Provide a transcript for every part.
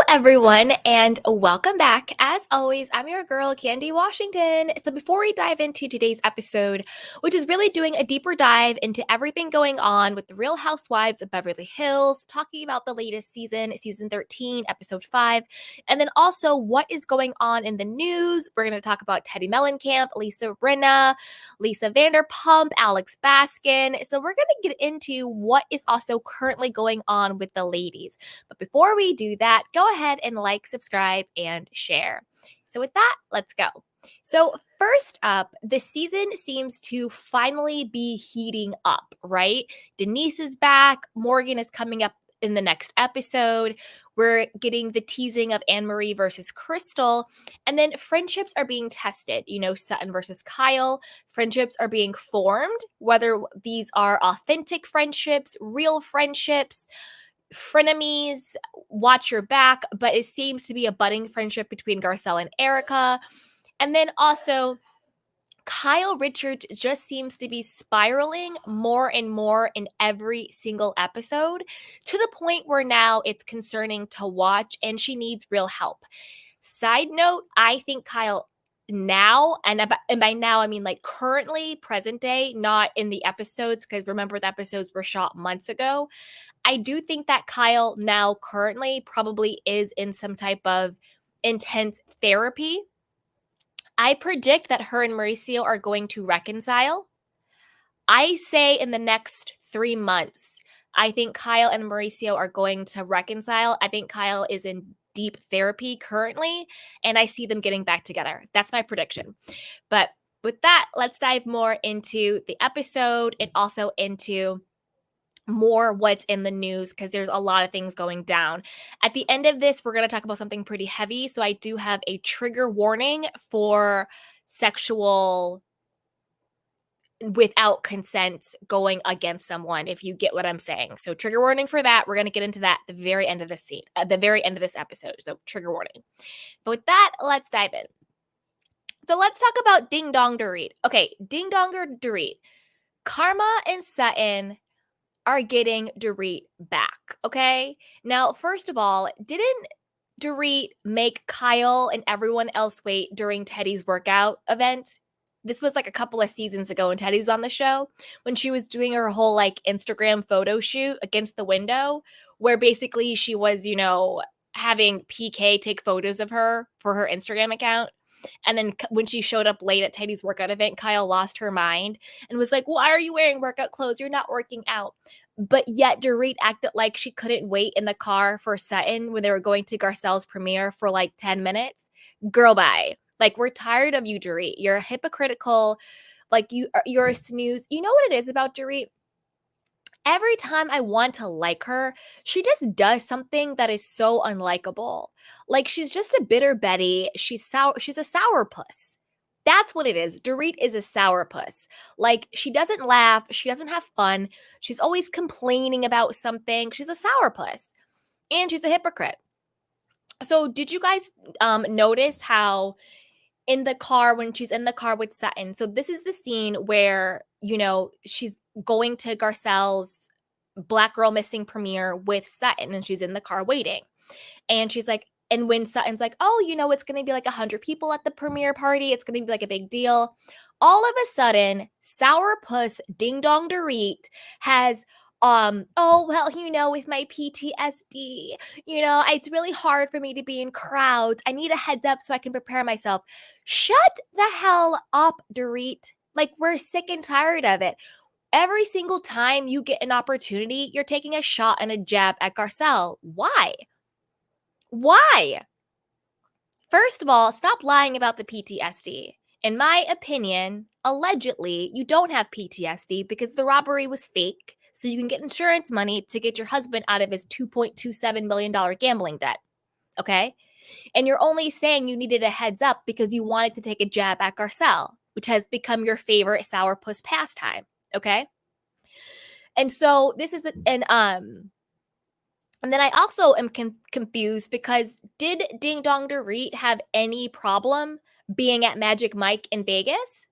everyone, and welcome back. As always, I'm your girl, Candy Washington. So, before we dive into today's episode, which is really doing a deeper dive into everything going on with the Real Housewives of Beverly Hills, talking about the latest season, season 13, episode 5, and then also what is going on in the news. We're going to talk about Teddi Mellencamp, Lisa Rinna, Lisa Vanderpump, Alex Baskin. So, we're going to get into what is also currently going on with the ladies. But before we do that, go ahead and like, subscribe, and share. So with that, let's go. So first up, the season seems to finally be heating up, right? Denise is back. Morgan is coming up in the next episode. We're getting the teasing of Anne-Marie versus Crystal. And then friendships are being tested. Sutton versus Kyle. Friendships are being formed, whether these are authentic friendships, real friendships, frenemies, watch your back, but it seems to be a budding friendship between Garcelle and Erica. And then also Kyle Richards just seems to be spiraling more and more in every single episode, to the point where now it's concerning to watch and she needs real help. Side note, I think Kyle now, and by now I mean like currently, present day, not in the episodes, because remember the episodes were shot months ago. I do think that Kyle now currently probably is in some type of intense therapy. I predict that her and Mauricio are going to reconcile. I say in the next 3 months, I think Kyle and Mauricio are going to reconcile. I think Kyle is in deep therapy currently, and I see them getting back together. That's my prediction. But with that, let's dive more into the episode and also into more what's in the news, because there's a lot of things going down. At the end of this, we're going to talk about something pretty heavy. So I do have a trigger warning for sexual without consent going against someone, if you get what I'm saying. So trigger warning for that. We're going to get into that at the very end of this scene, at the very end of this episode. So trigger warning. But with that, let's dive in. So let's talk about Ding Dong Dorit. Okay, Ding Dong Dorit. Karma and Sutton are getting Dorit back, okay? Now, first of all, didn't Dorit make Kyle and everyone else wait during Teddi's workout event? This was like a couple of seasons ago when Teddi was on the show, when she was doing her whole like Instagram photo shoot against the window, where basically she was, having PK take photos of her for her Instagram account. And then when she showed up late at Teddi's workout event, Kyle lost her mind and was like, "Why are you wearing workout clothes? You're not working out." But yet Dorit acted like she couldn't wait in the car for Sutton when they were going to Garcelle's premiere for like 10 minutes. Girl, bye. Like, we're tired of you, Dorit. You're hypocritical. Like, you're a snooze. You know what it is about Dorit? Every time I want to like her, she just does something that is so unlikable. Like, she's just a bitter Betty. She's sour. She's a sourpuss. That's what it is. Dorit is a sourpuss. Like, she doesn't laugh. She doesn't have fun. She's always complaining about something. She's a sourpuss. And she's a hypocrite. So did you guys notice how in the car, when she's in the car with Sutton, so this is the scene where, she's going to Garcelle's Black Girl Missing premiere with Sutton, and she's in the car waiting. And she's like, and when Sutton's like, "Oh, it's going to be like 100 people at the premiere party. It's going to be like a big deal." All of a sudden, sourpuss Ding Dong Dorit has, "Oh, well, with my PTSD, it's really hard for me to be in crowds. I need a heads up so I can prepare myself." Shut the hell up, Dorit. Like, we're sick and tired of it. Every single time you get an opportunity, you're taking a shot and a jab at Garcelle. Why? Why? First of all, stop lying about the PTSD. In my opinion, allegedly, you don't have PTSD because the robbery was fake, so you can get insurance money to get your husband out of his $2.27 million gambling debt. Okay? And you're only saying you needed a heads up because you wanted to take a jab at Garcelle, which has become your favorite sourpuss pastime. Okay? And so this is and then I also am confused because did Ding Dong Dorit have any problem being at Magic Mike in Vegas?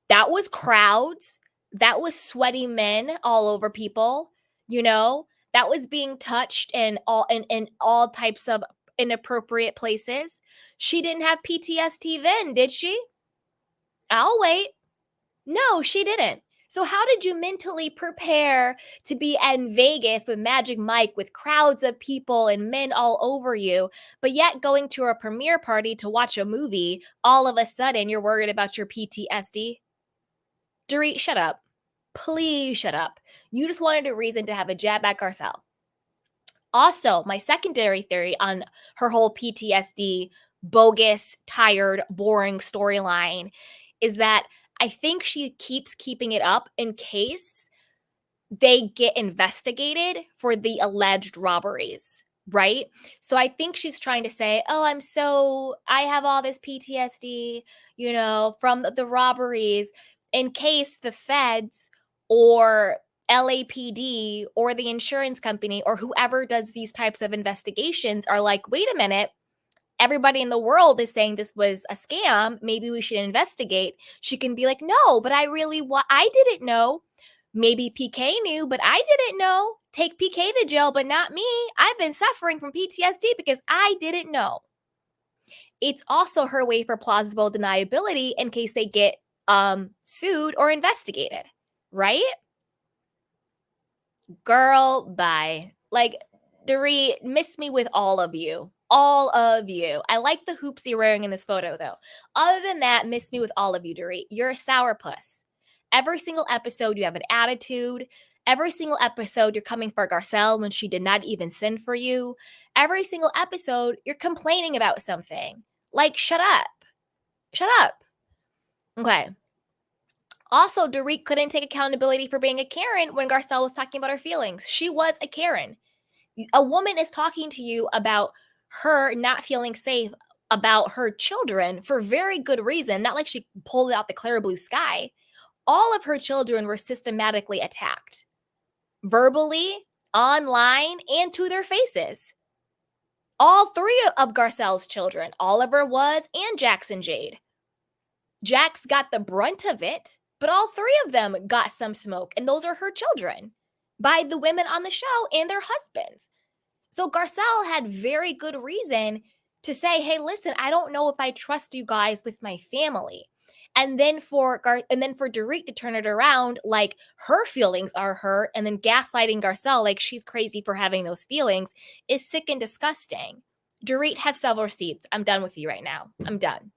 That was crowds. That was sweaty men all over people. That was being touched in all types of inappropriate places. She didn't have PTSD then, did she? I'll wait. No, she didn't. So how did you mentally prepare to be in Vegas with Magic Mike with crowds of people and men all over you, but yet going to a premiere party to watch a movie, all of a sudden you're worried about your PTSD? Dorit, shut up. Please shut up. You just wanted a reason to have a jab at Garcelle. Also, my secondary theory on her whole PTSD, bogus, tired, boring storyline is that I think she keeps keeping it up in case they get investigated for the alleged robberies, right? So I think she's trying to say, oh, I have all this PTSD, from the robberies in case the feds or LAPD or the insurance company or whoever does these types of investigations are like, wait a minute, everybody in the world is saying this was a scam. Maybe we should investigate. She can be like, no, but I didn't know. Maybe PK knew, but I didn't know. Take PK to jail, but not me. I've been suffering from PTSD because I didn't know. It's also her way for plausible deniability in case they get sued or investigated, right? Girl, bye. Like, Dorit, miss me with all of you. All of you. I like the hoops you're wearing in this photo, though. Other than that, miss me with all of you, Dorit. You're a sourpuss. Every single episode, you have an attitude. Every single episode, you're coming for Garcelle when she did not even send for you. Every single episode, you're complaining about something. Like, shut up. Shut up. Okay. Also, Dorit couldn't take accountability for being a Karen when Garcelle was talking about her feelings. She was a Karen. A woman is talking to you about her not feeling safe about her children for very good reason. Not like she pulled it out the clear blue sky. All of her children were systematically attacked. Verbally, online, and to their faces. All three of Garcelle's children, Oliver was, and Jackson Jade. Jax got the brunt of it, but all three of them got some smoke, and those are her children by the women on the show and their husbands. So Garcelle had very good reason to say, hey, listen, I don't know if I trust you guys with my family. And then for Dorit to turn it around like her feelings are hurt and then gaslighting Garcelle like she's crazy for having those feelings is sick and disgusting. Dorit, have several receipts. I'm done with you right now. I'm done.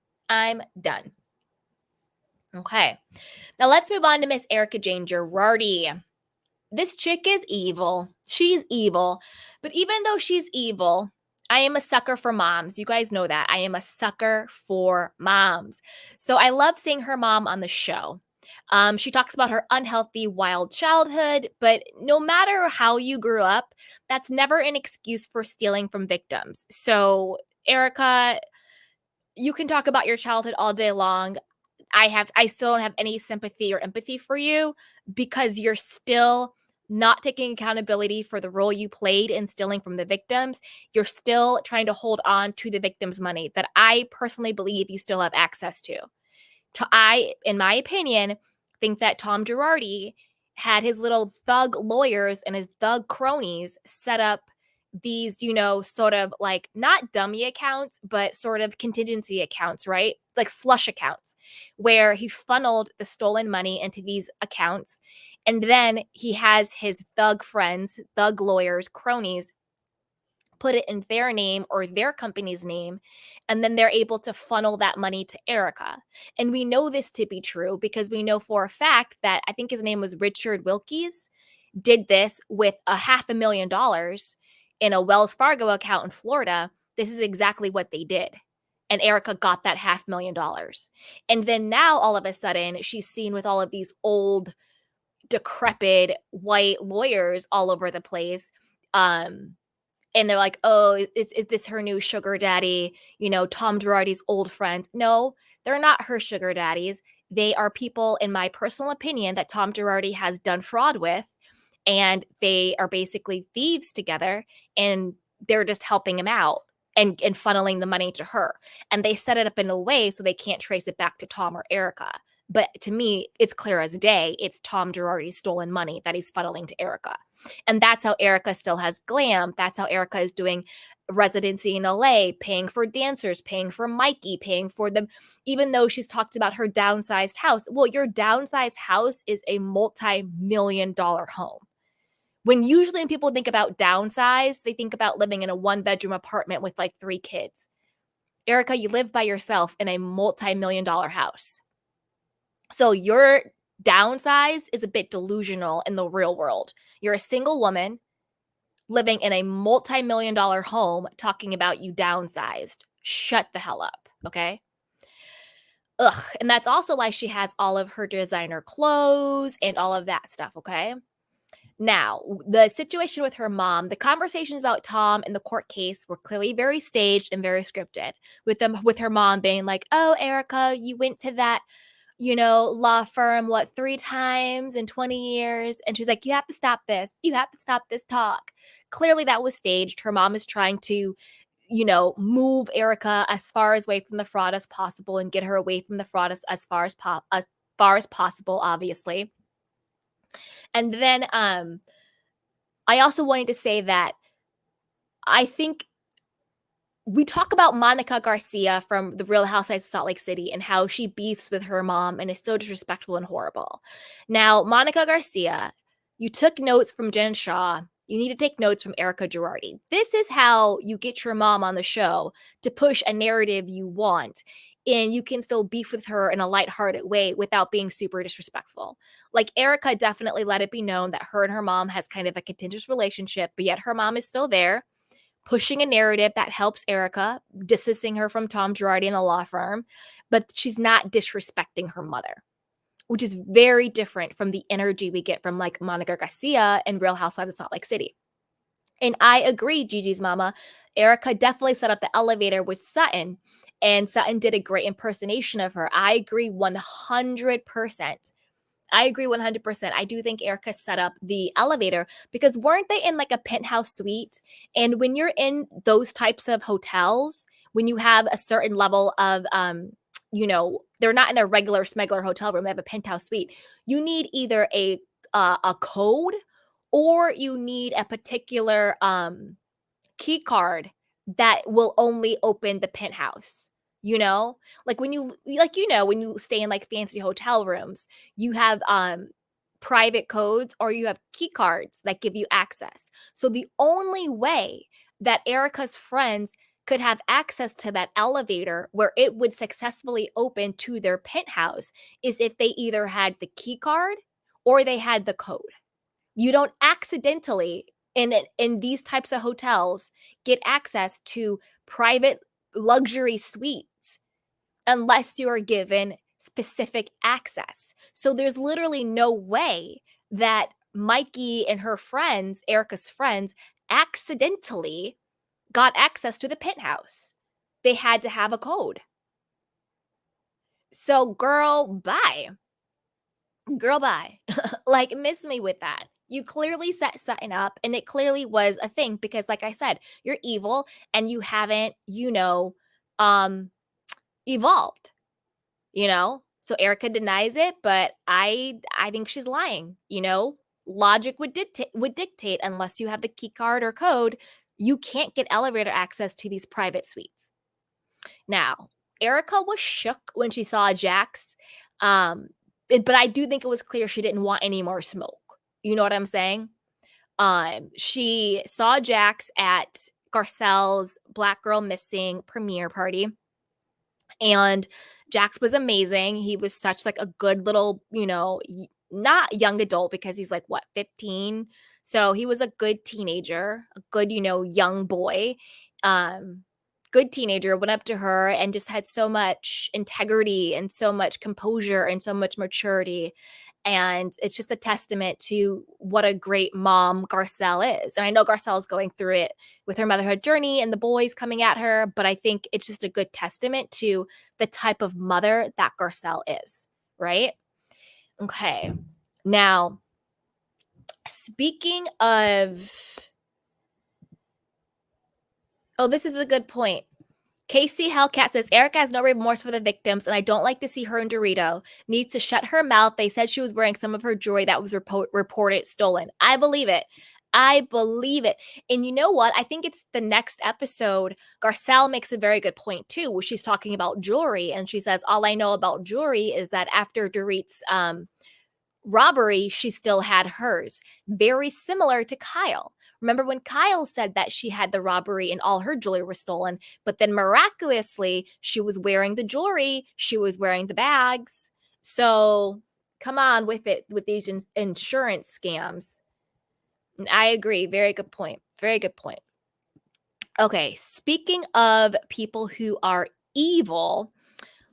Okay. Now let's move on to Miss Erica Jane Girardi. This chick is evil. She's evil. But even though she's evil, I am a sucker for moms. You guys know that. I am a sucker for moms. So I love seeing her mom on the show. She talks about her unhealthy, wild childhood, but no matter how you grew up, that's never an excuse for stealing from victims. So, Erica, you can talk about your childhood all day long. I still don't have any sympathy or empathy for you because you're still not taking accountability for the role you played in stealing from the victims. You're still trying to hold on to the victim's money that I personally believe you still have access to. In my opinion, think that Tom Girardi had his little thug lawyers and his thug cronies set up these, sort of like not dummy accounts, but sort of contingency accounts, right? Like slush accounts, where he funneled the stolen money into these accounts. And then he has his thug friends, thug lawyers, cronies, put it in their name or their company's name, and then they're able to funnel that money to Erica. And we know this to be true because we know for a fact that I think his name was Richard Wilkes, did this with $500,000 in a Wells Fargo account in Florida. This is exactly what they did. And Erica got that $500,000. And then now all of a sudden she's seen with all of these old, decrepit white lawyers all over the place. And they're like, oh, is this her new sugar daddy? Tom Girardi's old friends. No, they're not her sugar daddies. They are people, in my personal opinion, that Tom Girardi has done fraud with. And they are basically thieves together. And they're just helping him out and funneling the money to her. And they set it up in a way so they can't trace it back to Tom or Erica. But to me, it's clear as day. It's Tom Girardi's stolen money that he's funneling to Erica. And that's how Erica still has glam. That's how Erica is doing residency in LA, paying for dancers, paying for Mikey, paying for them, even though she's talked about her downsized house. Well, your downsized house is a multi-million-dollar home. Usually when people think about downsize, they think about living in a 1-bedroom apartment with like 3 kids. Erica, you live by yourself in a multi-million-dollar house. So your downsize is a bit delusional in the real world. You're a single woman living in a multi-million-dollar home talking about you downsized. Shut the hell up, okay? Ugh, and that's also why she has all of her designer clothes and all of that stuff, okay? Now, the situation with her mom, the conversations about Tom in the court case were clearly very staged and very scripted, with her mom being like, "Oh, Erica, you went to that, law firm, 3 times in 20 years?" And she's like, "You have to stop this. You have to stop this talk." Clearly that was staged. Her mom is trying to, move Erica as far away from the fraud as possible and get her away from the fraud as far as possible, obviously. And then I also wanted to say that I think we talk about Monica Garcia from the Real Housewives of Salt Lake City and how she beefs with her mom and is so disrespectful and horrible. Now, Monica Garcia, you took notes from Jen Shaw. You need to take notes from Erica Girardi. This is how you get your mom on the show to push a narrative you want. And you can still beef with her in a lighthearted way without being super disrespectful. Like, Erica definitely let it be known that her and her mom has kind of a contentious relationship, but yet her mom is still there, pushing a narrative that helps Erica, distancing her from Tom Girardi and the law firm, but she's not disrespecting her mother, which is very different from the energy we get from like Monica Garcia and Real Housewives of Salt Lake City. And I agree, Gigi's mama. Erica definitely set up the elevator with Sutton, and Sutton did a great impersonation of her. I agree 100%. I agree 100%. I do think Erica set up the elevator because weren't they in like a penthouse suite? And when you're in those types of hotels, when you have a certain level of, they're not in a regular smuggler hotel room, they have a penthouse suite. You need either a code or you need a particular key card that will only open the penthouse. Like when you stay in like fancy hotel rooms, you have private codes or you have key cards that give you access. So the only way that Erica's friends could have access to that elevator where it would successfully open to their penthouse is if they either had the key card or they had the code. You don't accidentally in these types of hotels get access to private luxury suites unless you are given specific access. So there's literally no way that Mikey and her friends, Erica's friends, accidentally got access to the penthouse. They had to have a code. So girl, bye. Girl, bye. Like, miss me with that. You clearly set Sutton up, and it clearly was a thing because, like I said, you're evil and you haven't, evolved. So Erica denies it, but I think she's lying. Logic would dictate unless you have the key card or code, you can't get elevator access to these private suites. Now, Erica was shook when she saw Jax, but I do think it was clear she didn't want any more smoke. You know what I'm saying? She saw Jax at Garcelle's Black Girl Missing premiere party. And Jax was amazing. He was such like a good little, not young adult because he's like, 15? So he was a good teenager, a good, young boy. Good teenager, went up to her and just had so much integrity and so much composure and so much maturity. And it's just a testament to what a great mom Garcelle is. And I know Garcelle is going through it with her motherhood journey and the boys coming at her, but I think it's just a good testament to the type of mother that Garcelle is, right? Okay. Now, speaking of... Oh, this is a good point. Casey Hellcat says, Erica has no remorse for the victims, and I don't like to see her and Dorito. Needs to shut her mouth. They said she was wearing some of her jewelry that was reported stolen. I believe it. I believe it. And you know what? I think it's the next episode. Garcelle makes a very good point too, where she's talking about jewelry. And she says, all I know about jewelry is that after Dorit's robbery, she still had hers. Very similar to Kyle. Remember when Kyle said that she had the robbery and all her jewelry was stolen, but then miraculously, she was wearing the jewelry, she was wearing the bags. So come on with it with these insurance scams. I agree. Very good point. Very good point. Okay, speaking of people who are evil,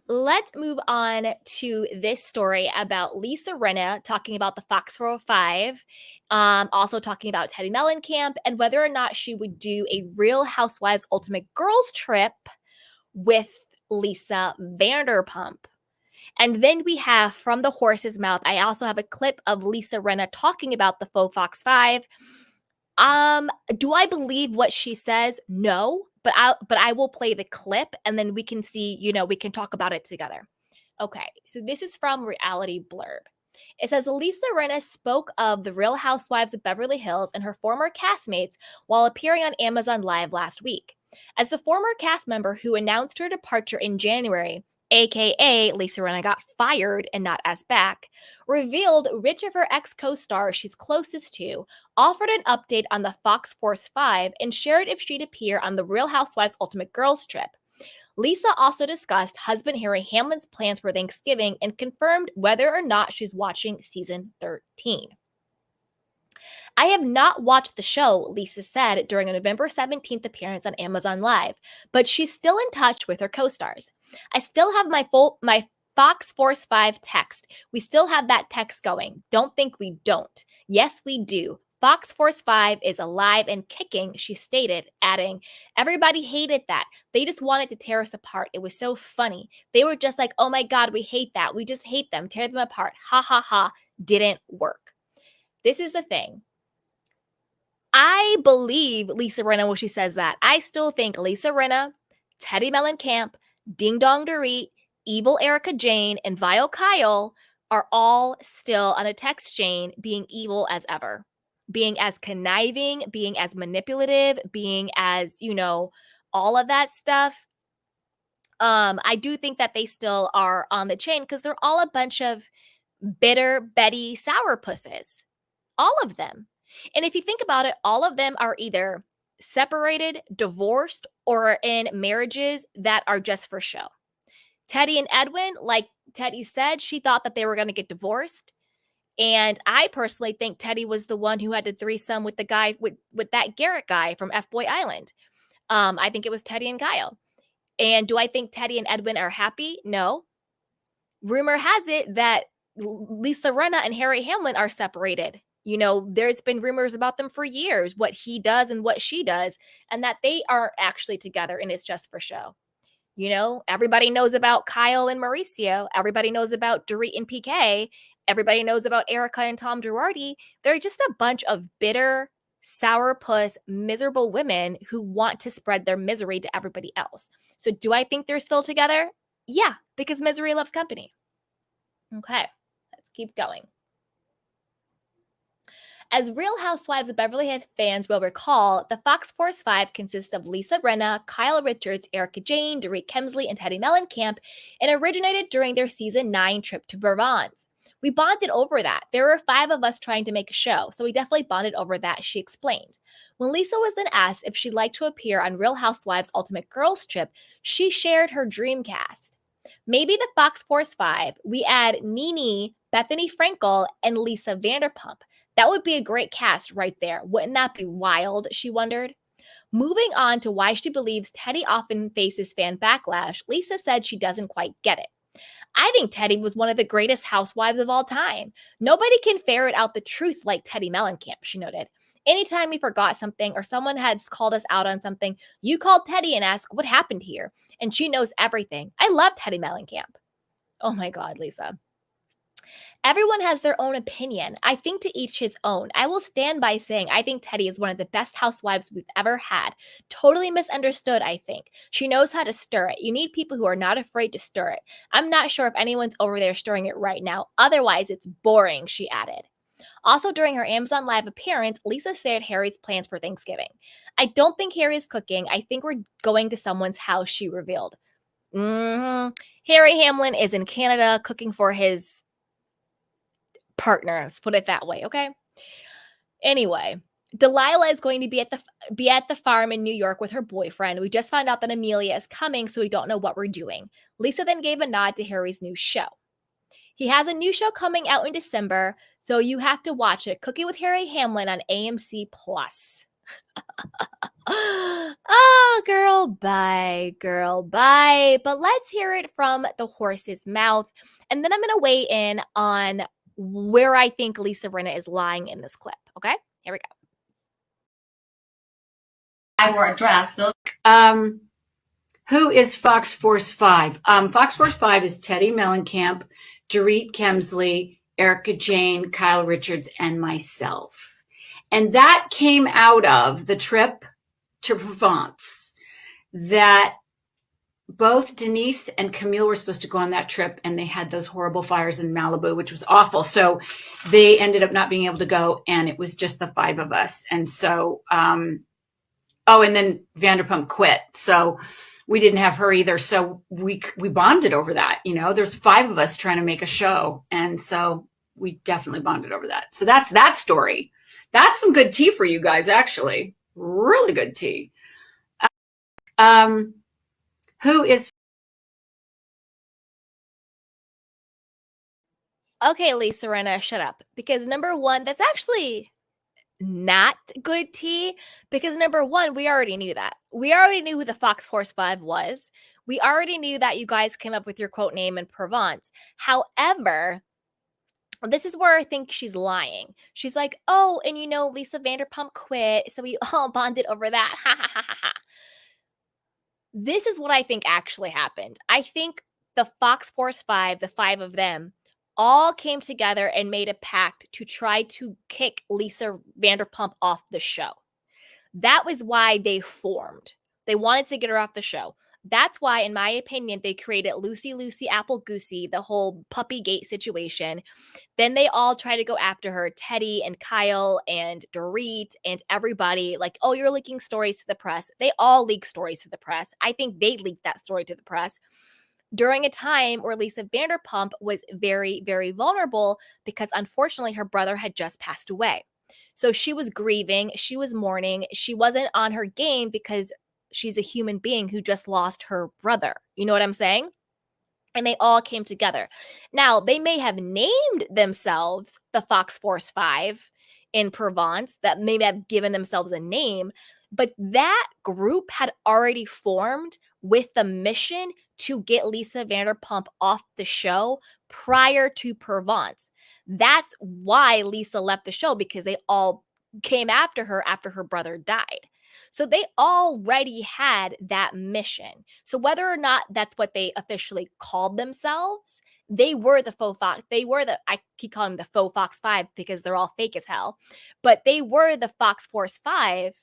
let's move on to this story about Lisa Rinna talking about the Fox 405, also talking about Teddi Mellencamp and whether or not she would do a Real Housewives Ultimate Girls trip with Lisa Vanderpump. And then we have from the horse's mouth, I also have a clip of Lisa Rinna talking about the faux Fox 5. Do I believe what she says? No, but I will play the clip and then we can see, we can talk about it together. Okay, so this is from Reality Blurb. It says Lisa Rinna spoke of the Real Housewives of Beverly Hills and her former castmates while appearing on Amazon Live last week. As the former cast member who announced her departure in January, aka Lisa Rinna got fired and not asked back, revealed which of her ex-co-stars she's closest to, offered an update on the Fox Force 5, and shared if she'd appear on the Real Housewives Ultimate Girls trip. Lisa also discussed husband Harry Hamlin's plans for Thanksgiving and confirmed whether or not she's watching season 13. I have not watched the show, Lisa said during a November 17th appearance on Amazon Live, but she's still in touch with her co-stars. I still have my Fox Force 5 text. We still have that text going. Don't think we don't. Yes, we do. Fox Force 5 is alive and kicking, she stated, adding, everybody hated that. They just wanted to tear us apart. It was so funny. They were just like, oh my God, we hate that. We just hate them. Tear them apart. Ha ha ha. Didn't work. This is the thing. I believe Lisa Rinna when she says that. I still think Lisa Rinna, Teddi Mellencamp, Ding Dong Dorit, Evil Erica Jane, and Vile Kyle are all still on a text chain being evil as ever. Being as conniving, being as manipulative, being as, all of that stuff. I do think that they still are on the chain because they're all a bunch of bitter Betty sourpusses. All of them. And if you think about it, all of them are either separated, divorced, or in marriages that are just for show. Teddi and Edwin, like Teddi said, she thought that they were going to get divorced. And I personally think Teddi was the one who had the threesome with the guy, with that Garrett guy from F-Boy Island. I think it was Teddi and Kyle. And do I think Teddi and Edwin are happy? No. Rumor has it that Lisa Rinna and Harry Hamlin are separated. There's been rumors about them for years, what he does and what she does, and that they aren't actually together and it's just for show. Everybody knows about Kyle and Mauricio. Everybody knows about Dorit and PK. Everybody knows about Erica and Tom Girardi. They're just a bunch of bitter, sourpuss, miserable women who want to spread their misery to everybody else. So do I think they're still together? Yeah, because misery loves company. Okay, let's keep going. As Real Housewives of Beverly Hills fans will recall, the Fox Force 5 consists of Lisa Rinna, Kyle Richards, Erica Jane, Dorit Kemsley, and Teddi Mellencamp, and originated during their season 9 trip to Provence. We bonded over that. There were 5 of us trying to make a show, so we definitely bonded over that, she explained. When Lisa was then asked if she'd like to appear on Real Housewives Ultimate Girls trip, she shared her dream cast. Maybe the Fox Force 5, we add Nene, Bethany Frankel, and Lisa Vanderpump. That would be a great cast right there. Wouldn't that be wild? She wondered. Moving on to why she believes Teddi often faces fan backlash, Lisa said she doesn't quite get it. I think Teddi was one of the greatest housewives of all time. Nobody can ferret out the truth like Teddi Mellencamp, she noted. Anytime we forgot something or someone had called us out on something, you called Teddi and asked what happened here. And she knows everything. I love Teddi Mellencamp. Oh my God, Lisa. Everyone has their own opinion. I think to each his own. I will stand by saying I think Teddi is one of the best housewives we've ever had. Totally misunderstood, I think. She knows how to stir it. You need people who are not afraid to stir it. I'm not sure if anyone's over there stirring it right now. Otherwise, it's boring, she added. Also, during her Amazon Live appearance, Lisa shared Harry's plans for Thanksgiving. I don't think Harry is cooking. I think we're going to someone's house, she revealed. Harry Hamlin is in Canada cooking for his partner. Let's put it that way, okay? Anyway, Delilah is going to be at the farm in New York with her boyfriend. We just found out that Amelia is coming, so we don't know what we're doing. Lisa then gave a nod to Harry's new show. He has a new show coming out in December, so you have to watch it. Cooking with Harry Hamlin on AMC Plus. Oh, girl, bye, girl, bye. But let's hear it from the horse's mouth. And then I'm going to weigh in on where I think Lisa Rinna is lying in this clip. Okay, here we go. I wore a dress. Those. Who is Fox Force 5? Fox Force 5 is Teddy Mellencamp, Dorit Kemsley, Erica Jane, Kyle Richards, and myself. And that came out of the trip to Provence that both Denise and Camille were supposed to go on that trip, and they had those horrible fires in Malibu, which was awful. So they ended up not being able to go, and it was just the 5 of us. And so, and then Vanderpump quit. So we didn't have her either. So we bonded over that. You know, there's 5 of us trying to make a show. And so we definitely bonded over that. So that's that story. That's some good tea for you guys, actually. Really good tea. Who is... Okay, Lisa Rinna, shut up. Because number one, that's actually not good tea. Because number one, we already knew that. We already knew who the Fox Force 5 was. We already knew that you guys came up with your quote name in Provence. However, this is where I think she's lying. She's like, oh, and you know, Lisa Vanderpump quit, so we all bonded over that. Ha ha ha ha ha. This is what I think actually happened. I think the Fox Force 5, the 5 of them, all came together and made a pact to try to kick Lisa Vanderpump off the show. That was why they formed. They wanted to get her off the show. That's why, in my opinion, they created Lucy Apple Goosey, the whole puppy gate situation. Then they all try to go after her, Teddy and Kyle and Dorit and everybody. Like, oh, you're leaking stories to the press. They all leak stories to the press. I think they leaked that story to the press during a time where Lisa Vanderpump was very, very vulnerable because unfortunately her brother had just passed away. So she was grieving, she was mourning, she wasn't on her game because she's a human being who just lost her brother. You know what I'm saying? And they all came together. Now, they may have named themselves the Fox Force 5 in Provence, that may have given themselves a name, but that group had already formed with the mission to get Lisa Vanderpump off the show prior to Provence. That's why Lisa left the show, because they all came after her brother died. So they already had that mission. So whether or not that's what they officially called themselves, they were the faux Fox. I keep calling them the faux Fox 5 because they're all fake as hell. But they were the Fox Force 5,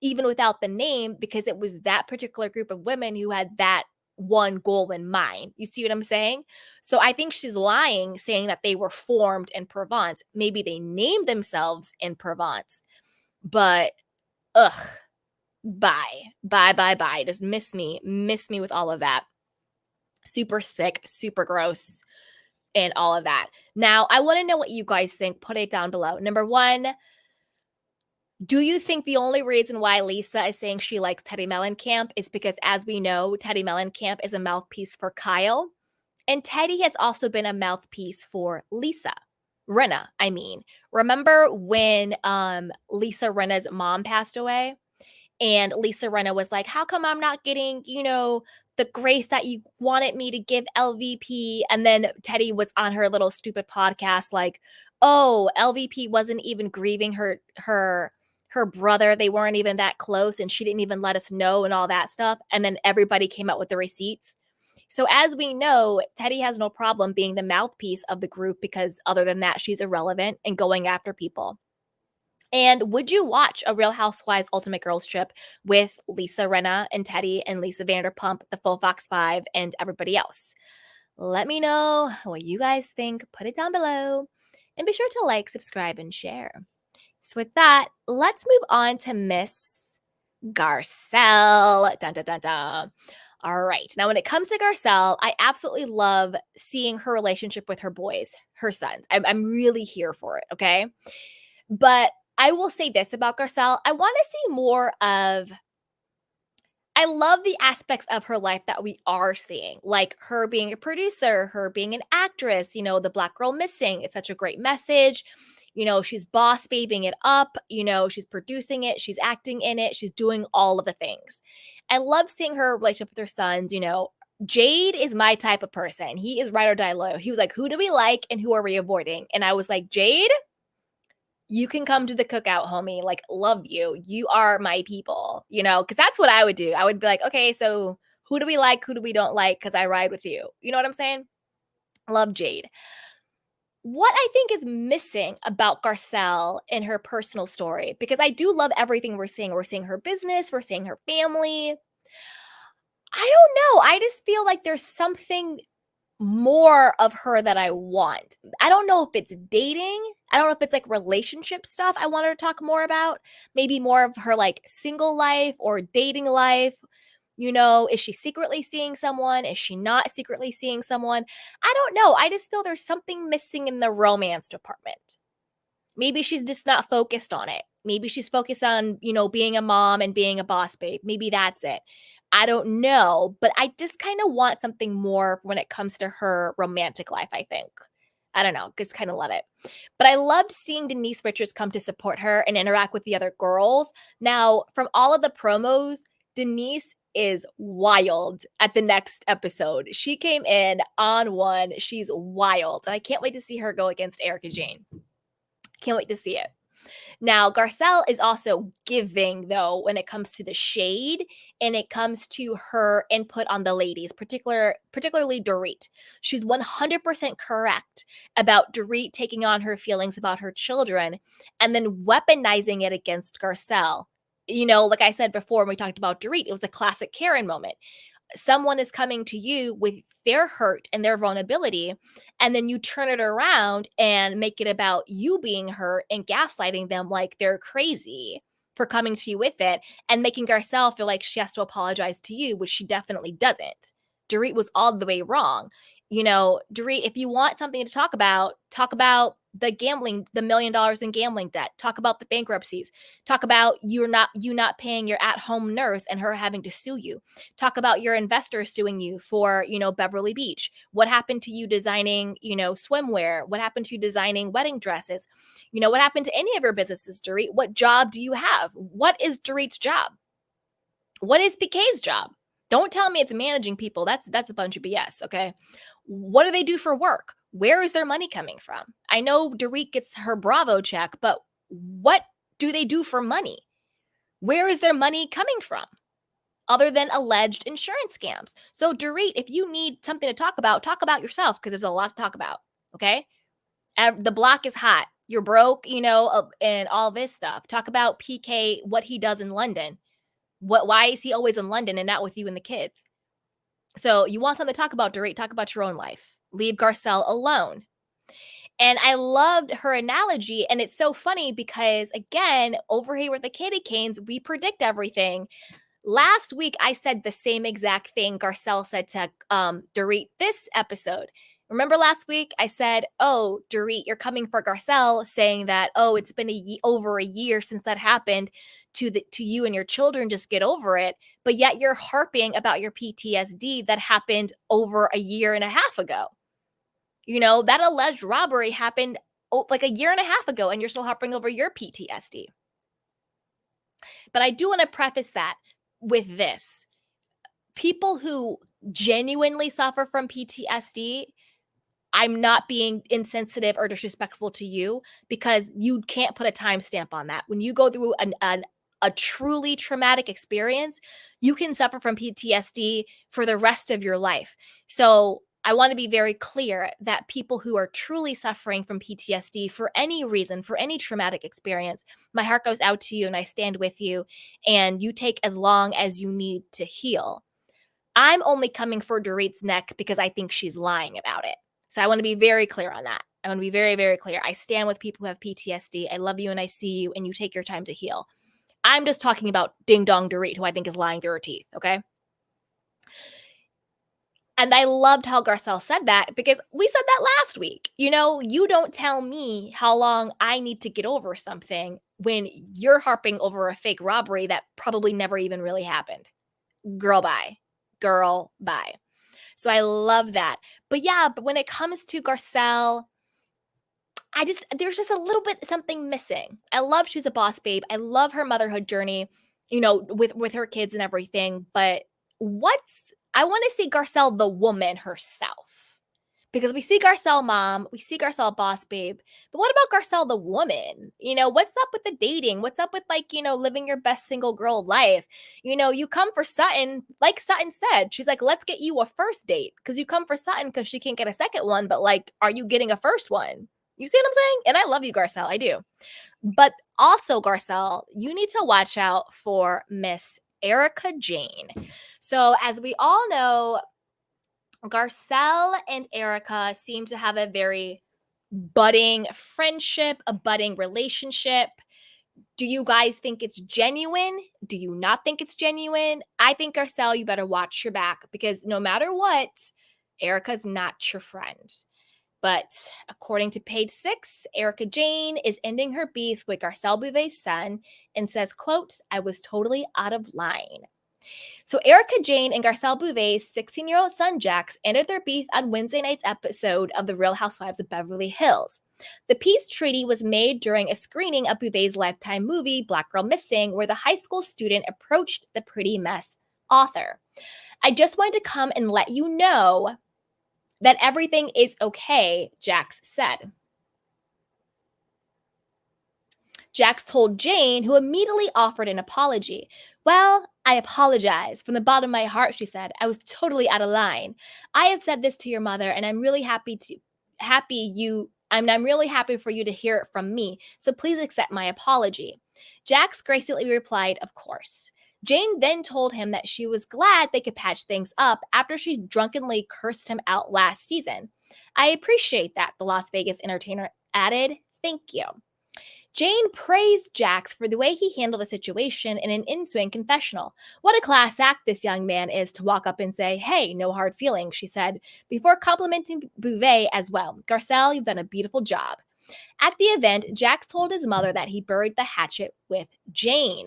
even without the name, because it was that particular group of women who had that one goal in mind. You see what I'm saying? So I think she's lying, saying that they were formed in Provence. Maybe they named themselves in Provence, but bye. Just miss me with all of that. Super sick, super gross, and all of that. Now, I want to know what you guys think. Put it down below. Number one, do you think the only reason why Lisa is saying she likes Teddy Mellencamp is because, as we know, Teddy Mellencamp is a mouthpiece for Kyle? And Teddy has also been a mouthpiece for Lisa Rinna. I mean, remember when Lisa Rinna's mom passed away? And Lisa Rinna was like, how come I'm not getting, the grace that you wanted me to give LVP? And then Teddy was on her little stupid podcast like, oh, LVP wasn't even grieving her brother. They weren't even that close, and she didn't even let us know and all that stuff. And then everybody came out with the receipts. So as we know, Teddy has no problem being the mouthpiece of the group because other than that, she's irrelevant and going after people. And would you watch a Real Housewives Ultimate Girls Trip with Lisa Rinna and Teddy and Lisa Vanderpump, the Full Fox 5, and everybody else? Let me know what you guys think. Put it down below. And be sure to like, subscribe, and share. So with that, let's move on to Miss Garcelle. Dun, dun, dun, dun. All right. Now, when it comes to Garcelle, I absolutely love seeing her relationship with her boys, her sons. I'm really here for it, okay? But I will say this about Garcelle. I want to see more of, I love the aspects of her life that we are seeing, like her being a producer, her being an actress, the Black Girl Missing. It's such a great message. She's boss babing it up. She's producing it. She's acting in it. She's doing all of the things. I love seeing her relationship with her sons. Jade is my type of person. He is ride or die loyal. He was like, who do we like and who are we avoiding? And I was like, Jade, you can come to the cookout, homie. Like, love you. You are my people, because that's what I would do. I would be like, okay, so who do we like? Who do we don't like? Because I ride with you. You know what I'm saying? Love Jade. What I think is missing about Garcelle in her personal story, because I do love everything we're seeing. We're seeing her business. We're seeing her family. I don't know. I just feel like there's something more of her that I want. I don't know if it's dating. I don't know if it's like relationship stuff I want her to talk more about. Maybe more of her like single life or dating life. Is she secretly seeing someone? Is she not secretly seeing someone? I don't know. I just feel there's something missing in the romance department. Maybe she's just not focused on it. Maybe she's focused on, being a mom and being a boss babe. Maybe that's it. I don't know, but I just kind of want something more when it comes to her romantic life, I think. I don't know, just kind of love it. But I loved seeing Denise Richards come to support her and interact with the other girls. Now, from all of the promos, Denise is wild at the next episode. She came in on one. She's wild. And I can't wait to see her go against Erica Jane. Can't wait to see it. Now, Garcelle is also giving, though, when it comes to the shade and it comes to her input on the ladies, particularly Dorit. She's 100% correct about Dorit taking on her feelings about her children and then weaponizing it against Garcelle. Like I said before when we talked about Dorit, it was the classic Karen moment. Someone is coming to you with their hurt and their vulnerability, and then you turn it around and make it about you being hurt and gaslighting them like they're crazy for coming to you with it and making Garcelle feel like she has to apologize to you, which she definitely doesn't. Dorit was all the way wrong. Dorit, if you want something to talk about the gambling, the $1 million in gambling debt. Talk about the bankruptcies. Talk about you not paying your at-home nurse and her having to sue you. Talk about your investors suing you for, Beverly Beach. What happened to you designing, swimwear? What happened to you designing wedding dresses? What happened to any of your businesses, Dorit? What job do you have? What is Dorit's job? What is PK's job? Don't tell me it's managing people. That's a bunch of BS, okay? What do they do for work? Where is their money coming from? I know Dorit gets her Bravo check, but what do they do for money? Where is their money coming from? Other than alleged insurance scams. So Dorit, if you need something to talk about yourself because there's a lot to talk about, okay? The block is hot. You're broke, and all this stuff. Talk about PK, what he does in London. Why is he always in London and not with you and the kids? So you want something to talk about, Dorit, talk about your own life. Leave Garcelle alone. And I loved her analogy. And it's so funny because, again, over here with the Candy Canes, we predict everything. Last week, I said the same exact thing Garcelle said to Dorit this episode. Remember last week, I said, oh, Dorit, you're coming for Garcelle, saying that, oh, it's been over a year since that happened to you and your children, just get over it. But yet you're harping about your PTSD that happened over a year and a half ago. That alleged robbery happened like a year and a half ago, and you're still harping over your PTSD. But I do want to preface that with this. People who genuinely suffer from PTSD, I'm not being insensitive or disrespectful to you because you can't put a timestamp on that. When you go through a truly traumatic experience, you can suffer from PTSD for the rest of your life. So I want to be very clear that people who are truly suffering from PTSD for any reason, for any traumatic experience, my heart goes out to you and I stand with you, and you take as long as you need to heal. I'm only coming for Dorit's neck because I think she's lying about it. So I want to be very clear on that. I want to be very, very clear. I stand with people who have PTSD. I love you and I see you, and you take your time to heal. I'm just talking about Ding Dong Dorit, who I think is lying through her teeth, okay? And I loved how Garcelle said that because we said that last week. You know, you don't tell me how long I need to get over something when you're harping over a fake robbery that probably never even really happened. Girl, bye. Girl, bye. So I love that. But yeah, but when it comes to Garcelle, there's just a little bit something missing. I love she's a boss babe. I love her motherhood journey, you know, with her kids and everything. But I want to see Garcelle the woman herself. Because we see Garcelle mom, we see Garcelle boss babe, but what about Garcelle the woman? You know, what's up with the dating? What's up with, like, you know, living your best single girl life? You know, you come for Sutton, like Sutton said, she's like, let's get you a first date. Because you come for Sutton because she can't get a second one, but like, are you getting a first one? You see what I'm saying? And I love you, Garcelle, I do. But also, Garcelle, you need to watch out for Miss Erica Jane. So as we all know, Garcelle and Erica seem to have a very budding friendship, a budding relationship. Do you guys think it's genuine? Do you not think it's genuine? I think, Garcelle, you better watch your back because no matter what, Erica's not your friend. But according to page 6, Erica Jane is ending her beef with Garcelle Bouvet's son and says, quote, I was totally out of line. So Erica Jane and Garcelle Bouvet's 16-year-old son, Jax, ended their beef on Wednesday night's episode of The Real Housewives of Beverly Hills. The peace treaty was made during a screening of Bouvet's Lifetime movie, Black Girl Missing, where the high school student approached the Pretty Mess author. I just wanted to come and let you know that everything is okay, Jax said. Jax told Jane, who immediately offered an apology. Well, I apologize. From the bottom of my heart, she said. I was totally out of line. I have said this to your mother, and I'm really happy for you to hear it from me. So please accept my apology. Jax gracefully replied, of course. Jane then told him that she was glad they could patch things up after she drunkenly cursed him out last season. I appreciate that, the Las Vegas entertainer added. Thank you. Jane praised Jax for the way he handled the situation in an in-swing confessional. What a class act this young man is to walk up and say, hey, no hard feelings, she said, before complimenting Bouvet as well. Garcelle, you've done a beautiful job. At the event, Jax told his mother that he buried the hatchet with Jane.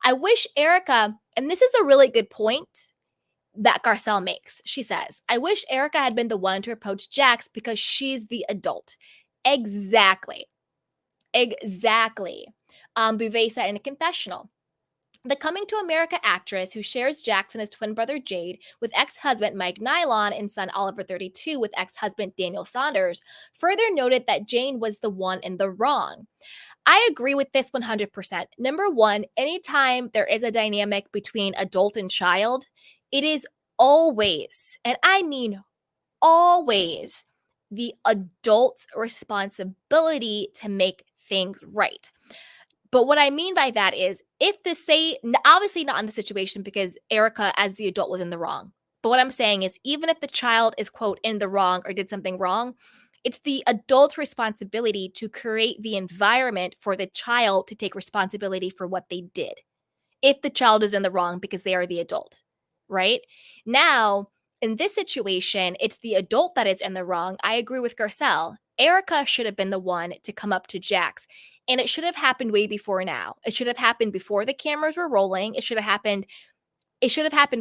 I wish Erica, and this is a really good point that Garcelle makes. She says, I wish Erica had been the one to approach Jax because she's the adult. Exactly. Bouvet said in a confessional. The Coming to America actress who shares Jax and his twin brother Jade with ex-husband Mike Nylon and son Oliver 32 with ex-husband Daniel Saunders further noted that Jane was the one in the wrong. I agree with this 100%. Number one, anytime there is a dynamic between adult and child, it is always, and I mean always, the adult's responsibility to make things right. But what I mean by that is obviously not in the situation because Erica as the adult was in the wrong. But what I'm saying is even if the child is, quote, in the wrong or did something wrong, it's the adult's responsibility to create the environment for the child to take responsibility for what they did. If the child is in the wrong because they are the adult, right? Now, in this situation, it's the adult that is in the wrong. I agree with Garcelle. Erica should have been the one to come up to Jax. And it should have happened way before now. It should have happened before the cameras were rolling. It should have happened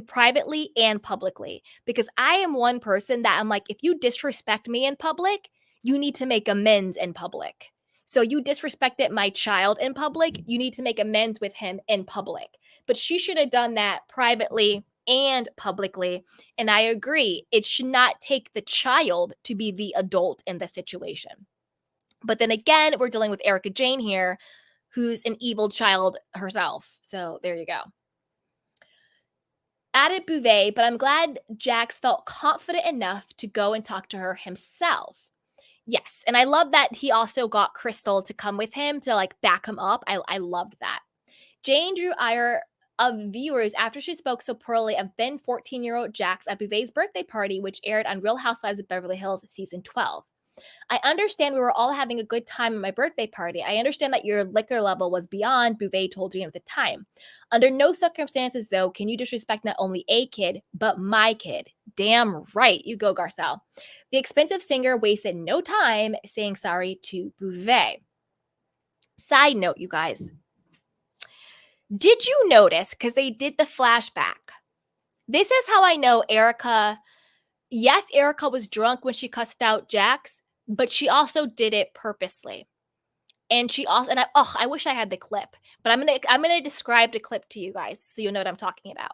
privately and publicly. Because I am one person that I'm like, if you disrespect me in public, you need to make amends in public. So you disrespected my child in public, you need to make amends with him in public. But she should have done that privately and publicly. And I agree, it should not take the child to be the adult in the situation. But then again, we're dealing with Erica Jane here, who's an evil child herself. So there you go. Added Bouvet, but I'm glad Jax felt confident enough to go and talk to her himself. Yes, and I love that he also got Crystal to come with him to like back him up. I loved that. Jane drew ire of viewers after she spoke so poorly of then 14-year-old Jax at Bouvet's birthday party, which aired on Real Housewives of Beverly Hills season 12. I understand we were all having a good time at my birthday party. I understand that your liquor level was beyond Bvd told you at the time. Under no circumstances, though, can you disrespect not only a kid, but my kid. Damn right. You go, Garcelle. The expensive singer wasted no time saying sorry to Bvd. Side note, you guys. Did you notice, because they did the flashback, this is how I know Erica, yes, Erica was drunk when she cussed out Jax, but she also did it purposely. And she also, and I wish I had the clip, but I'm gonna describe the clip to you guys so you know what I'm talking about.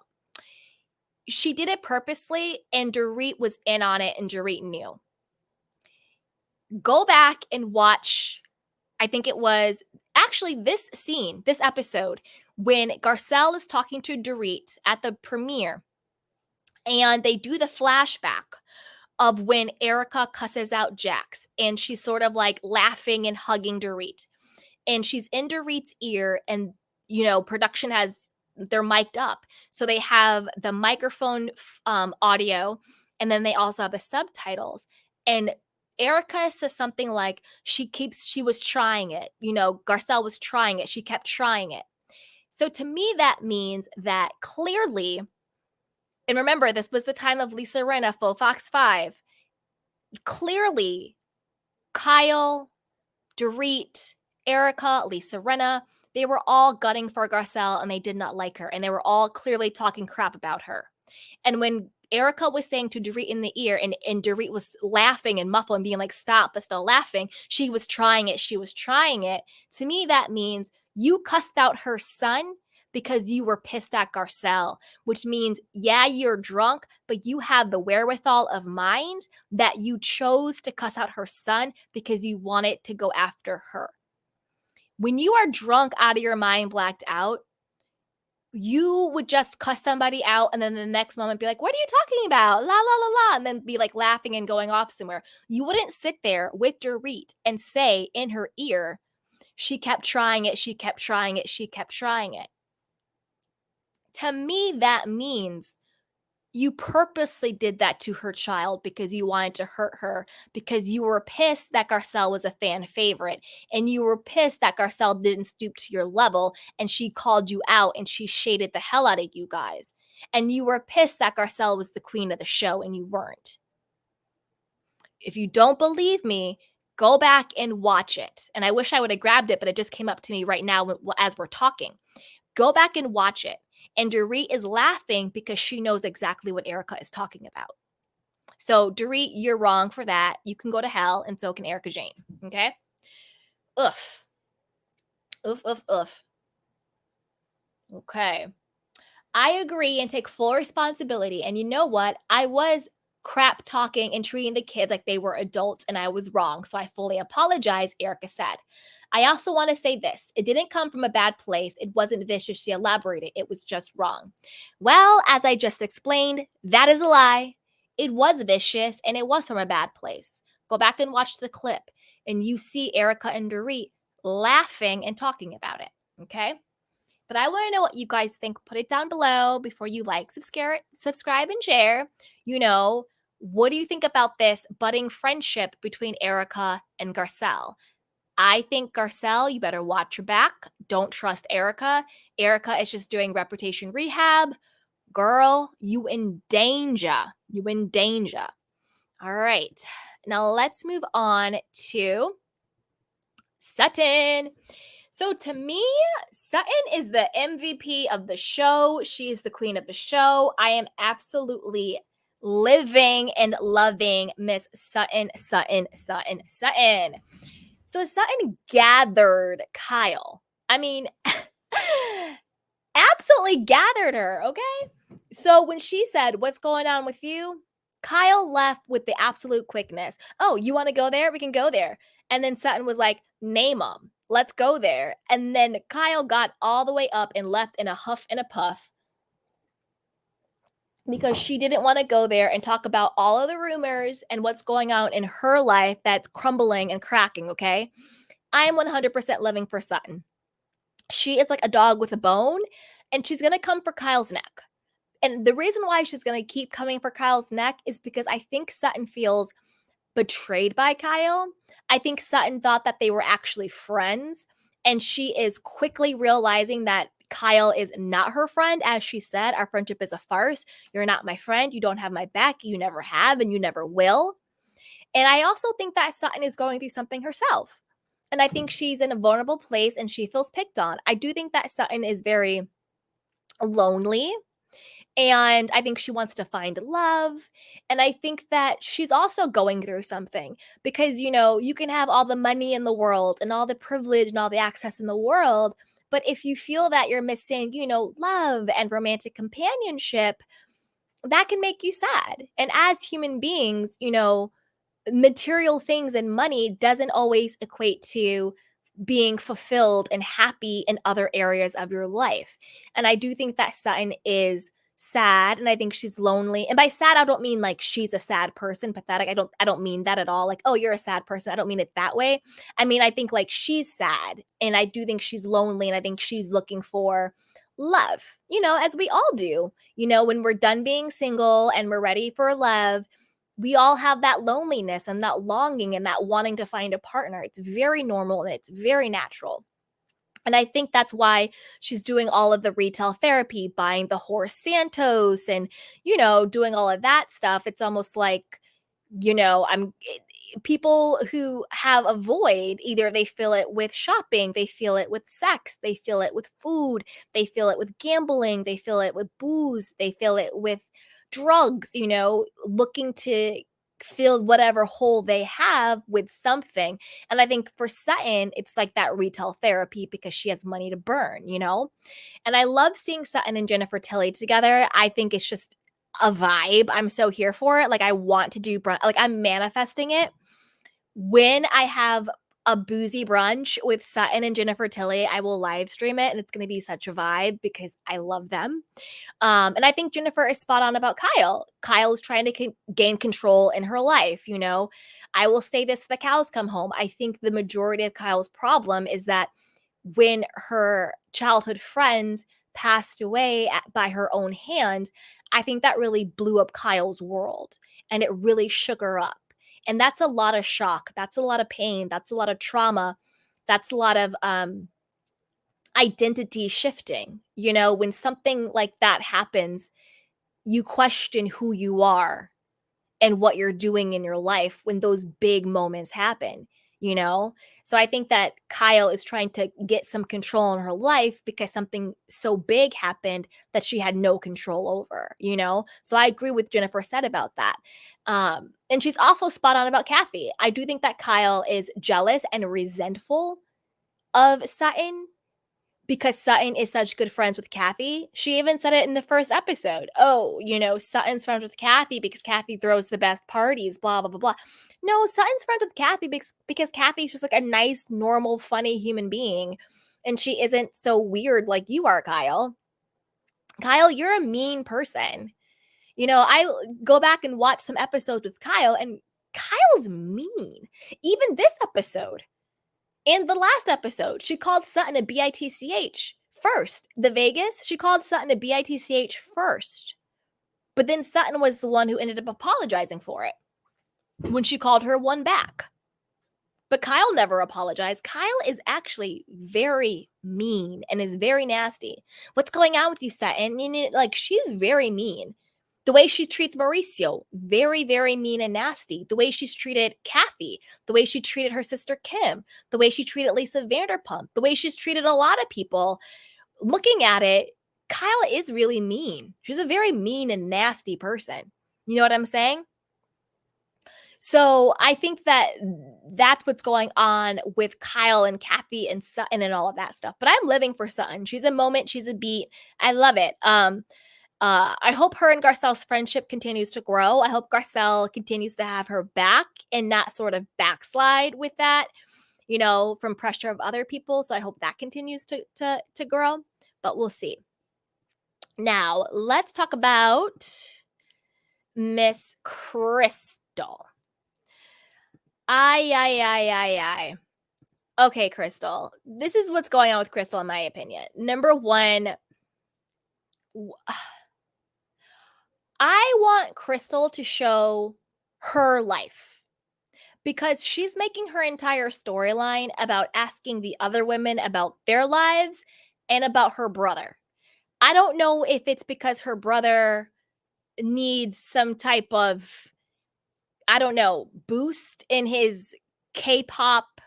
She did it purposely, and Dorit was in on it, and Dorit knew. Go back and watch, I think it was actually this scene, this episode, when Garcelle is talking to Dorit at the premiere, and they do the flashback of when Erica cusses out Jax, and she's sort of like laughing and hugging Dorit, and she's in Dorit's ear, and production has, they're mic'd up, so they have the microphone audio, and then they also have the subtitles, and Erica says something like she was trying it, Garcelle was trying it, she kept trying it. So to me, that means that clearly, and remember, this was the time of Lisa Rinna for Fox 5, clearly Kyle, Dorit, Erica, Lisa Rinna, they were all gunning for Garcelle, and they did not like her, and they were all clearly talking crap about her. And when Erica was saying to Dorit in the ear, and Dorit was laughing and muffled and being like, stop, but still laughing, she was trying it, to me that means you cussed out her son because you were pissed at Garcelle, which means, yeah, you're drunk, but you have the wherewithal of mind that you chose to cuss out her son because you wanted to go after her. When you are drunk out of your mind, blacked out, you would just cuss somebody out and then the next moment be like, what are you talking about? La, la, la, la. And then be like laughing and going off somewhere. You wouldn't sit there with Dorit and say in her ear, she kept trying it, she kept trying it, she kept trying it. To me, that means you purposely did that to her child because you wanted to hurt her, because you were pissed that Garcelle was a fan favorite, and you were pissed that Garcelle didn't stoop to your level, and she called you out and she shaded the hell out of you guys. And you were pissed that Garcelle was the queen of the show and you weren't. If you don't believe me, go back and watch it. And I wish I would have grabbed it, but it just came up to me right now as we're talking. Go back and watch it. And Dorit is laughing because she knows exactly what Erica is talking about. So, Dorit, you're wrong for that. You can go to hell, and so can Erica Jane. Okay? Oof. Oof, oof, oof. Okay. I agree and take full responsibility. And you know what? I was crap talking and treating the kids like they were adults, and I was wrong. So I fully apologize, Erica said. I also want to say this. It didn't come from a bad place. It wasn't vicious. She elaborated. It was just wrong. Well, as I just explained, that is a lie. It was vicious, and it was from a bad place. Go back and watch the clip, and you see Erica and Dorit laughing and talking about it. Okay? But I want to know what you guys think. Put it down below before you like, subscribe, and share. What do you think about this budding friendship between Erica and Garcelle? I think Garcelle, you better watch your back. Don't trust Erica. Erica is just doing reputation rehab. Girl, you in danger. You in danger. All right. Now let's move on to Sutton. So to me, Sutton is the MVP of the show. She is the queen of the show. I am absolutely living and loving Miss Sutton. So Sutton gathered Kyle. I mean, absolutely gathered her, okay? So when she said, what's going on with you? Kyle left with the absolute quickness. Oh, you want to go there? We can go there. And then Sutton was like, name them. Let's go there. And then Kyle got all the way up and left in a huff and a puff because she didn't want to go there and talk about all of the rumors and what's going on in her life that's crumbling and cracking, okay? I am 100% living for Sutton. She is like a dog with a bone, and she's going to come for Kyle's neck. And the reason why she's going to keep coming for Kyle's neck is because I think Sutton feels betrayed by Kyle. I think Sutton thought that they were actually friends, and she is quickly realizing that Kyle is not her friend. As she said, our friendship is a farce. You're not my friend. You don't have my back. You never have, and you never will. And I also think that Sutton is going through something herself. And I think she's in a vulnerable place and she feels picked on. I do think that Sutton is very lonely. And I think she wants to find love. And I think that she's also going through something because, you can have all the money in the world and all the privilege and all the access in the world. But if you feel that you're missing, love and romantic companionship, that can make you sad. And as human beings, material things and money doesn't always equate to being fulfilled and happy in other areas of your life. And I do think that Sutton is sad and I think she's lonely. And by sad, I don't mean like she's a sad person, pathetic. I don't mean that at all. Like, oh, you're a sad person. I don't mean it that way. I mean, I think like she's sad and I do think she's lonely and I think she's looking for love, as we all do. When we're done being single and we're ready for love, we all have that loneliness and that longing and that wanting to find a partner. It's very normal and it's very natural. And I think that's why she's doing all of the retail therapy, buying the horse Santos and, doing all of that stuff. It's almost like, people who have a void, either they fill it with shopping, they fill it with sex, they fill it with food, they fill it with gambling, they fill it with booze, they fill it with drugs, looking to fill whatever hole they have with something. And I think for Sutton, it's like that retail therapy because she has money to burn, And I love seeing Sutton and Jennifer Tilly together. I think it's just a vibe. I'm so here for it. Like I want to do brunch. Like I'm manifesting it. When I have a boozy brunch with Sutton and Jennifer Tilly, I will live stream it and it's going to be such a vibe because I love them. And I think Jennifer is spot on about Kyle. Kyle is trying to gain control in her life. I will say this: if the cows come home, I think the majority of Kyle's problem is that when her childhood friend passed away by her own hand, I think that really blew up Kyle's world and it really shook her up. And that's a lot of shock. That's a lot of pain. That's a lot of trauma. That's a lot of identity shifting. When something like that happens, you question who you are and what you're doing in your life when those big moments happen, So I think that Kyle is trying to get some control in her life because something so big happened that she had no control over, So I agree with Jennifer said about that. And she's also spot on about Kathy. I do think that Kyle is jealous and resentful of Sutton because Sutton is such good friends with Kathy. She even said it in the first episode. Oh, Sutton's friends with Kathy because Kathy throws the best parties, blah, blah, blah, blah. No, Sutton's friends with Kathy because Kathy's just like a nice, normal, funny human being. And she isn't so weird like you are, Kyle. Kyle, you're a mean person. I go back and watch some episodes with Kyle and Kyle's mean. Even this episode. In the last episode, she called Sutton a bitch first. The Vegas, she called Sutton a bitch first. But then Sutton was the one who ended up apologizing for it when she called her one back. But Kyle never apologized. Kyle is actually very mean and is very nasty. What's going on with you, Sutton? Like, she's very mean. The way she treats Mauricio, very, very mean and nasty. The way she's treated Kathy, the way she treated her sister Kim, the way she treated Lisa Vanderpump, the way she's treated a lot of people. Looking at it, Kyle is really mean. She's a very mean and nasty person. You know what I'm saying? So I think that that's what's going on with Kyle and Kathy and Sutton and all of that stuff. But I'm living for Sutton. She's a moment. She's a beat. I love it. I hope her and Garcelle's friendship continues to grow. I hope Garcelle continues to have her back and not sort of backslide with that, from pressure of other people. So I hope that continues to grow, but we'll see. Now, let's talk about Miss Crystal. Ay. Okay, Crystal. This is what's going on with Crystal, in my opinion. Number one, I want Crystal to show her life. because she's making her entire storyline about asking the other women about their lives and about her brother. I don't know if it's because her brother needs some type of, I don't know, boost in his K-pop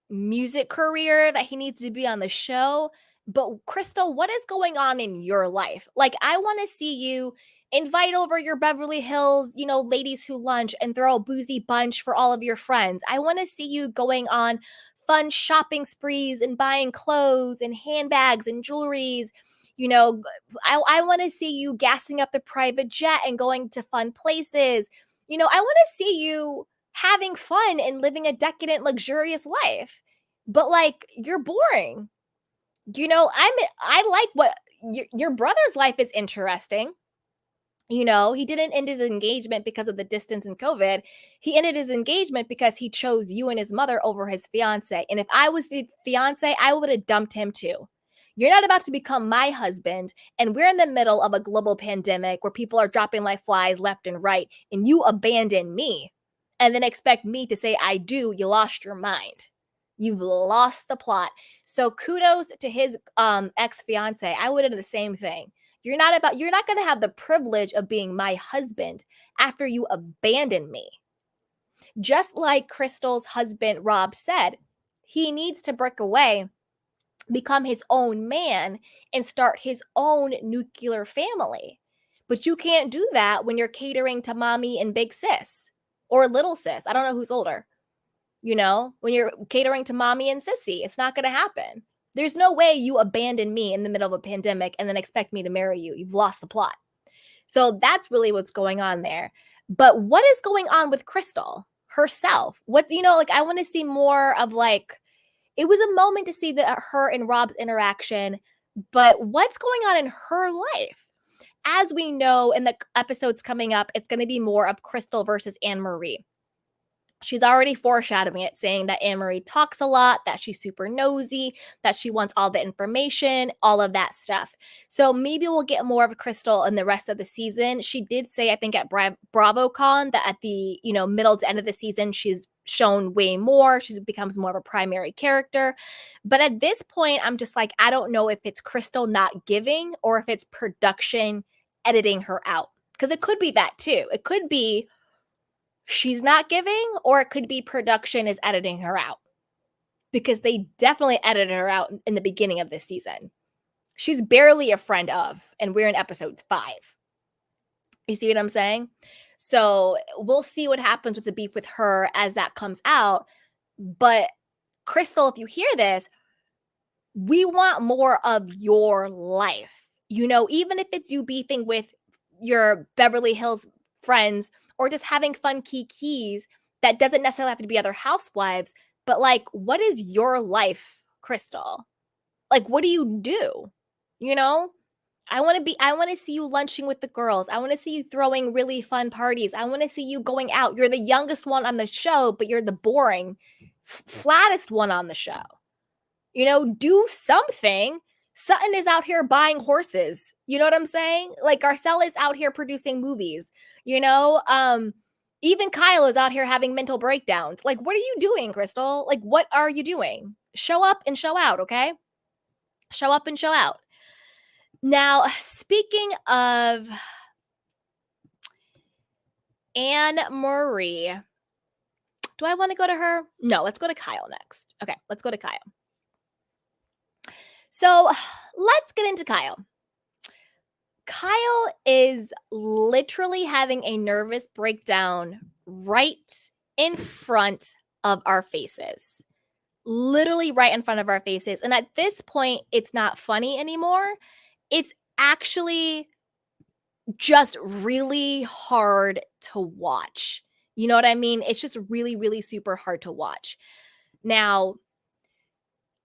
music career that he needs to be on the show. But Crystal, what is going on in your life? Like, I want to see you invite over your Beverly Hills, ladies who lunch and throw a boozy bunch for all of your friends. I want to see you going on fun shopping sprees and buying clothes and handbags and jewelries. I want to see you gassing up the private jet and going to fun places. I want to see you having fun and living a decadent, luxurious life. But like, you're boring. I like what your brother's life is interesting. He didn't end his engagement because of the distance and COVID. He ended his engagement because he chose you and his mother over his fiance. And if I was the fiance, I would have dumped him too. You're not about to become my husband, and we're in the middle of a global pandemic where people are dropping like flies left and right, and you abandon me and then expect me to say I do. You lost your mind. You've lost the plot. So kudos to his ex-fiance. I would have done the same thing. You're not going to have the privilege of being my husband after you abandon me. Just like Crystal's husband, Rob, said, he needs to break away, become his own man, and start his own nuclear family. But you can't do that when you're catering to mommy and big sis or little sis. I don't know who's older. When you're catering to mommy and sissy, it's not going to happen. There's no way you abandon me in the middle of a pandemic and then expect me to marry you. You've lost the plot. So that's really what's going on there. But what is going on with Crystal herself? I want to see more of it was a moment to see her and Rob's interaction, but what's going on in her life? As we know in the episodes coming up, it's going to be more of Crystal versus Anne-Marie. She's already foreshadowing it, saying that Anne-Marie talks a lot, that she's super nosy, that she wants all the information, all of that stuff. So maybe we'll get more of Crystal in the rest of the season. She did say, I think at BravoCon, that at the middle to end of the season, she's shown way more. She becomes more of a primary character. But at this point, I'm just like, I don't know if it's Crystal not giving or if it's production editing her out. Because it could be that too. It could be she's not giving, or it could be production is editing her out, because they definitely edited her out in the beginning of this season. She's barely a friend of, and we're in episode 5. You see what I'm saying? So we'll see what happens with the beef with her as that comes out. But Crystal, if you hear this, we want more of your life. Even if it's you beefing with your Beverly Hills friends or just having fun keys, that doesn't necessarily have to be other housewives. But what is your life, Crystal? What do you do? I want to see you lunching with the girls. I want to see you throwing really fun parties. I want to see you going out. You're the youngest one on the show, but you're the boring, flattest one on the show. Do something. Sutton is out here buying horses. You know what I'm saying? Garcelle is out here producing movies. Even Kyle is out here having mental breakdowns. What are you doing, Crystal? What are you doing? Show up and show out, okay? Show up and show out. Now, speaking of Anne-Marie, do I want to go to her? No, let's go to Kyle next. Okay, let's go to Kyle. So let's get into Kyle. Kyle is literally having a nervous breakdown right in front of our faces. Literally right in front of our faces. And at this point, it's not funny anymore. It's actually just really hard to watch. You know what I mean? It's just really, really super hard to watch. Now,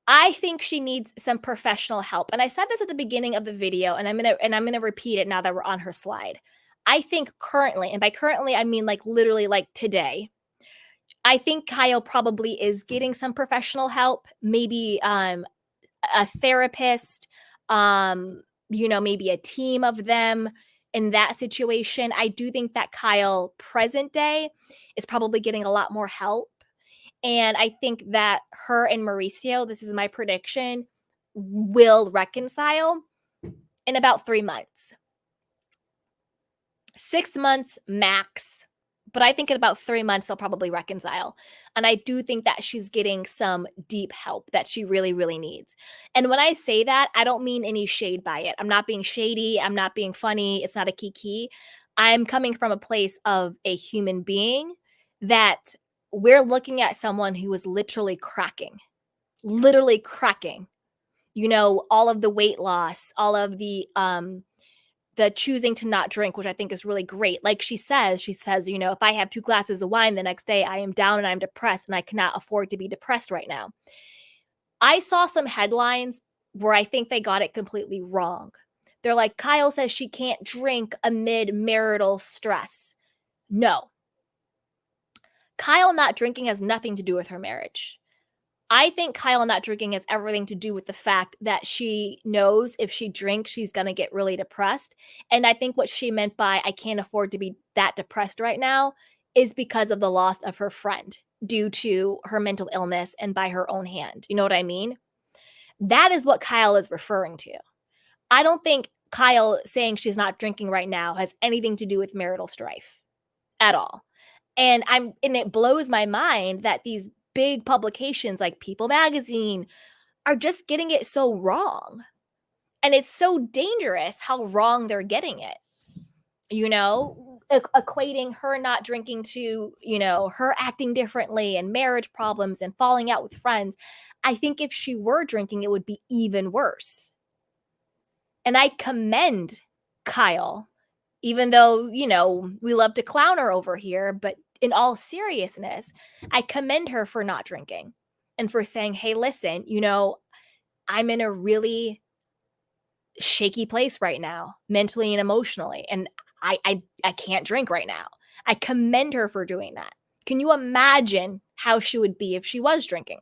I think she needs some professional help. And I said this at the beginning of the video, and I'm gonna repeat it now that we're on her slide. I think currently, and by currently I mean literally today, I think Kyle probably is getting some professional help, maybe a therapist, maybe a team of them, in that situation. I do think that Kyle, present day, is probably getting a lot more help. And I think that her and Mauricio, this is my prediction, will reconcile in about 3 months. 6 months max. But I think in about 3 months, they'll probably reconcile. And I do think that she's getting some deep help that she really, really needs. And when I say that, I don't mean any shade by it. I'm not being shady. I'm not being funny. It's not a kiki. I'm coming from a place of a human being that we're looking at someone who is literally cracking. You know, all of the weight loss, all of the choosing to not drink, which I think is really great. Like she says, you know, if I have 2 glasses of wine the next day, I am down and I'm depressed and I cannot afford to be depressed right now. I saw some headlines where I think they got it completely wrong. They're like, Kyle says she can't drink amid marital stress. No. Kyle not drinking has nothing to do with her marriage. I think Kyle not drinking has everything to do with the fact that she knows if she drinks, she's going to get really depressed. And I think what she meant by I can't afford to be that depressed right now is because of the loss of her friend due to her mental illness and by her own hand. You know what I mean? That is what Kyle is referring to. I don't think Kyle saying she's not drinking right now has anything to do with marital strife at all. And it blows my mind that these big publications like People Magazine are just getting it so wrong. And it's so dangerous how wrong they're getting it. You know, equating her not drinking to, you know, her acting differently and marriage problems and falling out with friends. I think if she were drinking, it would be even worse. And I commend Kyle, even though, you know, we love to clown her over here, but in all seriousness, I commend her for not drinking and for saying, hey, listen, you know, I'm in a really shaky place right now, mentally and emotionally, and I can't drink right now. I commend her for doing that. Can you imagine how she would be if she was drinking?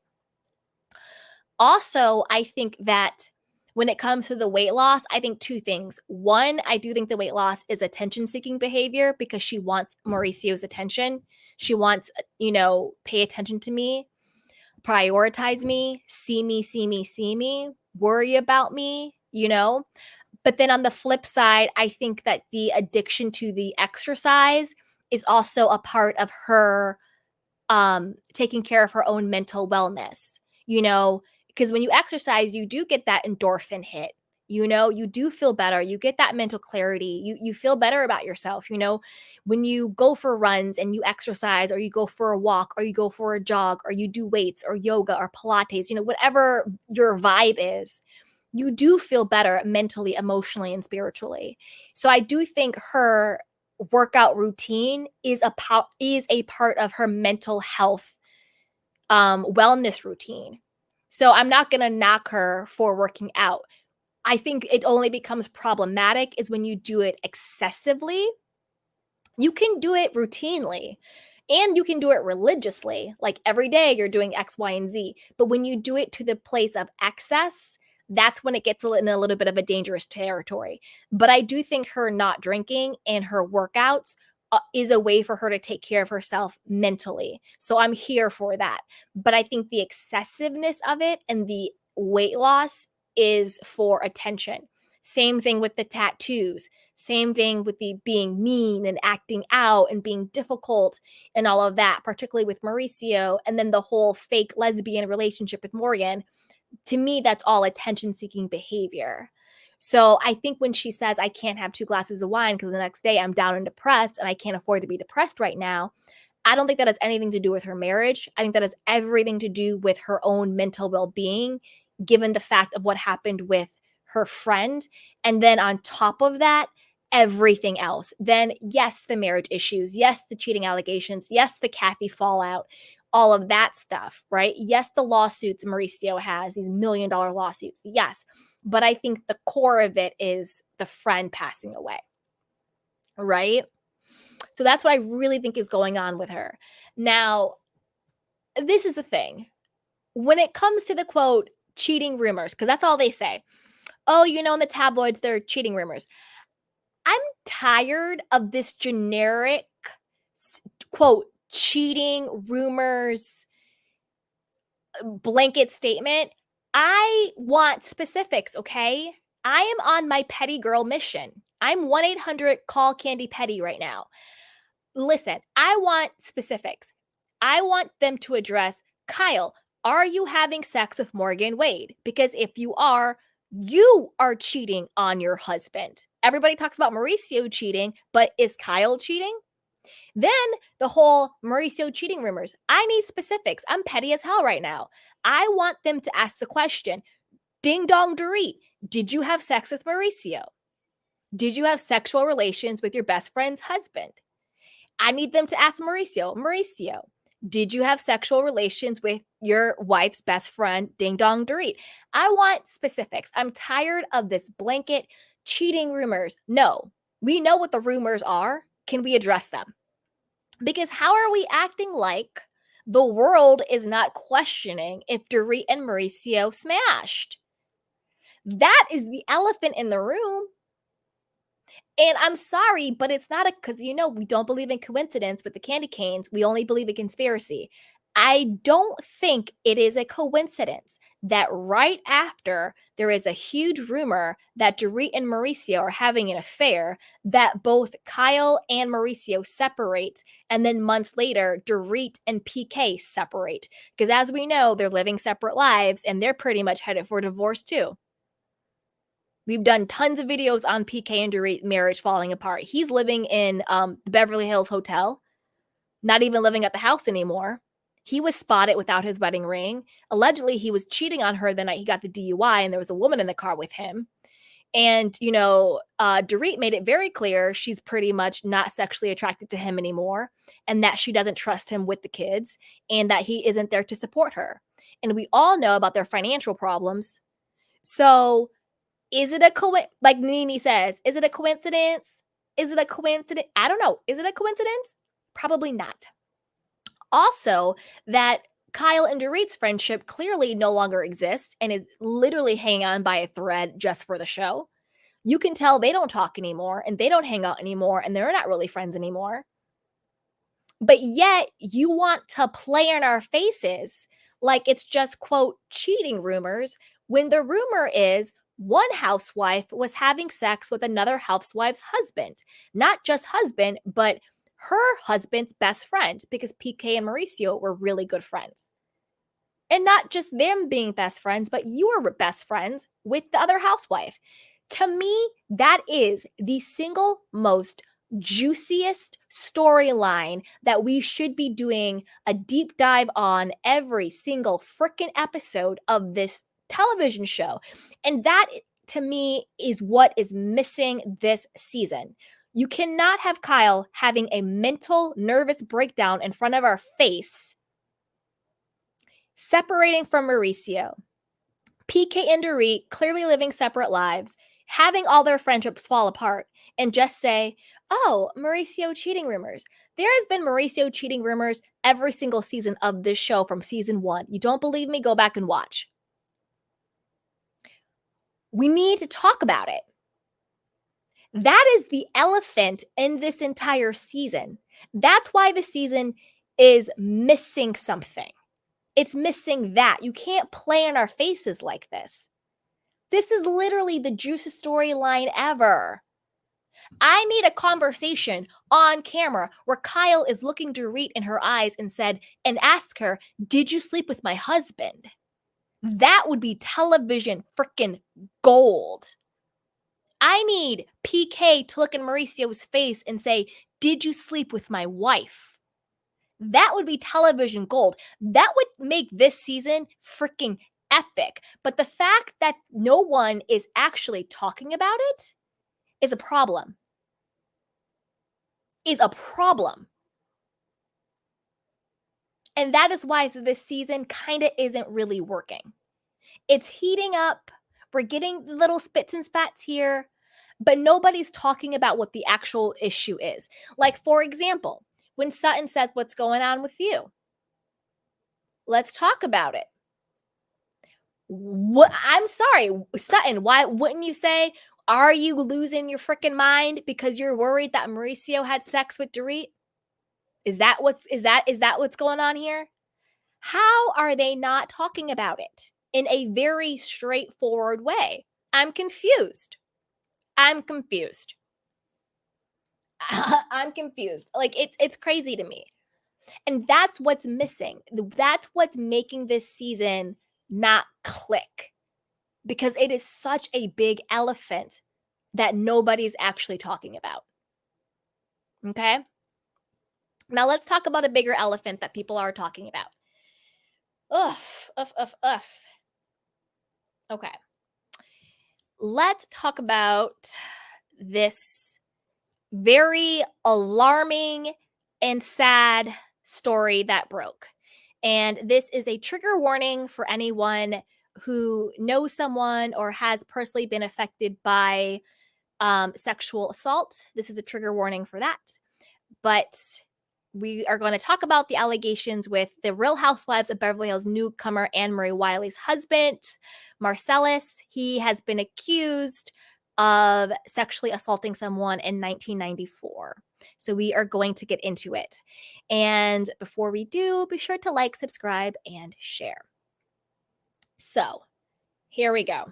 Also, I think that when it comes to the weight loss, I think 2 things. One, I do think the weight loss is attention-seeking behavior because she wants Mauricio's attention. She wants, you know, pay attention to me, prioritize me, see me, worry about me, you know? But then on the flip side, I think that the addiction to the exercise is also a part of her taking care of her own mental wellness, you know, because when you exercise, you do get that endorphin hit. You know, you do feel better. You get that mental clarity. You feel better about yourself. You know, when you go for runs and you exercise, or you go for a walk, or you go for a jog, or you do weights or yoga or Pilates, you know, whatever your vibe is, you do feel better mentally, emotionally, and spiritually. So I do think her workout routine is a part of her mental health wellness routine. So I'm not going to knock her for working out. I think it only becomes problematic is when you do it excessively. You can do it routinely and you can do it religiously. Like every day you're doing X, Y, and Z. But when you do it to the place of excess, that's when it gets in a little bit of a dangerous territory. But I do think her not drinking and her workouts is a way for her to take care of herself mentally. So I'm here for that. But I think the excessiveness of it and the weight loss is for attention. Same thing with the tattoos. Same thing with the being mean and acting out and being difficult and all of that, particularly with Mauricio, and then the whole fake lesbian relationship with Morgan. To me, that's all attention-seeking behavior. So I think when she says, I can't have 2 glasses of wine because the next day I'm down and depressed and I can't afford to be depressed right now, I don't think that has anything to do with her marriage. I think that has everything to do with her own mental well-being, given the fact of what happened with her friend. And then on top of that, everything else. Then, yes, the marriage issues. Yes, the cheating allegations. Yes, the Kathy fallout. All of that stuff, right? Yes, the lawsuits Mauricio has, these $1 million lawsuits. Yes. But I think the core of it is the friend passing away, right? So that's what I really think is going on with her. Now, this is the thing. When it comes to the quote, cheating rumors, because that's all they say. Oh, you know, in the tabloids, they're cheating rumors. I'm tired of this generic, quote, cheating, rumors, blanket statement. I want specifics, okay? I am on my petty girl mission. I'm 1-800 call Candy Petty right now. Listen, I want specifics. I want them to address, Kyle, are you having sex with Morgan Wade? Because if you are cheating on your husband. Everybody talks about Mauricio cheating, but is Kyle cheating? Then the whole Mauricio cheating rumors. I need specifics. I'm petty as hell right now. I want them to ask the question, ding dong Dorit, did you have sex with Mauricio? Did you have sexual relations with your best friend's husband? I need them to ask Mauricio, did you have sexual relations with your wife's best friend, Ding Dong Dorit? I want specifics. I'm tired of this blanket cheating rumors. No, we know what the rumors are. Can we address them? Because how are we acting like the world is not questioning if Dorit and Mauricio smashed? That is the elephant in the room. And I'm sorry, but it's not because, we don't believe in coincidence with the candy canes. We only believe in conspiracy. I don't think it is a coincidence that right after there is a huge rumor that Dorit and Mauricio are having an affair, that both Kyle and Mauricio separate, and then months later, Dorit and PK separate. Because as we know, they're living separate lives, and they're pretty much headed for divorce too. We've done tons of videos on PK and Dorit marriage falling apart. He's living in the Beverly Hills hotel, not even living at the house anymore. He was spotted without his wedding ring. Allegedly, he was cheating on her the night he got the DUI, and there was a woman in the car with him. And, Dorit made it very clear she's pretty much not sexually attracted to him anymore, and that she doesn't trust him with the kids, and that he isn't there to support her. And we all know about their financial problems. So is it a coincidence? Like Nene says, is it a coincidence? Is it a coincidence? I don't know. Is it a coincidence? Probably not. Also, that Kyle and Dorit's friendship clearly no longer exists and is literally hanging on by a thread just for the show. You can tell they don't talk anymore and they don't hang out anymore and they're not really friends anymore. But yet you want to play in our faces like it's just, quote, cheating rumors, when the rumor is one housewife was having sex with another housewife's husband. Not just husband, but her husband's best friend, because PK and Mauricio were really good friends. And not just them being best friends, but you were best friends with the other housewife. To me, that is the single most juiciest storyline that we should be doing a deep dive on every single freaking episode of this television show. And that, to me, is what is missing this season. You cannot have Kyle having a mental nervous breakdown in front of our face, separating from Mauricio, PK and Dorit clearly living separate lives, having all their friendships fall apart, and just say, oh, Mauricio cheating rumors. There has been Mauricio cheating rumors every single season of this show from season 1. You don't believe me? Go back and watch. We need to talk about it. That is the elephant in this entire season. That's why the season is missing something. It's missing that. You can't play in our faces like this. This is literally the juiciest storyline ever. I need a conversation on camera where Kyle is looking Dorit in her eyes and ask her, did you sleep with my husband? That would be television freaking gold. I need PK to look in Mauricio's face and say, did you sleep with my wife? That would be television gold. That would make this season freaking epic. But the fact that no one is actually talking about it is a problem. And that is why this season kind of isn't really working. It's heating up. We're getting little spits and spats here, but nobody's talking about what the actual issue is. Like, for example, when Sutton says, what's going on with you? Let's talk about it. I'm sorry, Sutton, why wouldn't you say, Are you losing your freaking mind because you're worried that Mauricio had sex with Dorit? Is that what's going on here? How are they not talking about it in a very straightforward way? I'm confused. I'm confused. I'm confused. Like it's crazy to me. And that's what's missing. That's what's making this season not click, because it is such a big elephant that nobody's actually talking about. Okay? Now let's talk about a bigger elephant that people are talking about. Ugh. Okay. Let's talk about this very alarming and sad story that broke. And this is a trigger warning for anyone who knows someone or has personally been affected by sexual assault. This is a trigger warning for that. But we are going to talk about the allegations with the Real Housewives of Beverly Hills newcomer Anne-Marie Wiley's husband, Marcellus. He has been accused of sexually assaulting someone in 1994. So we are going to get into it. And before we do, be sure to like, subscribe, and share. So here we go.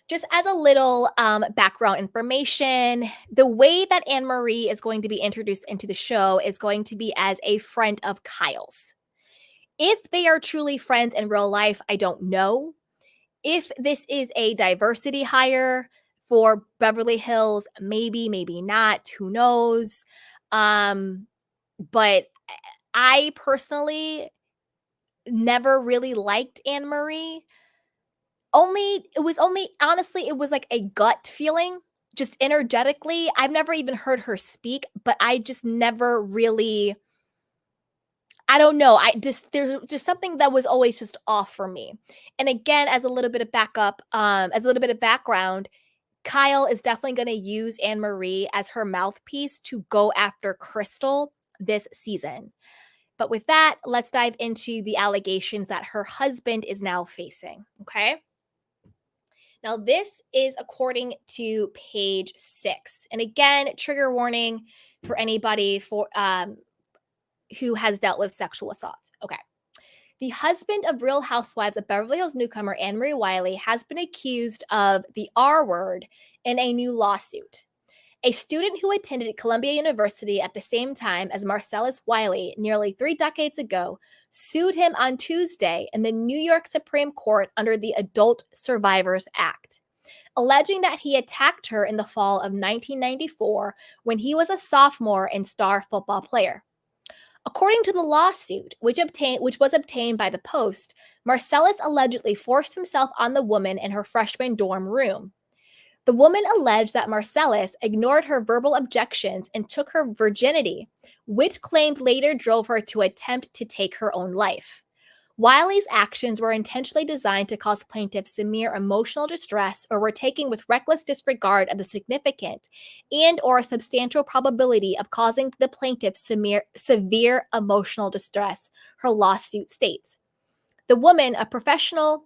Just as a little background information, the way that Anne-Marie is going to be introduced into the show is going to be as a friend of Kyle's. If they are truly friends in real life, I don't know. If this is a diversity hire for Beverly Hills, maybe, maybe not, who knows. But I personally never really liked Anne-Marie. Honestly, it was like a gut feeling, just energetically. I've never even heard her speak, but I just never really, I don't know. There's just something that was always just off for me. And again, as a little bit of background, Kyle is definitely going to use Anne-Marie as her mouthpiece to go after Crystal this season. But with that, let's dive into the allegations that her husband is now facing. Okay. Now, this is according to page 6. And again, trigger warning for anybody who has dealt with sexual assault. Okay. The husband of Real Housewives of Beverly Hills newcomer Anne-Marie Wiley has been accused of the R word in a new lawsuit. A student who attended Columbia University at the same time as Marcellus Wiley nearly 3 decades ago sued him on Tuesday in the New York Supreme Court under the Adult Survivors Act, alleging that he attacked her in the fall of 1994 when he was a sophomore and star football player. According to the lawsuit, which was obtained by the Post, Marcellus allegedly forced himself on the woman in her freshman dorm room. The woman alleged that Marcellus ignored her verbal objections and took her virginity, which claimed later drove her to attempt to take her own life. Wiley's actions were intentionally designed to cause plaintiffs severe emotional distress or were taken with reckless disregard of the significant and or substantial probability of causing the plaintiff severe emotional distress, her lawsuit states. The woman, a professor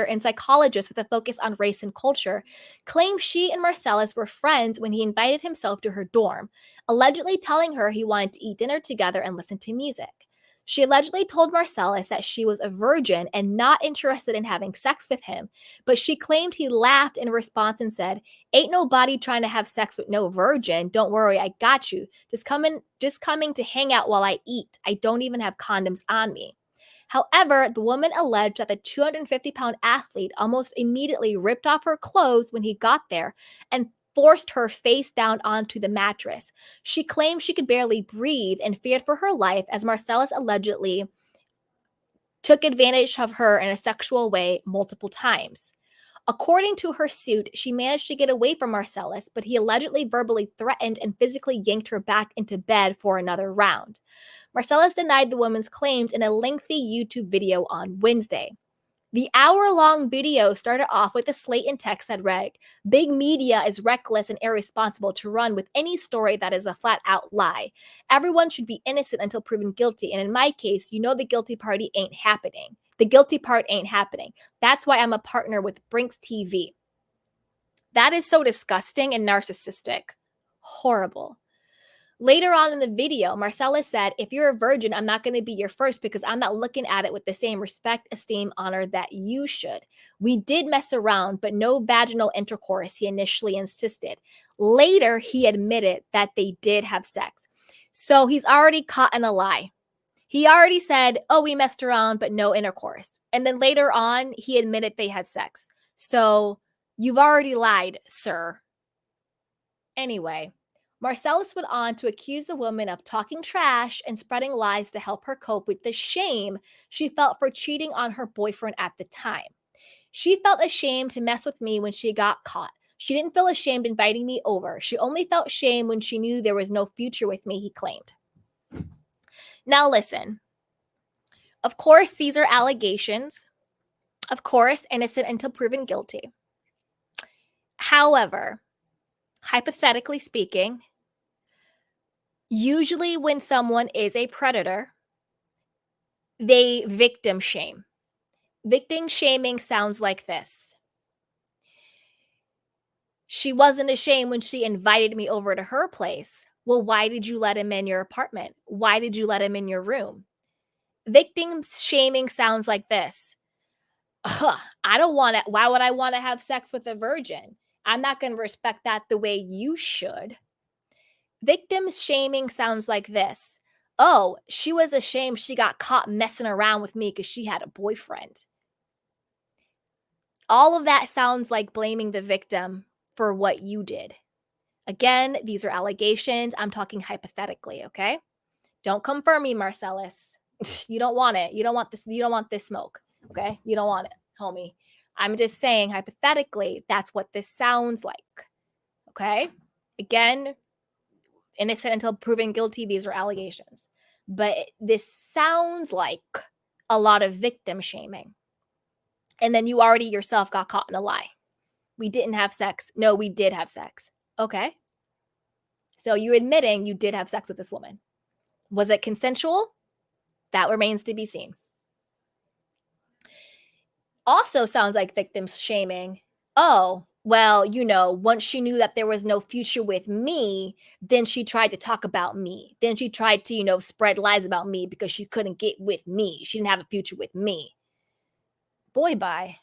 and psychologist with a focus on race and culture, claimed she and Marcellus were friends when he invited himself to her dorm, allegedly telling her he wanted to eat dinner together and listen to music. She allegedly told Marcellus that she was a virgin and not interested in having sex with him, but she claimed he laughed in response and said, "Ain't nobody trying to have sex with no virgin. Don't worry, I got you. Just coming to hang out while I eat. I don't even have condoms on me." However, the woman alleged that the 250-pound athlete almost immediately ripped off her clothes when he got there and forced her face down onto the mattress. She claimed she could barely breathe and feared for her life as Marcellus allegedly took advantage of her in a sexual way multiple times. According to her suit, she managed to get away from Marcellus, but he allegedly verbally threatened and physically yanked her back into bed for another round. Marcellus denied the woman's claims in a lengthy YouTube video on Wednesday. The hour-long video started off with a slate and text that read, "Big media is reckless and irresponsible to run with any story that is a flat-out lie. Everyone should be innocent until proven guilty, and in my case, the guilty part ain't happening. The guilty part ain't happening. That's why I'm a partner with Brinks TV." That is so disgusting and narcissistic. Horrible. Later on in the video, Marcellus said, if you're a virgin, I'm not going to be your first because I'm not looking at it with the same respect, esteem, honor that you should. We did mess around, but no vaginal intercourse, he initially insisted. Later, he admitted that they did have sex. So he's already caught in a lie. He already said, oh, we messed around, but no intercourse. And then later on, he admitted they had sex. So you've already lied, sir. Anyway, Marcellus went on to accuse the woman of talking trash and spreading lies to help her cope with the shame she felt for cheating on her boyfriend at the time. She felt ashamed to mess with me when she got caught. She didn't feel ashamed inviting me over. She only felt shame when she knew there was no future with me, he claimed. Now listen. Of course, these are allegations. Of course, innocent until proven guilty. However, hypothetically speaking, usually when someone is a predator, they victim shame. Victim shaming sounds like this. She wasn't ashamed when she invited me over to her place. Well, why did you let him in your apartment? Why did you let him in your room? Victim shaming sounds like this. I don't want to. Why would I want to have sex with a virgin? I'm not going to respect that the way you should. Victim shaming sounds like this. Oh, she was ashamed she got caught messing around with me because she had a boyfriend. All of that sounds like blaming the victim for what you did. Again, these are allegations. I'm talking hypothetically, okay? Don't come for me, Marcellus. You don't want it. You don't want this. You don't want this smoke, okay? You don't want it, homie. I'm just saying, hypothetically, that's what this sounds like, okay? Again, innocent until proven guilty. These are allegations. But this sounds like a lot of victim shaming. And then you already yourself got caught in a lie. We didn't have sex. No, we did have sex. Okay. So you're admitting you did have sex with this woman. Was it consensual? That remains to be seen. Also sounds like victim shaming. Oh, well, once she knew that there was no future with me, then she tried to talk about me. Then she tried to, spread lies about me because she couldn't get with me. She didn't have a future with me. Boy, bye.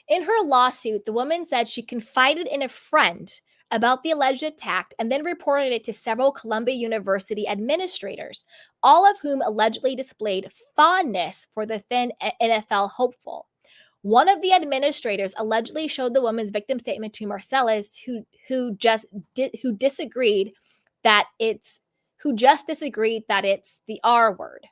In her lawsuit, the woman said she confided in a friend about the alleged attack and then reported it to several Columbia University administrators, all of whom allegedly displayed fondness for the then NFL hopeful. One of the administrators allegedly showed the woman's victim statement to Marcellus, who just disagreed that it's the R word.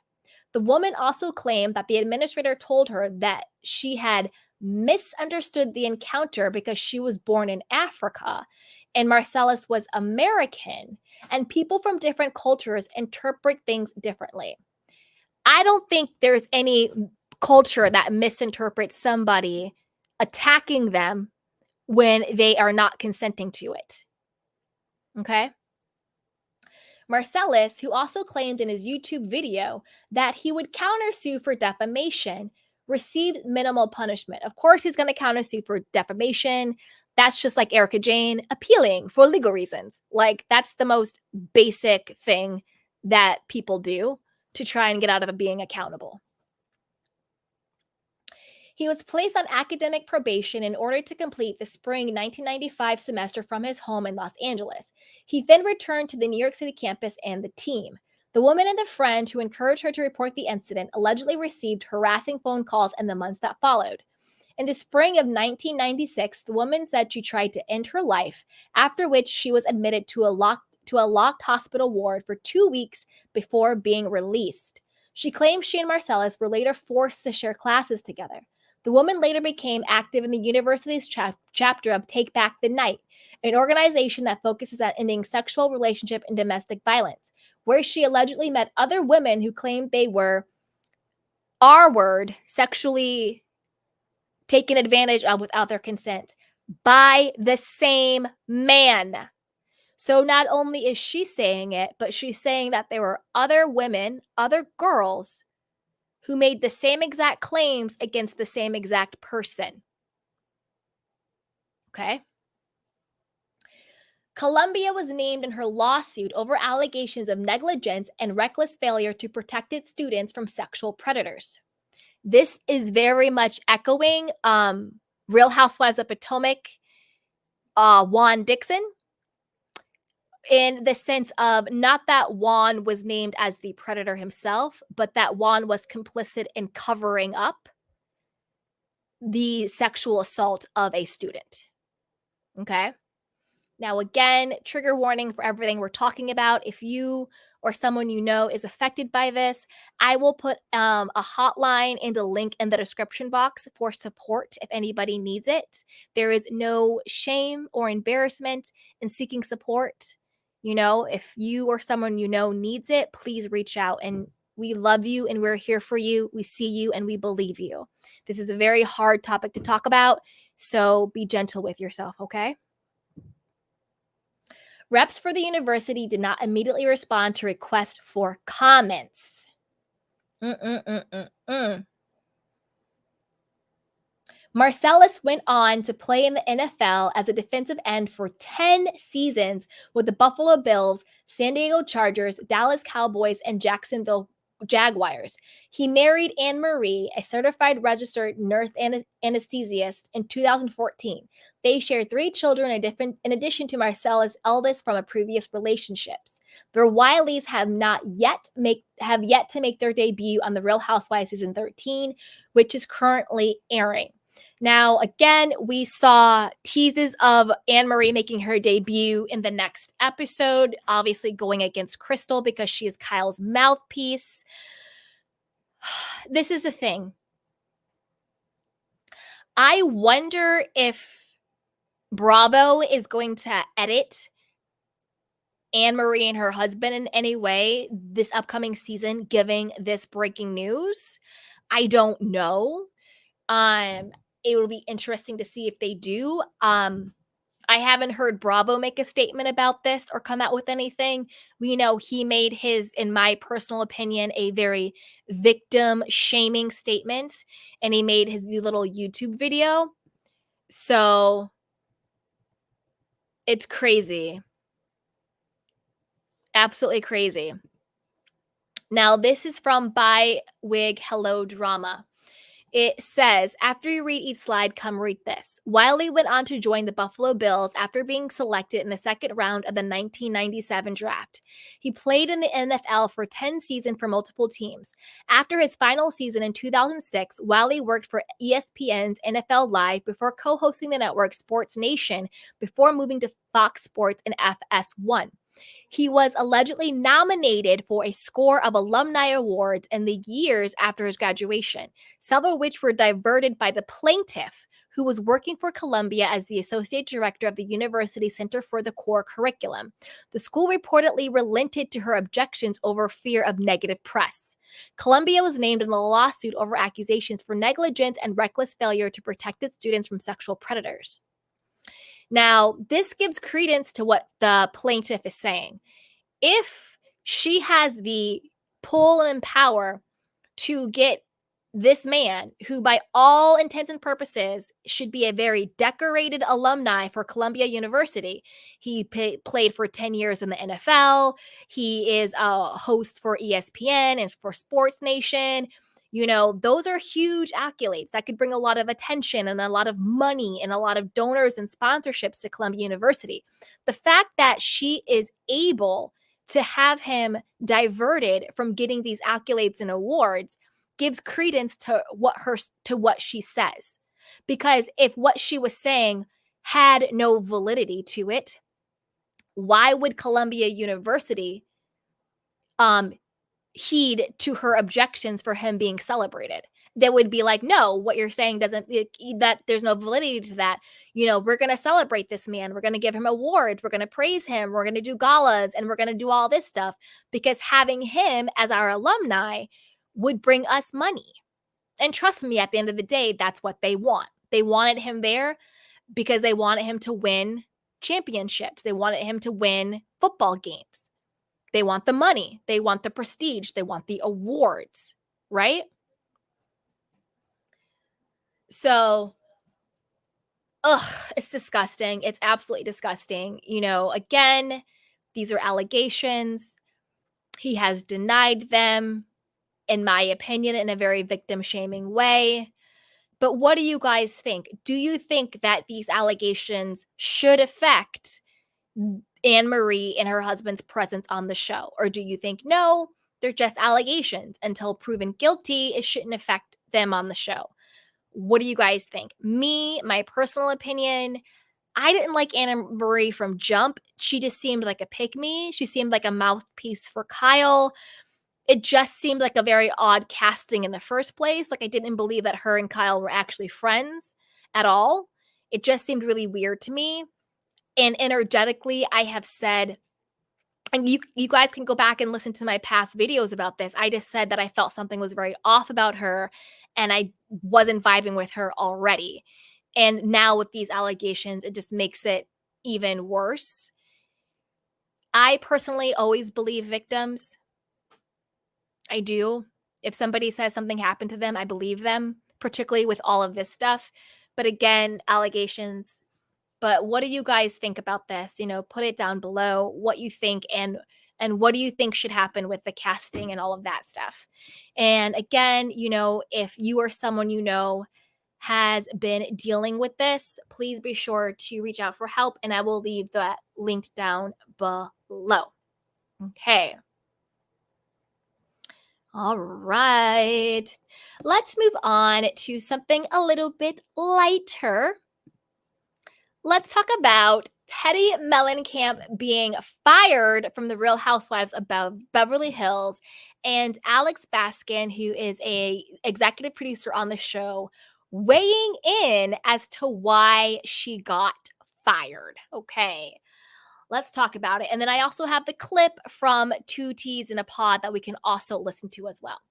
The woman also claimed that the administrator told her that she had misunderstood the encounter because she was born in Africa and Marcellus was American, and people from different cultures interpret things differently. I don't think there's any culture that misinterprets somebody attacking them when they are not consenting to it. Okay? Marcellus, who also claimed in his YouTube video that he would countersue for defamation, received minimal punishment. Of course, he's going to countersue for defamation. That's just like Erica Jane appealing for legal reasons. Like, that's the most basic thing that people do to try and get out of being accountable. He was placed on academic probation in order to complete the spring 1995 semester from his home in Los Angeles. He then returned to the New York City campus and the team. The woman and the friend who encouraged her to report the incident allegedly received harassing phone calls in the months that followed. In the spring of 1996, the woman said she tried to end her life, after which she was admitted to a locked hospital ward for 2 weeks before being released. She claimed she and Marcellus were later forced to share classes together. The woman later became active in the university's chapter of Take Back the Night, an organization that focuses on ending sexual, relationship, and domestic violence, where she allegedly met other women who claimed they were R-word, sexually taken advantage of without their consent by the same man. So not only is she saying it, but she's saying that there were other women, other girls, who made the same exact claims against the same exact person. Okay? Columbia was named in her lawsuit over allegations of negligence and reckless failure to protect its students from sexual predators. This is very much echoing Real Housewives of Potomac, Juan Dixon, in the sense of not that Juan was named as the predator himself, but that Juan was complicit in covering up the sexual assault of a student. Okay? Now, again, trigger warning for everything we're talking about. If you or someone you know is affected by this, I will put a hotline and a link in the description box for support if anybody needs it. There is no shame or embarrassment in seeking support. You know, if you or someone you know needs it, please reach out. And we love you and we're here for you. We see you and we believe you. This is a very hard topic to talk about, so be gentle with yourself, okay? Reps for the university did not immediately respond to requests for comments. Marcellus went on to play in the NFL as a defensive end for 10 seasons with the Buffalo Bills, San Diego Chargers, Dallas Cowboys, and Jacksonville Jaguars. He married Anne Marie, a certified registered nurse anesthesiast, in 2014. They shared 3 children in addition to Marcellus' eldest from a previous relationships. The Wileys have yet to make their debut on The Real Housewives season 13, which is currently airing. Now, again, we saw teases of Anne Marie making her debut in the next episode, obviously going against Crystal because she is Kyle's mouthpiece. This is the thing. I wonder if Bravo is going to edit Anne Marie and her husband in any way this upcoming season, giving this breaking news. I don't know. It will be interesting to see if they do. I haven't heard Bravo make a statement about this or come out with anything. We know he made his, in my personal opinion, a very victim shaming statement, and he made his little YouTube video. So it's crazy. Absolutely crazy. Now, this is from By Wig Hello Drama. It says, after you read each slide, come read this. Wiley went on to join the Buffalo Bills after being selected in the second round of the 1997 draft. He played in the NFL for 10 seasons for multiple teams. After his final season in 2006, Wiley worked for ESPN's NFL Live before co-hosting the network Sports Nation before moving to Fox Sports and FS1. He was allegedly nominated for a score of alumni awards in the years after his graduation, several of which were diverted by the plaintiff, who was working for Columbia as the associate director of the University Center for the Core Curriculum. The school reportedly relented to her objections over fear of negative press. Columbia was named in the lawsuit over accusations for negligence and reckless failure to protect its students from sexual predators. Now, this gives credence to what the plaintiff is saying. If she has the pull and power to get this man, who by all intents and purposes should be a very decorated alumni for Columbia University. He played for 10 years in the NFL. He is a host for ESPN and for Sports Nation. You know, those are huge accolades that could bring a lot of attention and a lot of money and a lot of donors and sponsorships to Columbia University. The fact that she is able to have him diverted from getting these accolades and awards gives credence to what she says. Because if what she was saying had no validity to it, why would Columbia University heed to her objections for him being celebrated? They would be like, no, what you're saying that there's no validity to that. You know, we're going to celebrate this man. We're going to give him awards. We're going to praise him. We're going to do galas and we're going to do all this stuff because having him as our alumni would bring us money. And trust me, at the end of the day, that's what they want. They wanted him there because they wanted him to win championships. They wanted him to win football games. They want the money. They want the prestige. They want the awards, right? So Ugh, it's disgusting. It's absolutely disgusting. Again, these are allegations. He has denied them, in my opinion, in a very victim shaming way. But what do you guys think? Do you think that these allegations should affect Anne Marie and her husband's presence on the show? Or do you think, no, they're just allegations. Until proven guilty, it shouldn't affect them on the show? What do you guys think? Me, my personal opinion, I didn't like Anna Marie from jump. She just seemed like a pick-me. She seemed like a mouthpiece for Kyle. It just seemed like a very odd casting in the first place. Like, I didn't believe that her and Kyle were actually friends at all. It just seemed really weird to me. And energetically, I have said, and you guys can go back and listen to my past videos about this. I just said that I felt something was very off about her and I wasn't vibing with her already. And now with these allegations, it just makes it even worse. I personally always believe victims. I do. If somebody says something happened to them, I believe them, particularly with all of this stuff. But again, allegations. But what do you guys think about this? Put it down below what you think and what do you think should happen with the casting and all of that stuff. And again, if you or someone has been dealing with this, please be sure to reach out for help and I will leave that linked down below. Okay. All right. Let's move on to something a little bit lighter. Let's talk about Teddi Mellencamp being fired from the Real Housewives of Beverly Hills and Alex Baskin, who is a executive producer on the show, weighing in as to why she got fired. Okay, let's talk about it. And then I also have the clip from Two Teas in a Pod that we can also listen to as well.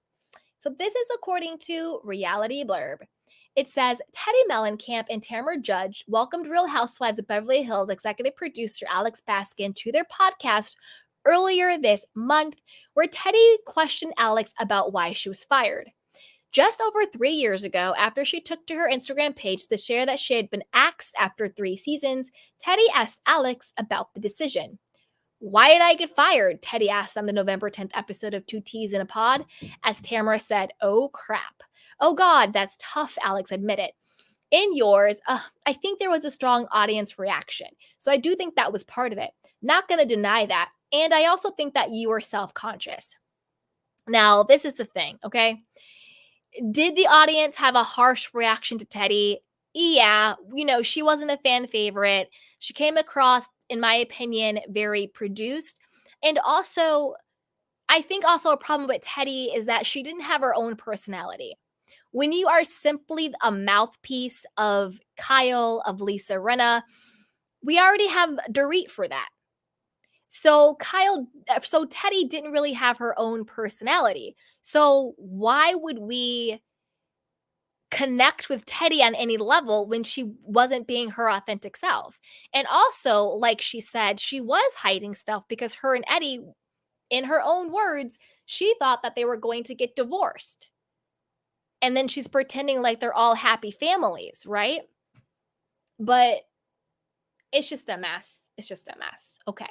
So this is according to Reality Blurb. It says, Teddi Mellencamp and Tamara Judge welcomed Real Housewives of Beverly Hills executive producer Alex Baskin to their podcast earlier this month, where Teddi questioned Alex about why she was fired. Just over 3 years ago, after she took to her Instagram page to share that she had been axed after 3 seasons, Teddi asked Alex about the decision. Why did I get fired? Teddi asked on the November 10th episode of Two Teas in a Pod, as Tamara said, oh crap. Oh God, that's tough, Alex admitted. In yours, I think there was a strong audience reaction. So I do think that was part of it. Not going to deny that. And I also think that you were self-conscious. Now, this is the thing, okay? Did the audience have a harsh reaction to Teddi? Yeah, she wasn't a fan favorite. She came across, in my opinion, very produced. And also, I think also a problem with Teddi is that she didn't have her own personality. When you are simply a mouthpiece of Kyle, of Lisa Rinna, we already have Dorit for that. So Teddi didn't really have her own personality. So why would we connect with Teddi on any level when she wasn't being her authentic self? And also, like she said, she was hiding stuff because her and Eddie, in her own words, she thought that they were going to get divorced. And then she's pretending like they're all happy families, right? But it's just a mess. It's just a mess. Okay.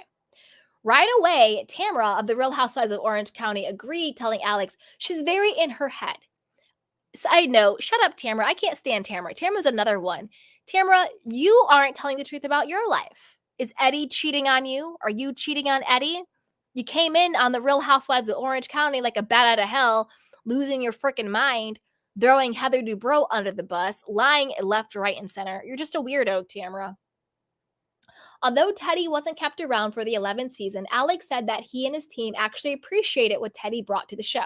Right away, Tamara of the Real Housewives of Orange County agreed, telling Alex she's very in her head. Side note, shut up, Tamara. I can't stand Tamara. Tamara's another one. Tamara, you aren't telling the truth about your life. Is Eddie cheating on you? Are you cheating on Eddie? You came in on the Real Housewives of Orange County like a bat out of hell, losing your freaking mind, throwing Heather Dubrow under the bus, lying left, right, and center. You're just a weirdo, Tamara. Although Teddi wasn't kept around for the 11th season, Alex said that he and his team actually appreciated what Teddi brought to the show.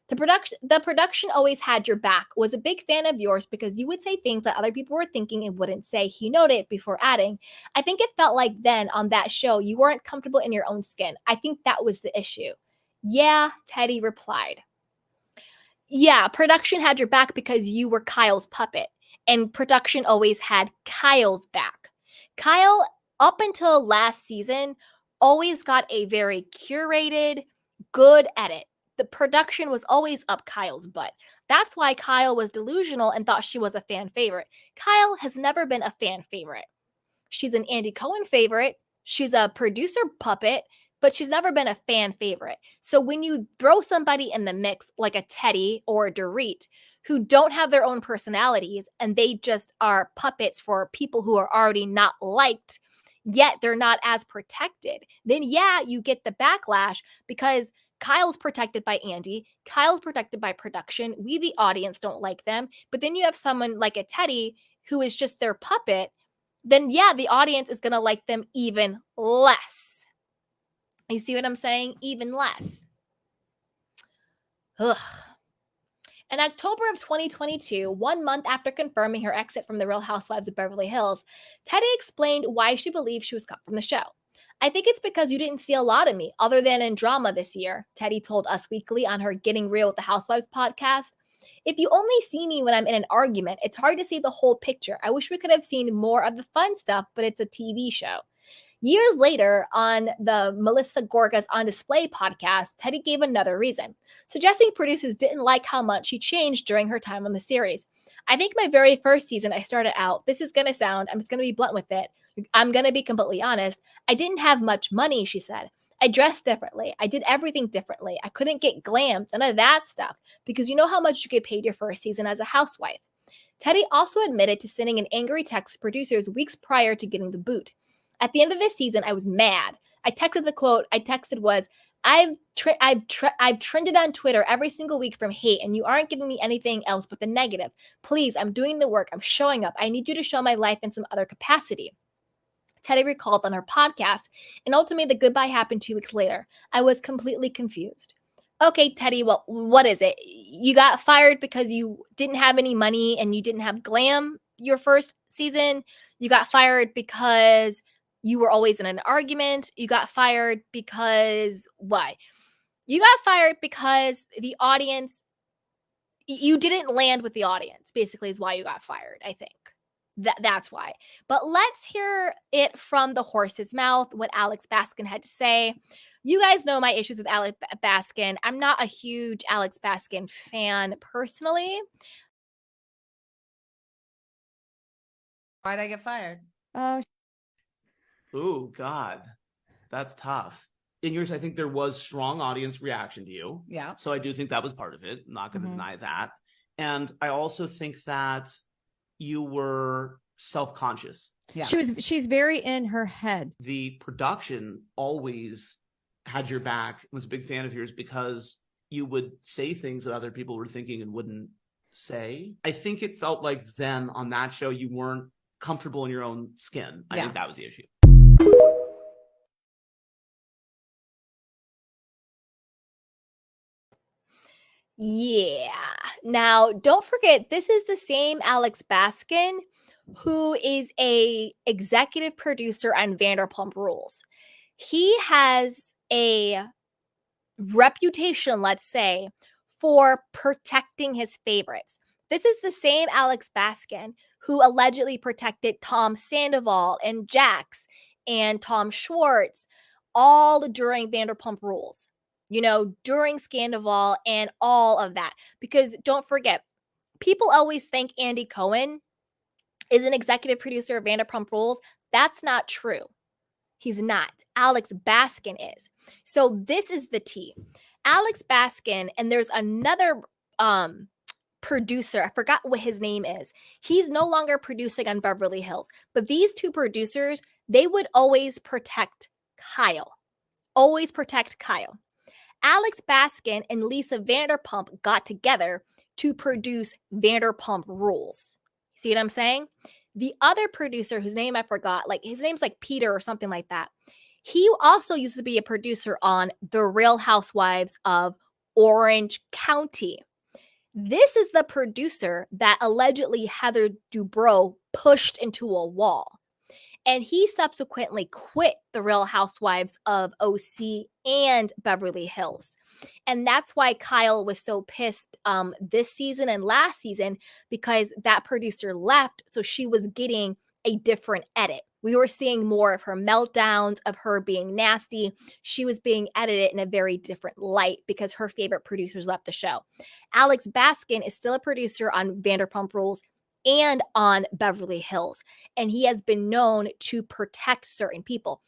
The production always had your back, was a big fan of yours because you would say things that other people were thinking and wouldn't say, he noted before adding. I think it felt like then on that show, you weren't comfortable in your own skin. I think that was the issue. Yeah, Teddi replied. Yeah, production had your back because you were Kyle's puppet, and production always had Kyle's back. Kyle, up until last season, always got a very curated, good edit. the production was always up Kyle's butt. That's why Kyle was delusional and thought she was a fan favorite. Kyle has never been a fan favorite. She's an Andy Cohen favorite. She's a producer puppet, but she's never been a fan favorite. So when you throw somebody in the mix like a Teddy or a Dorit who don't have their own personalities and they just are puppets for people who are already not liked, yet they're not as protected, then yeah, you get the backlash because Kyle's protected by Andy. Kyle's protected by production. We, the audience, don't like them. But then you have someone like a Teddy who is just their puppet. Then yeah, the audience is going to like them even less. You see what I'm saying? Even less. Ugh. In October of 2022, 1 month after confirming her exit from The Real Housewives of Beverly Hills, Teddy explained why she believed she was cut from the show. I think it's because you didn't see a lot of me other than in drama this year, Teddy told Us Weekly on her Getting Real with the Housewives podcast. If you only see me when I'm in an argument, it's hard to see the whole picture. I wish we could have seen more of the fun stuff, but it's a TV show. Years later, on the Melissa Gorga's On Display podcast, Teddy gave another reason, suggesting producers didn't like how much she changed during her time on the series. I think my very first season, I started out, I'm just going to be blunt with it. I'm going to be completely honest. I didn't have much money, she said. I dressed differently. I did everything differently. I couldn't get glammed, none of that stuff, because you know how much you get paid your first season as a housewife. Teddy also admitted to sending an angry text to producers weeks prior to getting the boot. At the end of this season, I was mad. I texted the quote I texted was, I've trended on Twitter every single week from hate, and you aren't giving me anything else but the negative. Please, I'm doing the work. I'm showing up. I need you to show my life in some other capacity. Teddy recalled on her podcast, and ultimately the goodbye happened 2 weeks later. I was completely confused. Okay, Teddy, well, what is it? You got fired because you didn't have any money and you didn't have glam your first season? You got fired because you were always in an argument? You got fired because why? You got fired because the audience, you didn't land with the audience, basically, is why you got fired, I think. That's why. But let's hear it from the horse's mouth, what Alex Baskin had to say. You guys know my issues with Alex Baskin. I'm not a huge Alex Baskin fan personally. Why'd I get fired? Oh, God. That's tough. In yours, I think there was strong audience reaction to you. Yeah. So I do think that was part of it. I'm not going to Mhm. deny that. And I also think that you were self-conscious. Yeah. She's very in her head. The production always had your back, was a big fan of yours because you would say things that other people were thinking and wouldn't say. I think it felt like then on that show, you weren't comfortable in your own skin. I Yeah. think that was the issue. Yeah. Now, don't forget, this is the same Alex Baskin who is a executive producer on Vanderpump Rules. He has a reputation, let's say, for protecting his favorites. This is the same Alex Baskin who allegedly protected Tom Sandoval and Jax and Tom Schwartz all during Vanderpump Rules, during Scandoval and all of that. Because don't forget, people always think Andy Cohen is an executive producer of Vanderpump Rules. That's not true. He's not. Alex Baskin is. So this is the tea. Alex Baskin, and there's another producer. I forgot what his name is. He's no longer producing on Beverly Hills. But these two producers, they would always protect Kyle. Always protect Kyle. Alex Baskin and Lisa Vanderpump got together to produce Vanderpump Rules. See what I'm saying? The other producer, whose name I forgot, his name's like Peter or something like that. He also used to be a producer on The Real Housewives of Orange County. This is the producer that allegedly Heather Dubrow pushed into a wall. And he subsequently quit The Real Housewives of OC and Beverly Hills. And that's why Kyle was so pissed this season and last season, because that producer left. So she was getting a different edit. We were seeing more of her meltdowns, of her being nasty. She was being edited in a very different light because her favorite producers left the show. Alex Baskin is still a producer on Vanderpump Rules and on Beverly Hills, and he has been known to protect certain people.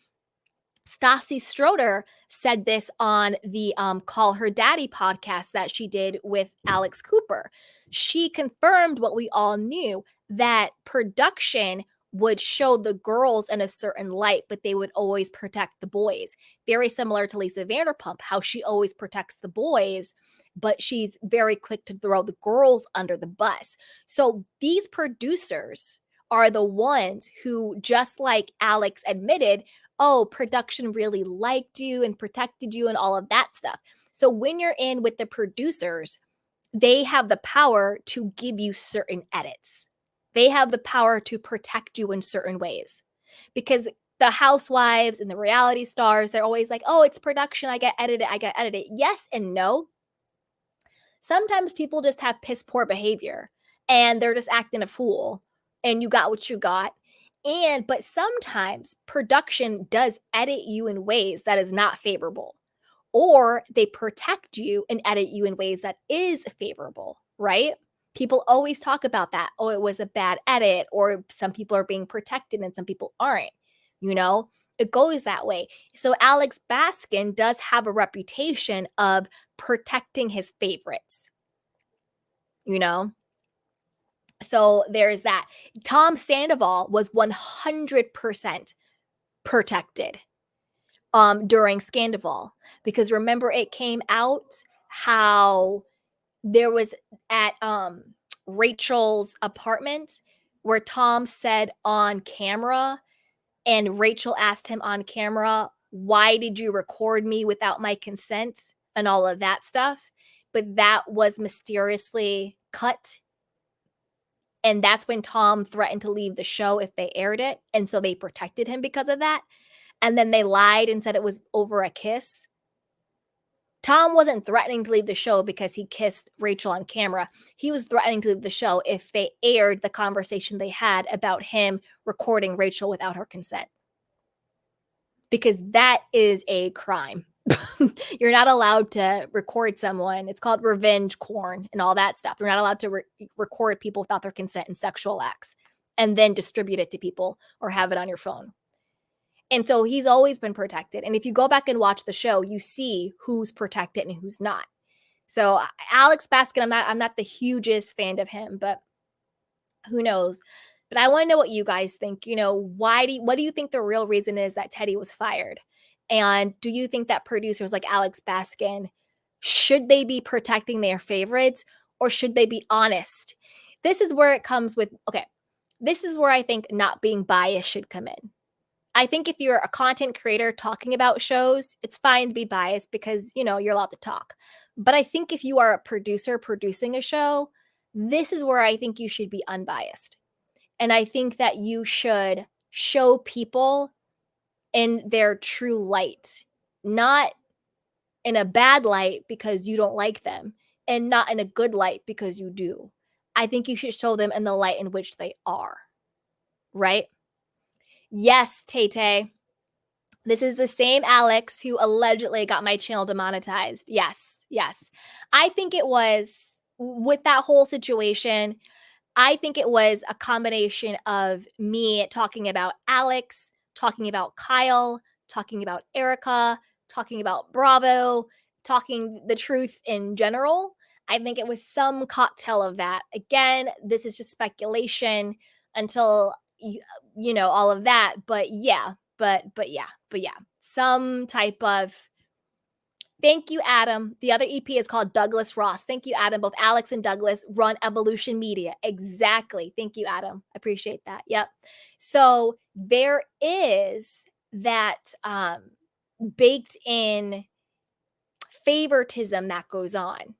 Stassi Stroder said this on the Call Her Daddy podcast that she did with Alex Cooper. She confirmed what we all knew, that production would show the girls in a certain light, but they would always protect the boys. Very similar to Lisa Vanderpump, how she always protects the boys, but she's very quick to throw the girls under the bus. So these producers are the ones who, just like Alex admitted, oh, production really liked you and protected you and all of that stuff. So when you're in with the producers, they have the power to give you certain edits. They have the power to protect you in certain ways. Because the housewives and the reality stars, they're always like, oh, it's production. I get edited. Yes and no. Sometimes people just have piss poor behavior and they're just acting a fool and you got what you got. But sometimes production does edit you in ways that is not favorable, or they protect you and edit you in ways that is favorable, right? People always talk about that. Oh, it was a bad edit, or some people are being protected and some people aren't, it goes that way. So Alex Baskin does have a reputation of protecting his favorites, So there's that. Tom Sandoval was 100% protected during Scandival, because remember, it came out how there was at Rachel's apartment where Tom said on camera, and Rachel asked him on camera, why did you record me without my consent and all of that stuff? But that was mysteriously cut. And that's when Tom threatened to leave the show if they aired it. And so they protected him because of that. And then they lied and said it was over a kiss. Tom wasn't threatening to leave the show because he kissed Rachel on camera. He was threatening to leave the show if they aired the conversation they had about him recording Rachel without her consent. Because that is a crime. You're not allowed to record someone. It's called revenge porn and all that stuff. You're not allowed to record people without their consent in sexual acts and then distribute it to people or have it on your phone. And so he's always been protected. And if you go back and watch the show, you see who's protected and who's not. So Alex Baskin, I'm not the hugest fan of him, but who knows? But I want to know what you guys think. What do you think the real reason is that Teddi was fired? And do you think that producers like Alex Baskin, should they be protecting their favorites, or should they be honest? This is where it comes with, this is where I think not being biased should come in. I think if you're a content creator talking about shows, it's fine to be biased because, you're allowed to talk. But I think if you are a producer producing a show, this is where I think you should be unbiased. And I think that you should show people in their true light, not in a bad light because you don't like them, and not in a good light because you do. I think you should show them in the light in which they are, right? Yes, Tay-Tay. This is the same Alex who allegedly got my channel demonetized. Yes. I think it was, with that whole situation, I think it was a combination of me talking about Alex, talking about Kyle, talking about Erica, talking about Bravo, talking the truth in general. I think it was some cocktail of that. Again, this is just speculation until all of that. But yeah, some type of. Thank you, Adam. The other EP is called Douglas Ross. Thank you, Adam. Both Alex and Douglas run Evolution Media. Exactly. Thank you, Adam. I appreciate that. Yep. So there is that baked in favoritism that goes on.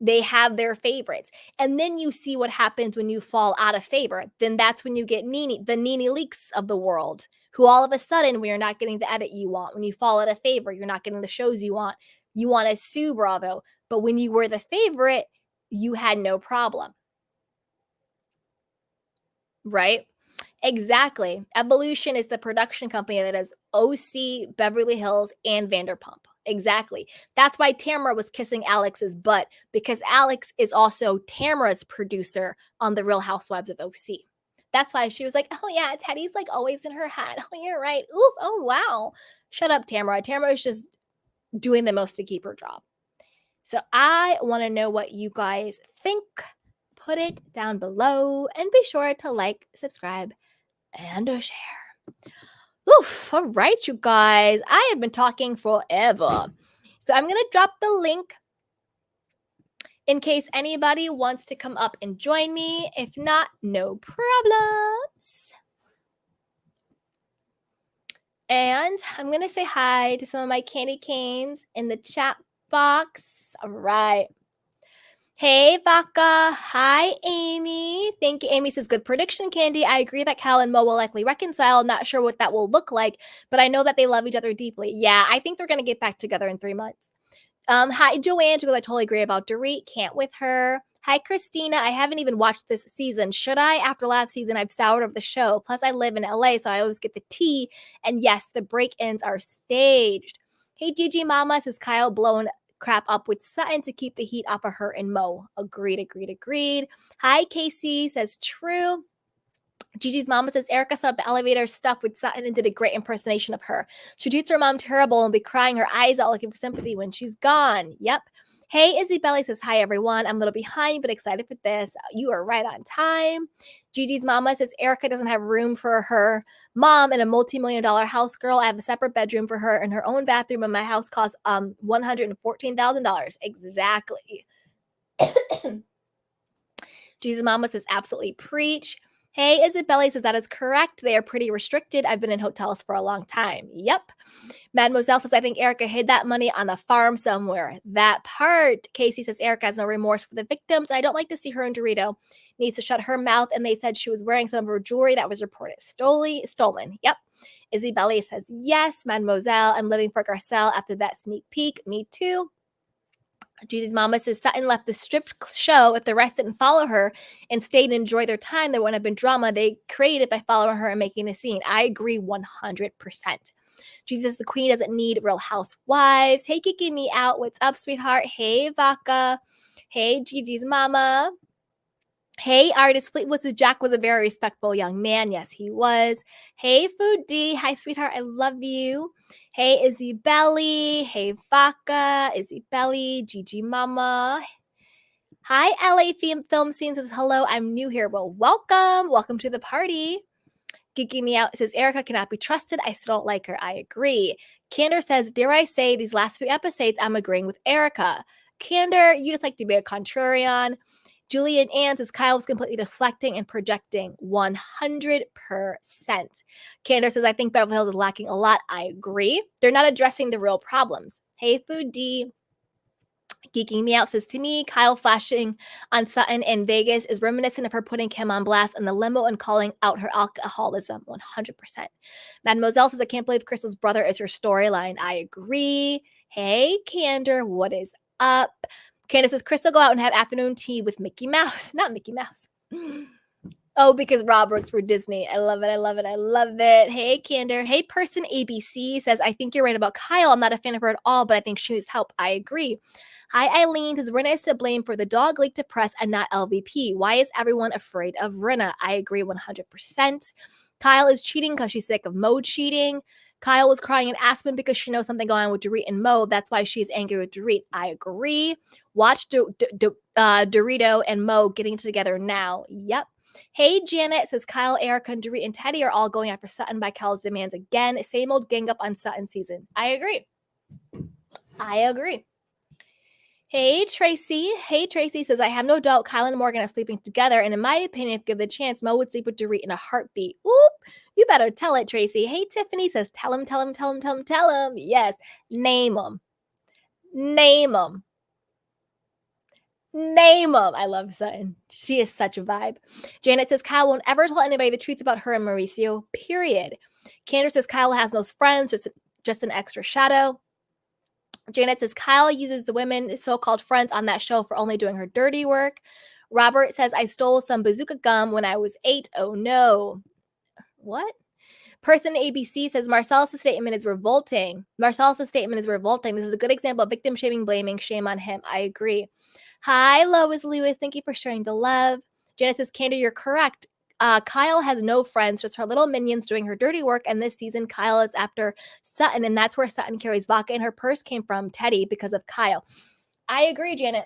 They have their favorites. And then you see what happens when you fall out of favor. Then that's when you get the Nene Leaks of the world, who all of a sudden, when you're not getting the edit you want, when you fall out of favor, you're not getting the shows you want to sue Bravo. But when you were the favorite, you had no problem. Right? Exactly. Evolution is the production company that does OC, Beverly Hills, and Vanderpump. Exactly. That's why Tamara was kissing Alex's butt, because Alex is also Tamara's producer on The Real Housewives of OC. That's why she was like, oh yeah, Teddy's like always in her head. Oh, you're right. Oof. Oh, wow. Shut up, Tamara. Tamara is just doing the most to keep her job. So I want to know what you guys think. Put it down below and be sure to like, subscribe, and a share. Oof, all right, you guys. I have been talking forever. So I'm going to drop the link in case anybody wants to come up and join me. If not, no problems. And I'm going to say hi to some of my candy canes in the chat box. All right. Hey, Vaca. Hi, Amy. Thank you. Amy says, good prediction, Candy. I agree that Cal and Mo will likely reconcile. Not sure what that will look like, but I know that they love each other deeply. Yeah, I think they're going to get back together in 3 months. Hi, Joanne, because I totally agree about Dorit. Can't with her. Hi, Christina. I haven't even watched this season. Should I? After last season, I've soured of the show. Plus, I live in LA, so I always get the tea. And yes, the break-ins are staged. Hey, Gigi Mama, says Kyle blown crap up with Sutton to keep the heat off of her and Mo. Agreed. Hi, Casey, says true. Gigi's mama says Erica set up the elevator stuff with Sutton and did a great impersonation of her. She treats her mom terrible and be crying her eyes out looking for sympathy when she's gone. Yep. Hey, Izzy Belly says, hi, everyone. I'm a little behind, but excited for this. You are right on time. Gigi's mama says Erica doesn't have room for her mom in a multi-million-dollar house, girl. I have a separate bedroom for her in her own bathroom, and my house costs $114,000. Exactly. Gigi's mama says, absolutely preach. Hey, Isabella says that is correct. They are pretty restricted. I've been in hotels for a long time. Yep. Mademoiselle says, I think Erica hid that money on a farm somewhere. That part. Casey says Erica has no remorse for the victims. I don't like to see her in Dorito. Needs to shut her mouth. And they said she was wearing some of her jewelry that was reported stolen. Yep. Isabella says, yes, Mademoiselle. I'm living for Garcelle after that sneak peek. Me too. Gigi's mama says Sutton left the strip show. If the rest didn't follow her and stayed and enjoyed their time, there wouldn't have been drama they created by following her and making the scene. I agree 100%. Jesus, the queen doesn't need Real Housewives. Hey, kicking me out. What's up, sweetheart? Hey, Vaca. Hey, Gigi's mama. Hey, Artist Fleetwood says Jack was a very respectful young man. Yes, he was. Hey, Food D. Hi, sweetheart. I love you. Hey, Izzy Belly. Hey, Vaca. Izzy Belly. Gigi Mama. Hi, LA Film Scene says, hello, I'm new here. Well, welcome. Welcome to the party. Geeking me out says, Erica cannot be trusted. I still don't like her. I agree. Candor says, dare I say, these last few episodes, I'm agreeing with Erica. Candor, you just like to be a contrarian. Julian Ann says Kyle was completely deflecting and projecting 100%. Candor says, I think Beverly Hills is lacking a lot. I agree. They're not addressing the real problems. Hey, Food D. Geeking me out says, to me, Kyle flashing on Sutton in Vegas is reminiscent of her putting Kim on blast in the limo and calling out her alcoholism 100%. Mademoiselle says, I can't believe Crystal's brother is her storyline. I agree. Hey, Candor, what is up? Candace says, Crystal, go out and have afternoon tea with Mickey Mouse. Not Mickey Mouse. Oh, because Rob works for Disney. I love it. Hey, Candor. Hey, Person ABC says, I think you're right about Kyle. I'm not a fan of her at all, but I think she needs help. I agree. Hi, Eileen says, Rinna is to blame for the dog leak to press and not LVP. Why is everyone afraid of Rinna? I agree 100%. Kyle is cheating because she's sick of Mo cheating. Kyle was crying in Aspen because she knows something going on with Dorit and Mo. That's why she's angry with Dorit. I agree. Watch Dorito and Mo getting together now. Yep. Hey, Janet says Kyle, Erica, and Dorit and Teddy are all going after Sutton by Kyle's demands again. Same old gang up on Sutton season. I agree. Hey, Tracy. Hey, Tracy says, I have no doubt Kyle and Morgan are sleeping together. And in my opinion, if given the chance, Mo would sleep with Dorit in a heartbeat. Oop. You better tell it, Tracy. Hey, Tiffany says, tell him. Yes. Name him. I love Sutton. She is such a vibe. Janet says, Kyle won't ever tell anybody the truth about her and Mauricio, period. Candor says, Kyle has no friends, just an extra shadow. Janet says, Kyle uses the women, so-called friends on that show for only doing her dirty work. Robert says, I stole some bazooka gum when I was 8. Oh, no. What? Person ABC says Marcellus' statement is revolting. Marcellus' statement is revolting. This is a good example of victim shaming, blaming, shame on him. I agree. Hi, Lois Lewis. Thank you for sharing the love. Genesis Candor, you're correct. Kyle has no friends, just her little minions doing her dirty work. And this season, Kyle is after Sutton, and that's where Sutton carries vodka in her purse came from, Teddy, because of Kyle. I agree, Janet.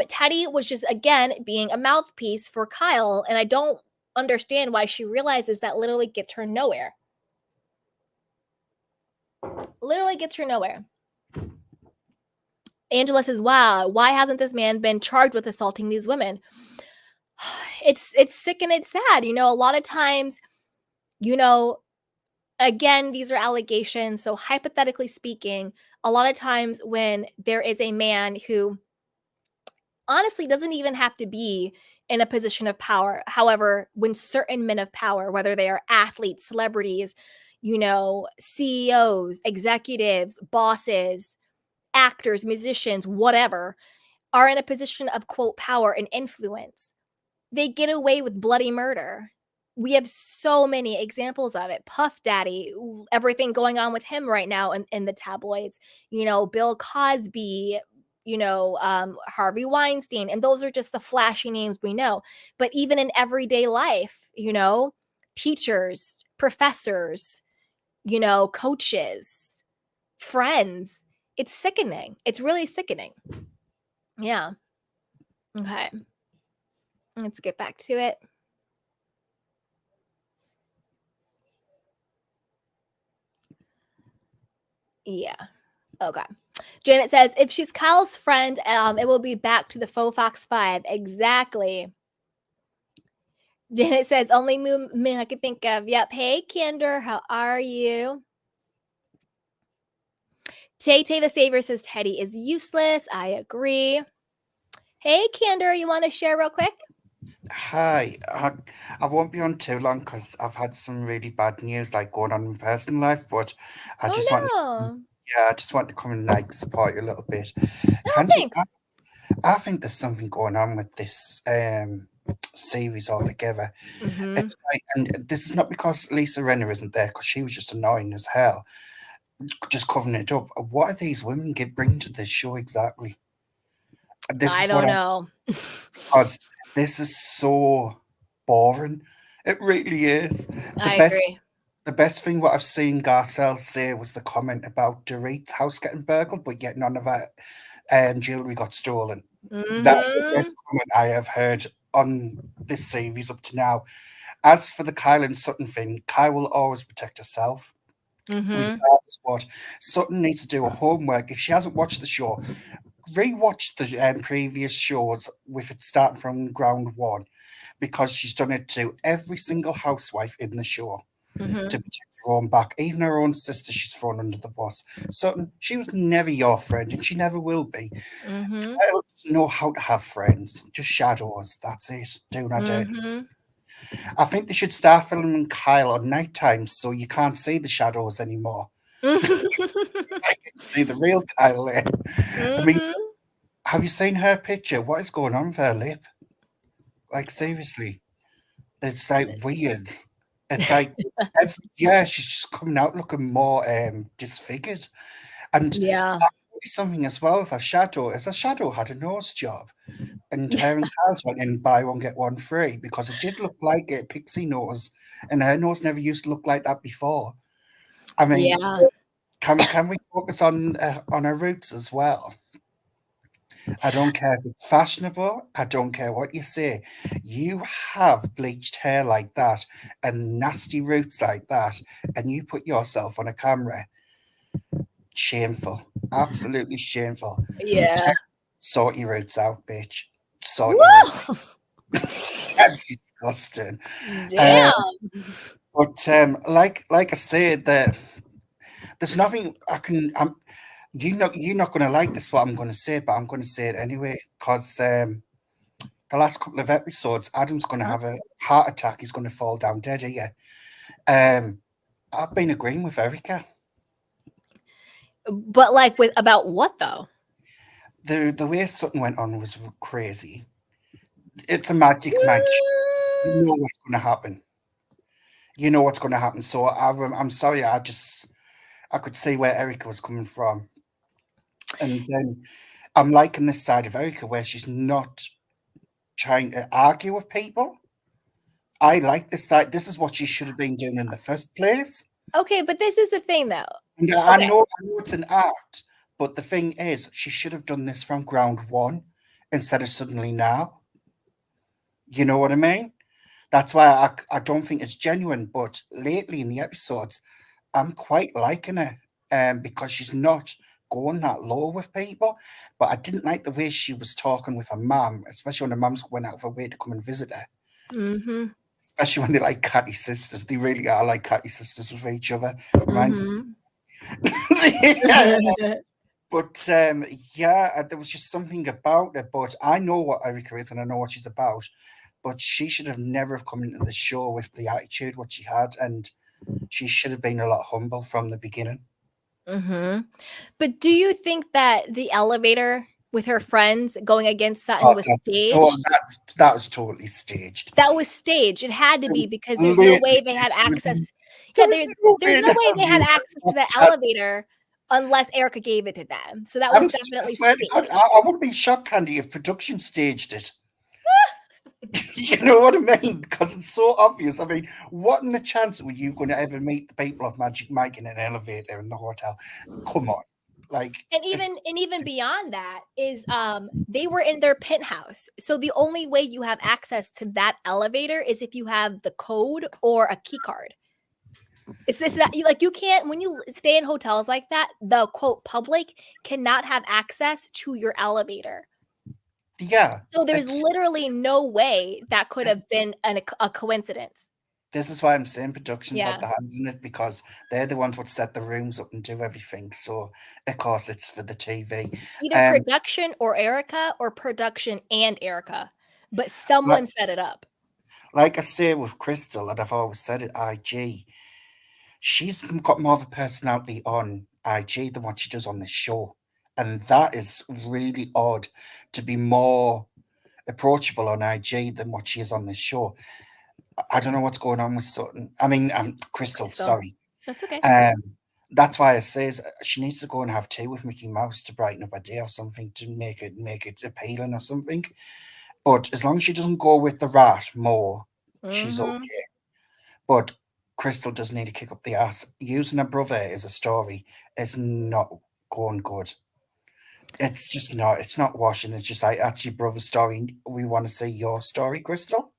Teddy was just, again, being a mouthpiece for Kyle, and I don't understand why she realizes that literally gets her nowhere. Literally gets her nowhere. Angela says, wow, why hasn't this man been charged with assaulting these women? It's sick and it's sad. You know, a lot of times, you know, again, these are allegations. So hypothetically speaking, a lot of times when there is a man who honestly doesn't even have to be in a position of power. However, when certain men of power, whether they are athletes, celebrities, you know, CEOs, executives, bosses, actors, musicians, whatever, are in a position of, quote, power and influence, they get away with bloody murder. We have so many examples of it. Puff Daddy, everything going on with him right now in the tabloids, you know, Bill Cosby, you know, Harvey Weinstein. And those are just the flashy names we know. But even in everyday life, you know, teachers, professors, you know, coaches, friends, it's sickening. It's really sickening. Yeah. Okay. Let's get back to it. Yeah. Okay. Janet says, if she's Kyle's friend, it will be back to the faux Fox 5. Exactly. Janet says, only men I could think of. Yep. Hey, Candor, how are you? Tay Tay the Savior says Teddy is useless. I agree. Hey, Candor, you want to share real quick? Hi, I won't be on too long because I've had some really bad news like going on in my personal life, but I just want, No. yeah, I just want to come and like support you a little bit. No, Can you? thanks. I think there's something going on with this series altogether. Mm-hmm. It's like, and this is not because Lisa Renner isn't there because she was just annoying as hell, just covering it up. What are these women bring to this show exactly? This I is what don't know. because this is so boring. It really is. I agree. The best thing what I've seen Garcelle say was the comment about Dorit's house getting burgled, but yet none of her jewellery got stolen. That's the Mm-hmm. best comment I have heard on this series up to now. As for the Kyle and Sutton thing, Kyle will always protect herself, Mm-hmm. regardless what. Sutton needs to do her homework. If she hasn't watched the show, rewatch the previous shows with it starting from ground one, because she's done it to every single housewife in the show Mm-hmm. to protect her own back. Even her own sister, she's thrown under the bus. So she was never your friend, and she never will be. Mm-hmm. Kyle doesn't know how to have friends, just shadows. That's it. Do not dirty. Mm-hmm. I think they should start filming Kyle at night time so you can't see the shadows anymore. I can see the real Kyle there. I mean, Mm-hmm. have you seen her picture? What is going on with her lip? Like, seriously. It's like weird. It's like, yeah, she's just coming out looking more disfigured. And Yeah. something as well with her shadow is her shadow had a nose job. And her and Kyle's went in buy one, get one free because it did look like a pixie nose. And her nose never used to look like that before. I mean, Yeah. can we focus on her roots as well? I don't care if it's fashionable. I don't care what you say. You have bleached hair like that and nasty roots like that, and you put yourself on a camera. Shameful. Absolutely shameful. Yeah. Sort your roots out, bitch. Sort your roots. Woo! That's disgusting. Damn. But like I said, there's nothing I can. You're not going to like this what I'm going to say, but I'm going to say it anyway because the last couple of episodes, Adam's going to have a heart attack. He's going to fall down dead here. I've been agreeing with Erica. But like with about what though? The way Sutton went on was crazy. It's a magic match. You know what's going to happen. you know what's going to happen. So I'm sorry. I could see where Erica was coming from, and then I'm liking this side of Erica where she's not trying to argue with people. I like this side. This is what she should have been doing in the first place. Okay, but this is the thing, though. And Okay. I know it's an art, but the thing is, she should have done this from ground one instead of suddenly now. You know what I mean? That's why I don't think it's genuine. But lately in the episodes, I'm quite liking her because she's not going that low with people. But I didn't like the way she was talking with her mum, especially when her mum's went out of her way to come and visit her. Mm-hmm. Especially when they're like catty sisters. They really are like catty sisters with each other. Reminds But yeah, there was just something about it. But I know what Erica is and I know what she's about. But she should have never have come into the show with the attitude what she had, and she should have been a lot humble from the beginning. Mm-hmm. But do you think that the elevator with her friends going against Sutton was staged? That was totally staged. That was staged. It had to be because there's Completely no way they had staged. access. There Yeah, was there's no way they had you access to the chat. elevator unless Erica gave it to them. So that was definitely I swear to God, staged. I wouldn't be shocked, Candy, if production staged it. You know what I mean? Because it's so obvious. I mean, what in the chance were you going to ever meet the people of Magic Mike in an elevator in the hotel? Come on. Like, And even beyond that is they were in their penthouse. So the only way you have access to that elevator is if you have the code or a key card. It's this that you can't, when you stay in hotels like that, the quote public cannot have access to your elevator. yeah. So there's literally no way that could have been a coincidence. This is why I'm saying productions Yeah. have the hands in it, because they're the ones what set the rooms up and do everything. So of course it's for the TV. Either production or Erica, or production and Erica. But someone set it up. Like I say with Crystal, and I've always said it, IG, she's got more of a personality on IG than what she does on this show. And that is really odd, to be more approachable on IG than what she is on this show. I don't know what's going on with Sutton. I mean, Crystal, sorry. That's okay. That's why I says she needs to go and have tea with Mickey Mouse to brighten up her day or something, to make it appealing or something. But as long as she doesn't go with the rat more, she's okay. But Crystal does need to kick up the ass. Using her brother as a story is not going good. It's just not. It's not washing. It's just like, actually, brother's story. We want to see your story, Crystal.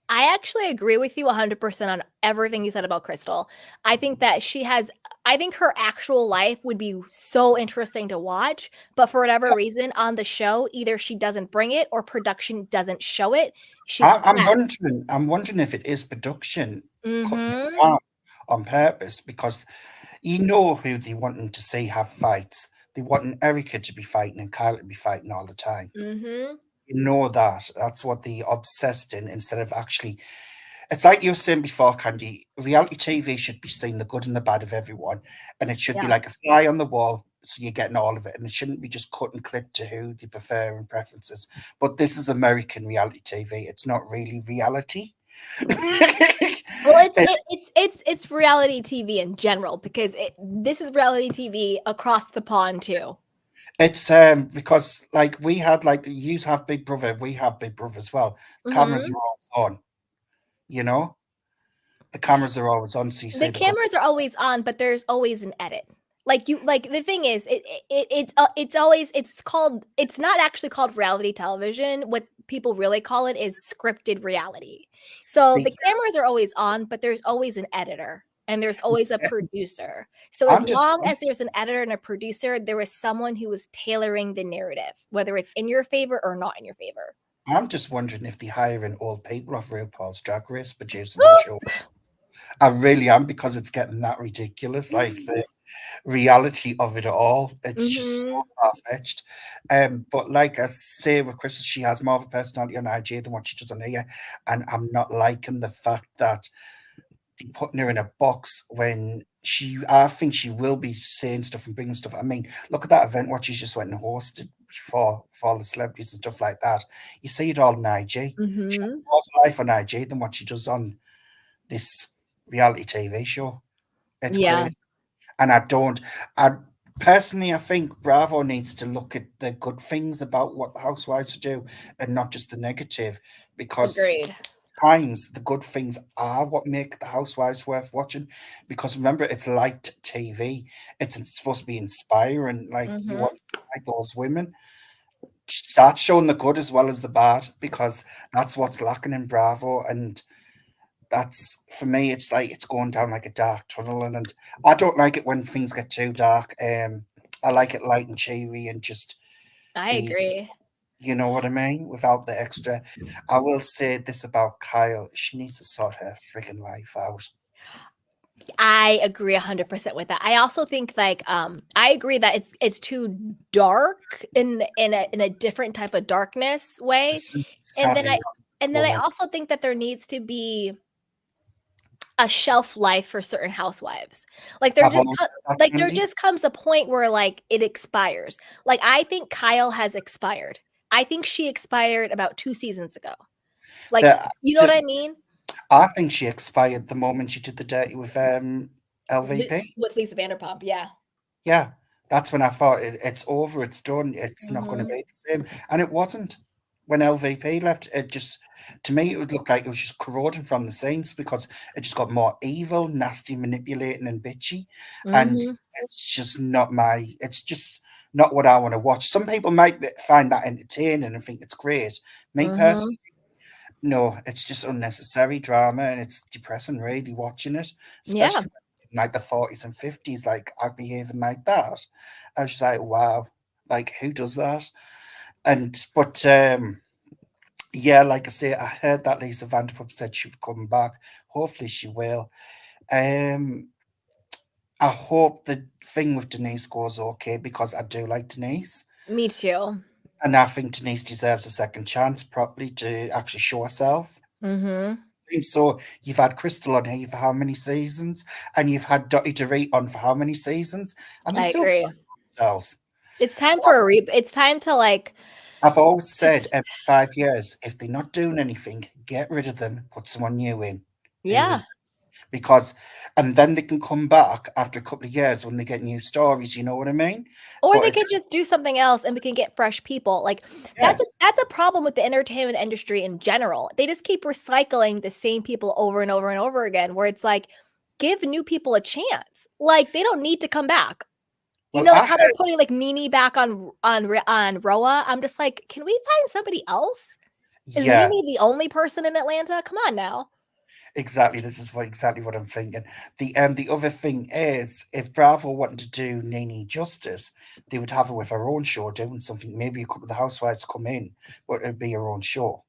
I actually agree with you 100% on everything you said about Crystal. I think that I think her actual life would be so interesting to watch, but for whatever reason on the show, either she doesn't bring it or production doesn't show it. I'm wondering if it is production cutting it down on purpose, because you know who they wanting to see have fights. They wanting Erica to be fighting and Kyle to be fighting all the time. You know that. That's what they obsessed in, instead of actually. It's like you were saying before, Candy. Reality TV should be seeing the good and the bad of everyone, and it should be like a fly on the wall, so you're getting all of it, and it shouldn't be just cut and clip to who they prefer and preferences. But this is American reality TV. It's not really reality. Well, it's reality TV in general, because this is reality TV across the pond too. It's because like we had, like, you have Big Brother, we have Big Brother as well. Cameras are always on, you know. The cameras are always on. So the cameras are always on, but there's always an edit. The thing is, it's not actually called reality television. What people really call it is scripted reality. So the cameras are always on, but there's always an editor. And there's always a producer. So as long as there's an editor and a producer, there is someone who is tailoring the narrative, whether it's in your favor or not in your favor. I'm just wondering if they hiring old people off RuPaul's Drag Race producing the shows. I really am, because it's getting that ridiculous. Like the reality of it all, it's just so far-fetched. But like I say with Crystal, she has more of a personality on IG than what she does on here. And I'm not liking the fact that putting her in a box when I think she will be saying stuff and bringing stuff. I mean, look at that event what she just went and hosted for all the celebrities and stuff like that. You see it all on IG. She has more life on IG than what she does on this reality TV show. It's Yeah. crazy. And I personally, I think Bravo needs to look at the good things about what the Housewives do and not just the negative, because Agreed. times the good things are what make the Housewives worth watching. Because remember, it's light TV. It's supposed to be inspiring. Like you Mhm. want to like those women. Start showing the good as well as the bad, because that's what's lacking in Bravo. And that's, for me, it's like it's going down like a dark tunnel, and I don't like it when things get too dark. I like it light and cheery and just I easy. agree. You know what I mean? Without the extra. I will say this about Kyle: she needs to sort her friggin' life out. I agree 100% with that. I also think like I agree that it's too dark in a different type of darkness way. It's And then sadly I not and then I woman. also think that there needs to be a shelf life for certain housewives. Like I've always said that, there Candy. just comes a point where like it expires. Like I think Kyle has expired. I think she expired about 2 seasons ago. Like, The, you know what I mean? I think she expired the moment she did the dirty with LVP. With Lisa Vanderpump, yeah. Yeah, that's when I thought it's over, it's done, it's not going to Mhm. be the same. And it wasn't. When LVP left, it just, to me, it would look like it was just corroding from the scenes, because it just got more evil, nasty, manipulating, and bitchy. And Mhm. it's just not what I want to watch. Some people might find that entertaining and think it's great. Me Mhm. personally, no, it's just unnecessary drama, and it's depressing, really, watching it, Yeah. especially in like the 40s and 50s, like I behaving like that. I was just like, wow, like who does that? But yeah, like I say, I heard that Lisa Vanderpump said she would come back. Hopefully she will. Um, I hope the thing with Denise goes okay, because I do like Denise. Me too. And I think Denise deserves a second chance properly to actually show herself. Mhm. And so you've had Crystal on here for how many seasons? And you've had Dottie DeRee on for how many seasons? And they I still agree. can't show themselves. It's time for it's time to like I've always said just every 5 years, if they're not doing anything, get rid of them, put someone new in. Who yeah. is because and then they can come back after a couple of years when they get new stories, you know what I mean? Or But they it's could just do something else and we can get fresh people. Like yes, that's a problem with the entertainment industry in general. They just keep recycling the same people over and over and over again, where it's like give new people a chance. Like they don't need to come back. You well, know, like I how they're putting like Nene back on Roa. I'm just like, can we find somebody else? Is yeah, Nene the only person in Atlanta? Come on now. exactly. This is exactly what I'm thinking. The other thing is, if Bravo wanted to do Nene justice, they would have her with her own show doing something. Maybe a couple of the housewives come in, but it'd be her own show.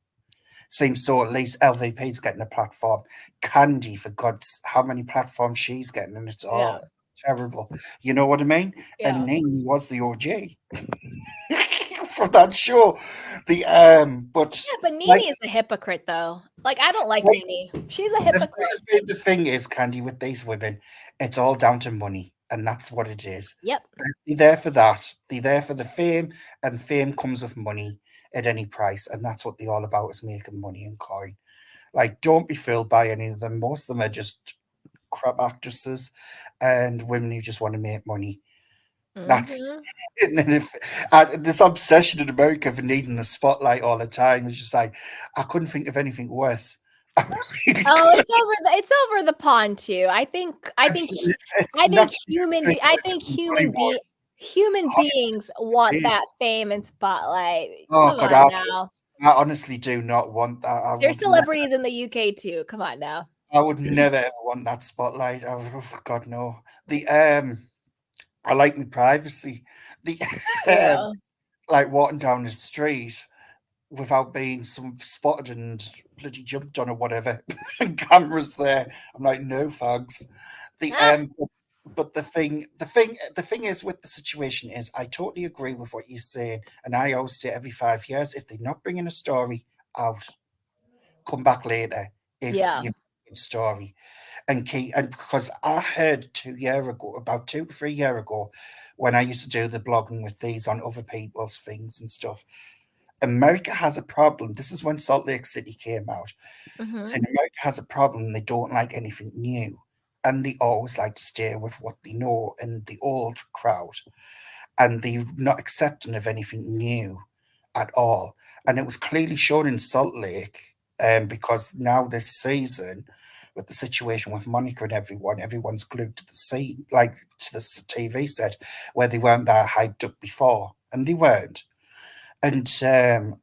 Seems so. At least LVP's getting a platform. Candy, for God's, how many platforms she's getting, and it's Yeah. all terrible. You know what I mean? Yeah. And Nene was the OG for that show. But Yeah, but Nene like, is a hypocrite though. Like I don't like like Nene. She's a the, hypocrite. the thing is, Candy, with these women, it's all down to money, and that's what it is. Yep. They're there for that. They're there for the fame, and fame comes with money at any price, and that's what they're all about, is making money and coin. Like, don't be fooled by any of them. Most of them are just crap actresses and women who just want to make money. That's Mhm. it. And if this obsession in America for needing the spotlight all the time is just like, I couldn't think of anything worse. I really Oh, couldn't. it's over the pond too. It's not I think human beings want that fame and spotlight. Oh Come God, on now. I honestly do not want that. There's celebrities in the UK too. Come on now. I would never ever want that spotlight. Oh, God, no. I like my privacy. The Yeah. like walking down the street without being spotted and bloody jumped on or whatever. And cameras there. I'm like, no thugs. The Ah, but the thing is with the situation is I totally agree with what you're saying, and I always say every 5 years, if they're not bringing a story out, come back later if yeah. you've got a good story. And because I heard 2 year ago, about 2 3 year ago, when I used to do the blogging with these on other people's things and stuff, America has a problem. This is when Salt Lake City came out. Mhm. So America has a problem. They don't like anything new. And they always like to stay with what they know and the old crowd. And they're not accepting of anything new at all. And it was clearly shown in Salt Lake, because now this season, with the situation with Monica and everyone's glued to the scene, like to the TV set, where they weren't that hyped up before, and they weren't. And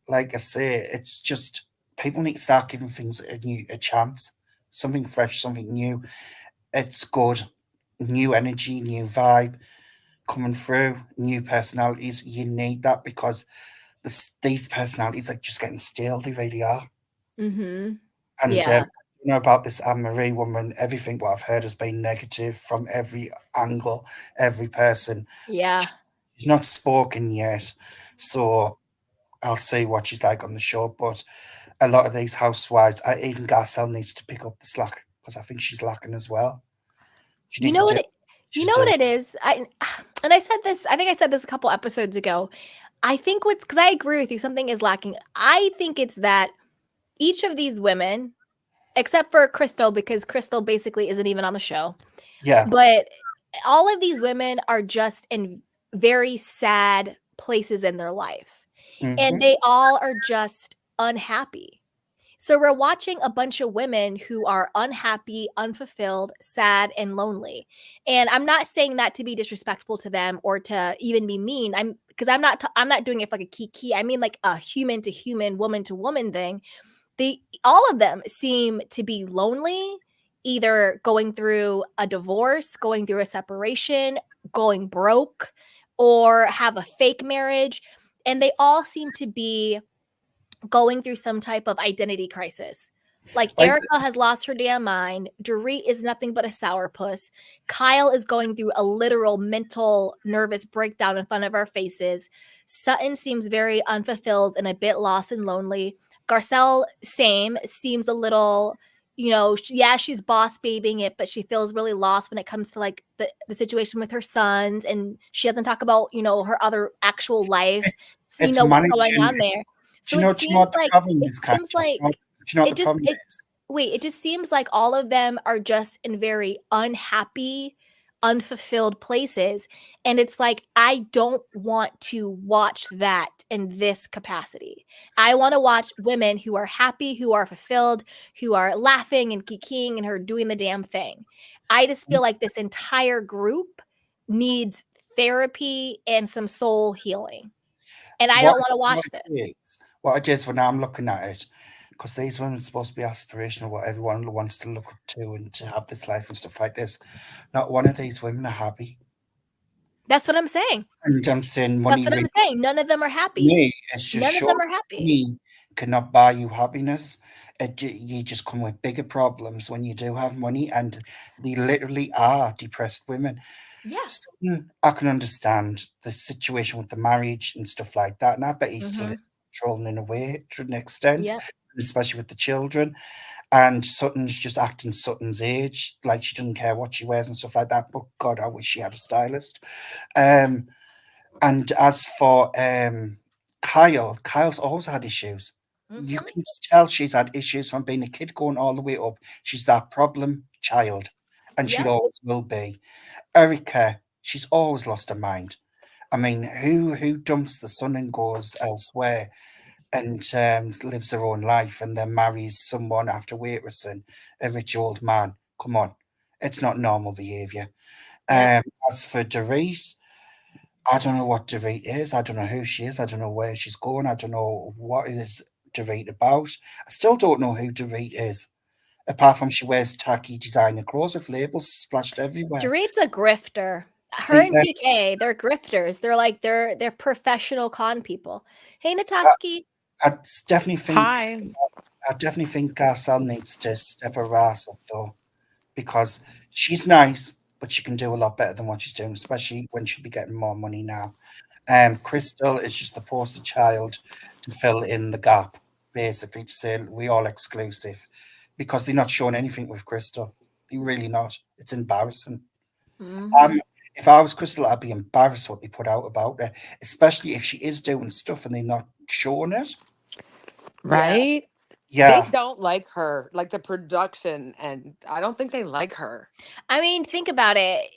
like I say, it's just people need to start giving things a chance, something fresh, something new. It's good, new energy, new vibe coming through, new personalities. You need that because these personalities are just getting stale. They really are. Mhm. And Yeah. you know about this Anne Marie woman, everything what I've heard has been negative from every angle, every person. Yeah. She's not spoken yet, so I'll see what she's like on the show. But a lot of these housewives, even Garcelle needs to pick up the slack because I think she's lacking as well. She You needs know to what do. it you She's know what doing. it is? And I said this, I think I said this a couple episodes ago. I think what's because I agree with you, something is lacking. I think it's that each of these women, except for Crystal, because Crystal basically isn't even on the show, Yeah. but all of these women are just in very sad places in their life. And Hmm. they all are just unhappy. So we're watching a bunch of women who are unhappy, unfulfilled, sad, and lonely. And I'm not saying that to be disrespectful to them or to even be mean. I'm not doing it for like a kiki. I mean like a human to human, woman to woman thing. They all of them seem to be lonely, either going through a divorce, going through a separation, going broke, or have a fake marriage. And they all seem to be going through some type of identity crisis. Like Like, Erica has lost her damn mind. Dorit is nothing but a sourpuss. Kyle is going through a literal mental nervous breakdown in front of our faces. Sutton seems very unfulfilled and a bit lost and lonely. Garcelle, same, seems a little, she's boss babying it, but she feels really lost when it comes to like the situation with her sons. And she doesn't talk about, her other actual life. So you it's know what's going managing. on there. Do So you it know? Do you know seems what the like problem it is, seems Katja? like Do you know what it the just problem it is? wait, it just seems like all of them are just in very unhappy, unfulfilled places. And it's like, I don't want to watch that in this capacity. I want to watch women who are happy, who are fulfilled, who are laughing and kikiing and are doing the damn thing. I just feel like this entire group needs therapy and some soul healing. And I What don't want to what watch this. it is when I'm looking at it, because these women are supposed to be aspirational, what everyone wants to look up to and to have this life and stuff like this. Not one of these women are happy. That's what I'm saying. And I'm saying That's money what I'm really, saying. None of them are happy. me, it's just None of short. them are happy. Money cannot buy you happiness. You just come with bigger problems when you do have money, and they literally are depressed women. Yeah. So, I can understand the situation with the marriage and stuff like that, and I bet he still Mhm. is controlling in a way to an extent, Yep. especially with the children. And Sutton's just acting Sutton's age, like she doesn't care what she wears and stuff like that. But God, I wish she had a stylist. Um, and as for Kyle's always had issues. You Mhm. can tell she's had issues from being a kid going all the way up. She's that problem child, and she Yep. always will be. Erica, she's always lost her mind. I mean, who dumps the son and goes elsewhere and lives her own life and then marries someone after waitressing, a rich old man? Come on, it's not normal behaviour. Yep. As for Dorit, I don't know what Dorit is. I don't know who she is. I don't know where she's going. I don't know what is Dorit about. I still don't know who Dorit is, apart from she wears tacky designer clothes with labels splashed everywhere. Dorit's a grifter. Her See, and PK, they're grifters. They're professional con people. Hey, I, Nataski. I definitely think Hi. I definitely think Garcelle needs to step her ass up though, because she's nice, but she can do a lot better than what she's doing, especially when she'll be getting more money now. Crystal is just the poster child to fill in the gap, basically to say we all exclusive, because they're not showing anything with Crystal. They're really not. It's embarrassing. Mhm. if I was Crystal, I'd be embarrassed what they put out about her, especially if she is doing stuff and they're not showing it. Right? Yeah. They don't like her, like the production, and I don't think they like her. I mean, think about it.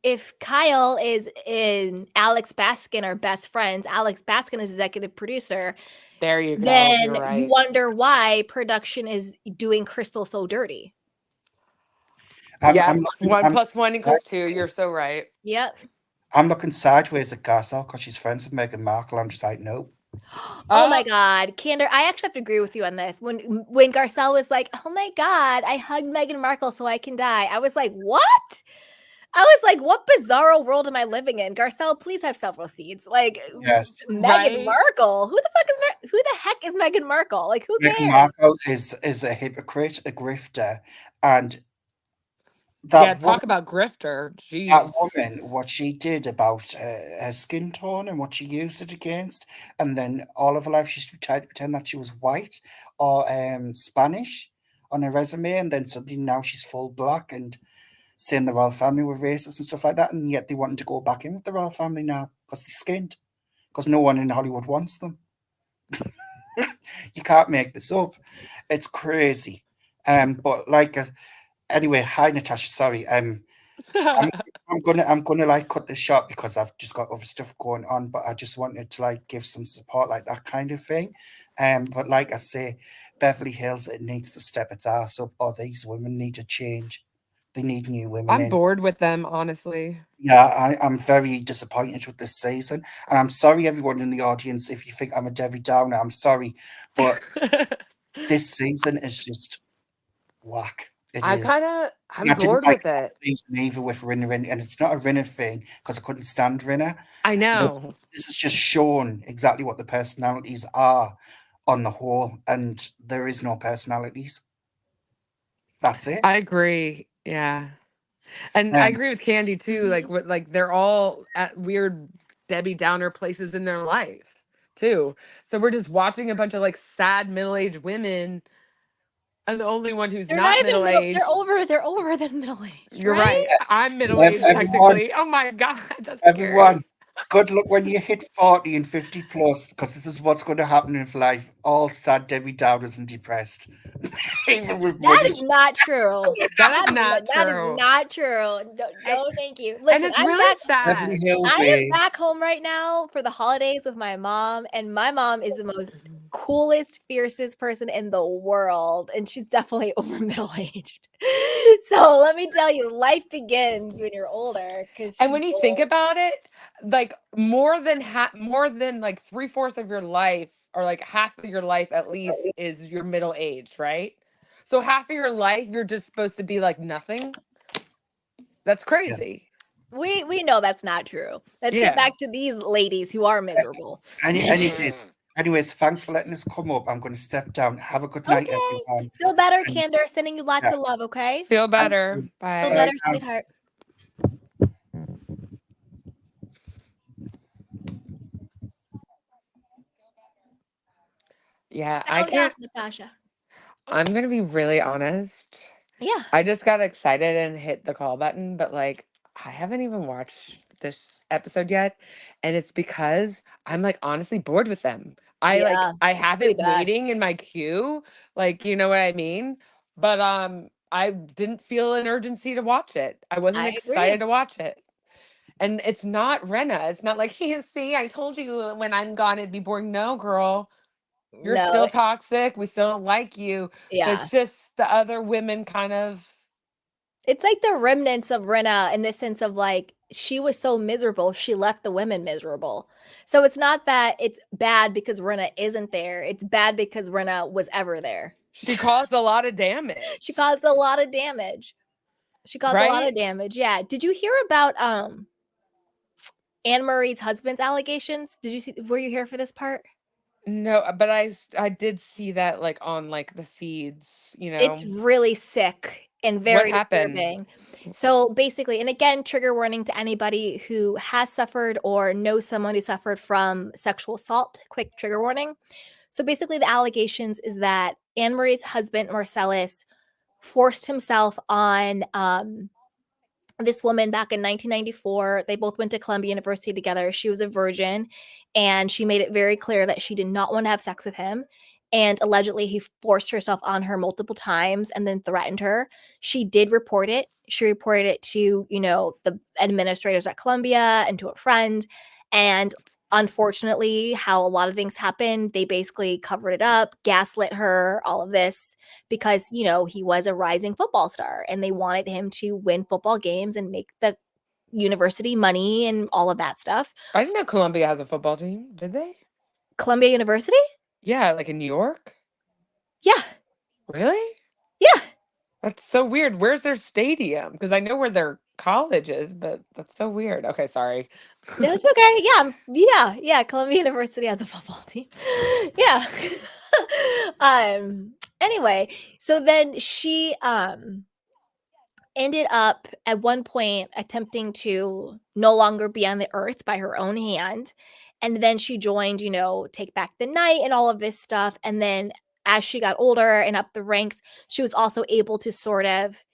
If Kyle is in Alex Baskin are best friends, Alex Baskin is executive producer, There you go. then You're right. you wonder why production is doing Crystal so dirty. Yeah, I'm looking, 1 I'm, + 1 = 2. You're so right. Yep. I'm looking sideways at Garcelle because she's friends with Meghan Markle. I'm just like, no. Oh my God, Candor, I actually have to agree with you on this. When Garcelle was like, "Oh my God, I hugged Meghan Markle so I can die," I was like, "What?" I was like, "What bizarro world am I living in?" Garcelle, please have several seats. Like, Yes. Meghan Right? Markle. Who the heck is Meghan Markle? Like, who Meghan cares? Markle is a hypocrite, a grifter, and Yeah, that talk about grifter. that Jeez. woman, what she did about her skin tone and what she used it against, and then all of her life she tried to pretend that she was white or Spanish on her resume, and then suddenly now she's full black and saying the royal family were racist and stuff like that, and yet they wanted to go back in with the royal family now because they're skinned, because no one in Hollywood wants them. You can't make this up. It's crazy. But like, anyway, hi Natasha. Sorry. I'm gonna like cut this short because I've just got other stuff going on. But I just wanted to like give some support, like that kind of thing. But like I say, Beverly Hills, it needs to step its ass up, or these women need to change. They need new women I'm in. bored with them, honestly. Yeah, I'm very disappointed with this season, and I'm sorry, everyone in the audience, if you think I'm a Debbie Downer. I'm sorry, but this season is just whack. It is. I'm And I didn't bored like with it. last season either with Rinna, and it's not a Rinna thing because I couldn't stand Rinna. I know. This is just shown exactly what the personalities are on the whole, and there is no personalities. That's it. I agree. Yeah. And I agree with Candy too. Like they're all at weird Debbie Downer places in their life too. So we're just watching a bunch of like sad middle-aged women, and the only one who's They're not not even middle-aged. They're over than middle aged. You're right. right. I'm middle-aged Everyone, technically. Oh my God, that's scary. everyone, good luck when you hit 40 and 50 plus, because this is what's going to happen in life. All sad Debbie Downers and depressed. Even with That money. is not true. That is not That is true. not true. No, thank you. And Listen, it's I'm really back. Beverly sad. Hills, I am babe. back home right now for the holidays with my mom, and my mom is the most coolest, fiercest person in the world, and she's definitely over middle aged. So let me tell you, life begins when you're older. And when you think about it, like more than like 3/4 of your life, or like half of your life at least, is your middle age, right? So half of your life you're just supposed to be like nothing. That's crazy. we know that's not true. Let's Yeah. get back to these ladies who are miserable. Anyways, thanks for letting us come up. I'm going to step down. Have a good night, Okay. everyone. Feel better, And- Candor. Sending you lots Yeah. of love, okay? Feel better. Feel Bye. better, now. sweetheart. Yeah, I Sound can't. off, Natasha. I'm gonna be really honest. Yeah. I just got excited and hit the call button, but like I haven't even watched this episode yet, and it's because I'm like honestly bored with them. I Yeah, have pretty it bad. waiting in my queue, like you know what I mean? But I didn't feel an urgency to watch it. I wasn't I excited agree. to watch it. And it's not Renna. It's not like, see, I told you when I'm gone it'd be boring. No, girl. You're No, still toxic. We still don't like you. But yeah. it's just the other women kind of. It's like the remnants of Rinna in the sense of like she was so miserable, she left the women miserable. So it's not that it's bad because Rinna isn't there. It's bad because Rinna was ever there. She caused a lot of damage. She caused a lot of damage. Yeah. Did you hear about Anne Marie's husband's allegations? Were you here for this part? No, but I did see that like on like the feeds, you know. It's really sick and very disturbing. So basically, and again, trigger warning to anybody who has suffered or knows someone who suffered from sexual assault. Quick trigger warning. So basically, the allegations is that Anne Marie's husband, Marcellus, forced himself on this woman back in 1994. They both went to Columbia University together. She was a virgin, and she made it very clear that she did not want to have sex with him. And allegedly, he forced herself on her multiple times and then threatened her. She did report it. She reported it to, the administrators at Columbia and to a friend. And unfortunately, how a lot of things happened, they basically covered it up, gaslit her, all of this, because, he was a rising football star and they wanted him to win football games and make the university money and all of that stuff. I didn't know Columbia has a football team. Did they? Columbia University? Yeah, like in New York? Yeah. Really? Yeah. That's so weird. Where's their stadium? Because I know where their college is, but that's so weird. Okay, sorry. No, it's okay. Yeah. Columbia University has a football team. Yeah. Anyway, so then she ended up at one point attempting to no longer be on the earth by her own hand. And then she joined, Take Back the Night and all of this stuff. And then as she got older and up the ranks, she was also able to sort of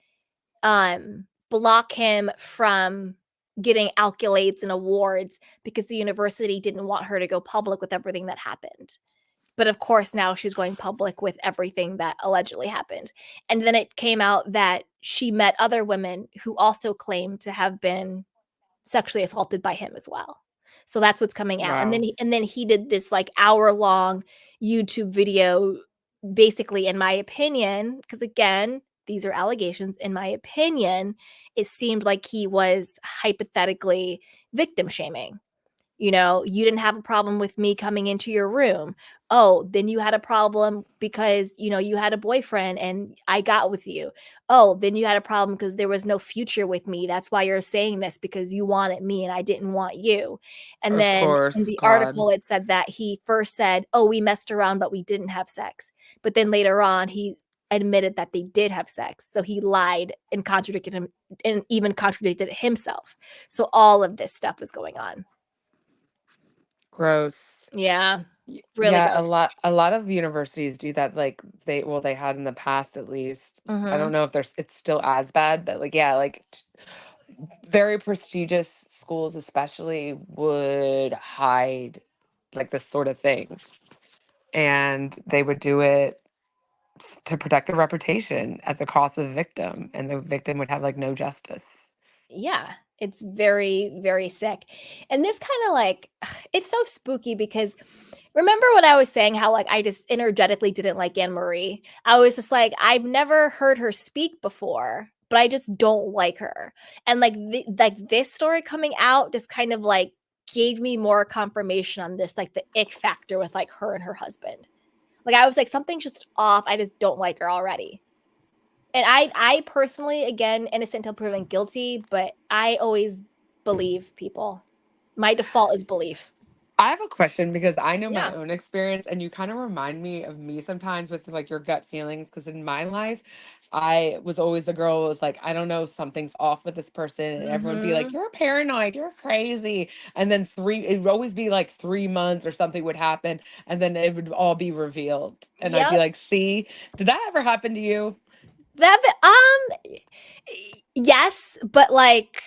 block him from getting accolades and awards because the university didn't want her to go public with everything that happened. But of course, now she's going public with everything that allegedly happened. And then it came out that she met other women who also claimed to have been sexually assaulted by him as well. So that's what's coming out. Wow. And then he did this like hour-long YouTube video, basically, in my opinion, because again, these are allegations. In my opinion, it seemed like he was hypothetically victim shaming. You didn't have a problem with me coming into your room. Oh, then you had a problem because, you had a boyfriend and I got with you. Oh, then you had a problem because there was no future with me. That's why you're saying this, because you wanted me and I didn't want you. And Of then course, in the God. article, it said that he first said, oh, we messed around, but we didn't have sex. But then later on, he admitted that they did have sex. So he lied and contradicted him and even contradicted himself. So all of this stuff was going on. Gross. Yeah. Really Yeah, gross. a lot of universities do that. Like they had in the past at least. I Mhm. don't know if it's still as bad, but very prestigious schools especially would hide like this sort of thing. And they would do it to protect their reputation at the cost of the victim, and the victim would have like no justice. Yeah. It's very, very sick. And this kind of like, it's so spooky because remember when I was saying how like I just energetically didn't like Anne Marie? I was just like, I've never heard her speak before, but I just don't like her. And like this story coming out just kind of like gave me more confirmation on this, like the ick factor with like her and her husband. Like I was like, something's just off. I just don't like her already. And I personally, again, innocent until proven guilty, but I always believe people. My default is belief. I have a question because I know my Yeah. own experience, and you kind of remind me of me sometimes with like your gut feelings. Because in my life, I was always the girl who was like, I don't know, something's off with this person, and everyone would be like, Mhm. "You're paranoid, you're crazy," and then it would always be like 3 months or something would happen, and then it would all be revealed, and I'd be Yep. like, "See, did that ever happen to you?" That yes, but like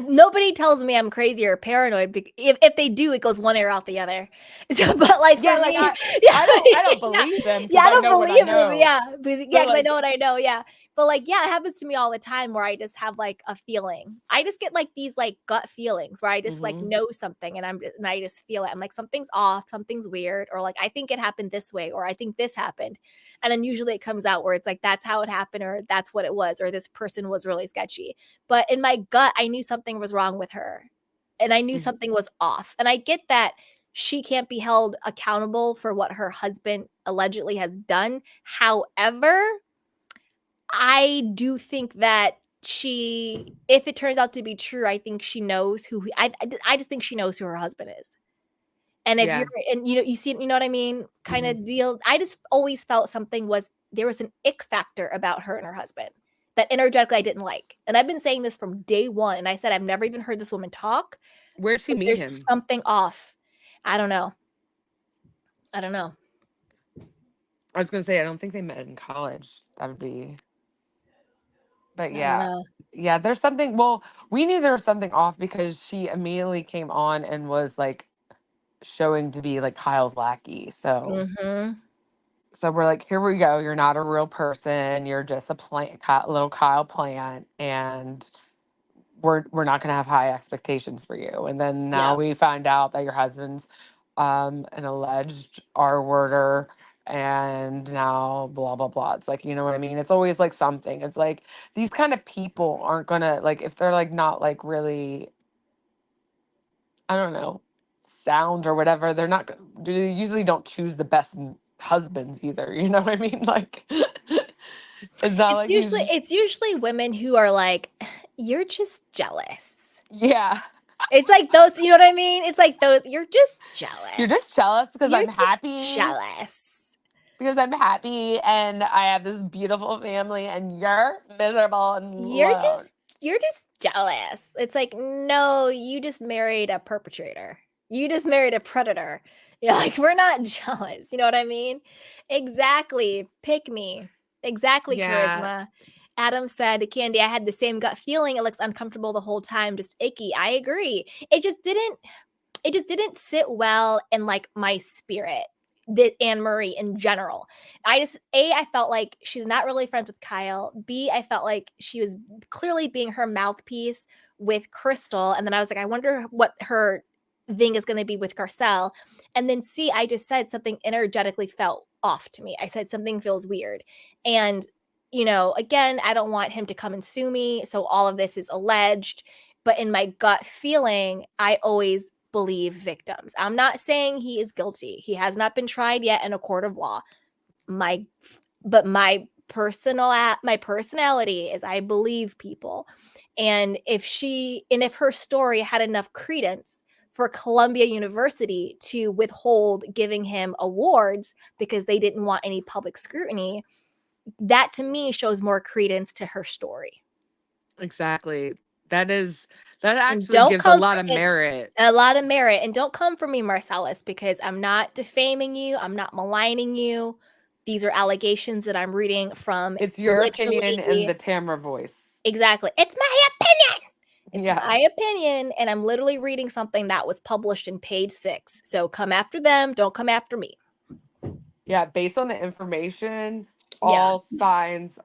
nobody tells me I'm crazy or paranoid. If they do, it goes one ear out the other. So, but like Yeah, for like me, yeah, I don't yeah, believe them yeah, because I I don't know what I believe them. know. Yeah, because But I know like, what I know. Yeah, but like yeah, it happens to me all the time where I just have like a feeling. I just get like these like gut feelings where I just like mhm. know something and I just feel it. I'm like something's off, something's weird, or like I think it happened this way, or I think this happened, and then usually it comes out where it's like that's how it happened, or that's what it was, or this person was really sketchy. But in my gut, I knew something was wrong with her. And I knew Mhm. something was off. And I get that she can't be held accountable for what her husband allegedly has done. However, I do think that if it turns out to be true, I think she knows I just think she knows who her husband is. And if Yeah. you're, and you see, you know what I mean? Kind Mhm. of deal. I just always felt there was an ick factor about her and her husband that energetically I didn't like. And I've been saying this from day one. And I said, I've never even heard this woman talk, Where'd she but meet there's him? something off. I don't know. I don't know. I was gonna say I don't think they met in college. That would be But I don't yeah. know. Yeah, there's something, well, we knew there was something off because she immediately came on and was like showing to be like Kyle's lackey. So Mm-hmm. so we're like, here we go. You're not a real person. You're just a plant, little Kyle plant, and we're not going to have high expectations for you. And then now Yeah. we find out that your husband's an alleged R worder, and now blah blah blah. It's like, you know what I mean? It's always like something. It's like these kind of people aren't gonna, like, if they're like not like really, I don't know, sound or whatever, they're not they usually don't choose the best husbands either. You know what I mean? Like it's not like these. It's usually women who are like, you're just jealous. Yeah. It's like those, you know what I mean? It's like those, you're just jealous. You're just jealous because You're I'm just happy. jealous. Because I'm happy and I have this beautiful family and you're miserable and You're alone. just jealous. It's like, no, you just married a perpetrator. You just married a predator. Yeah, like we're not jealous. You know what I mean? Exactly. Pick me. Exactly, Yeah. charisma. Adam said, Candy, I had the same gut feeling. It looks uncomfortable the whole time, just icky. I agree. It just didn't sit well in like my spirit. This Anne Marie in general. I felt like she's not really friends with Kyle. B, I felt like she was clearly being her mouthpiece with Crystal. And then I was like, I wonder what her thing is going to be with Garcelle. And then C, I just said something energetically felt off to me. I said something feels weird. And, you know, again, I don't want him to come and sue me. So all of this is alleged. But in my gut feeling, I always believe victims. I'm not saying he is guilty. He has not been tried yet in a court of law. My personality is I believe people. And if her story had enough credence for Columbia University to withhold giving him awards because they didn't want any public scrutiny, that to me shows more credence to her story. Exactly. That And actually gives a lot of merit. A lot of merit. And don't come for me, Marcellus, because I'm not defaming you. I'm not maligning you. These are allegations that I'm reading from. It's your literally, opinion and the Tamra voice. Exactly. It's my opinion. It's Yeah. my opinion. And I'm literally reading something that was published in page 6. So come after them. Don't come after me. Yeah. Based on the information, all signs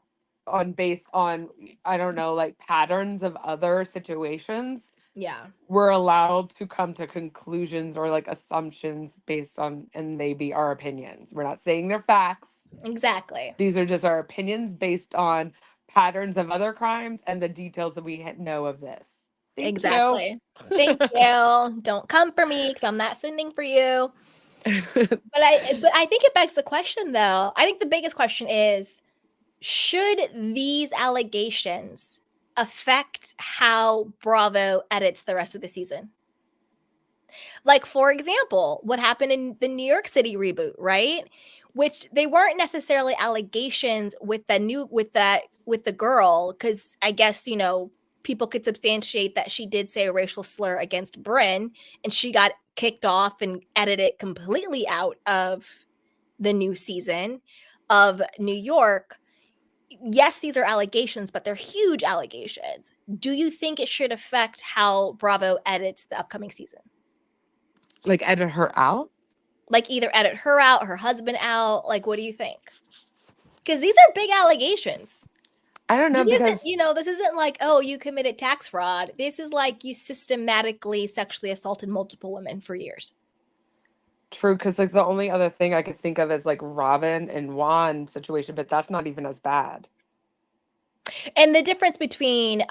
based on, I don't know, like patterns of other situations. Yeah. We're allowed to come to conclusions or like assumptions based on, and they be our opinions. We're not saying they're facts. Exactly. These are just our opinions based on patterns of other crimes and the details that we know of this. Thank Exactly. you. Thank you. Don't come for me because I'm not sending for you. But I think it begs the question, though. I think the biggest question is, should these allegations affect how Bravo edits the rest of the season? Like, for example, what happened in the New York City reboot, right? Which they weren't necessarily allegations with the girl, because I guess, you know, people could substantiate that she did say a racial slur against Bryn, and she got kicked off and edited completely out of the new season of New York. Yes, these are allegations, but they're huge allegations. Do you think it should affect how Bravo edits the upcoming season? Like edit her out? Like either edit her out, her husband out. Like, what do you think? Because these are big allegations. I don't know, because this isn't like, oh, you committed tax fraud. This is like you systematically sexually assaulted multiple women for years. True, because like the only other thing I could think of is like Robin and Juan situation, but that's not even as bad. And the difference between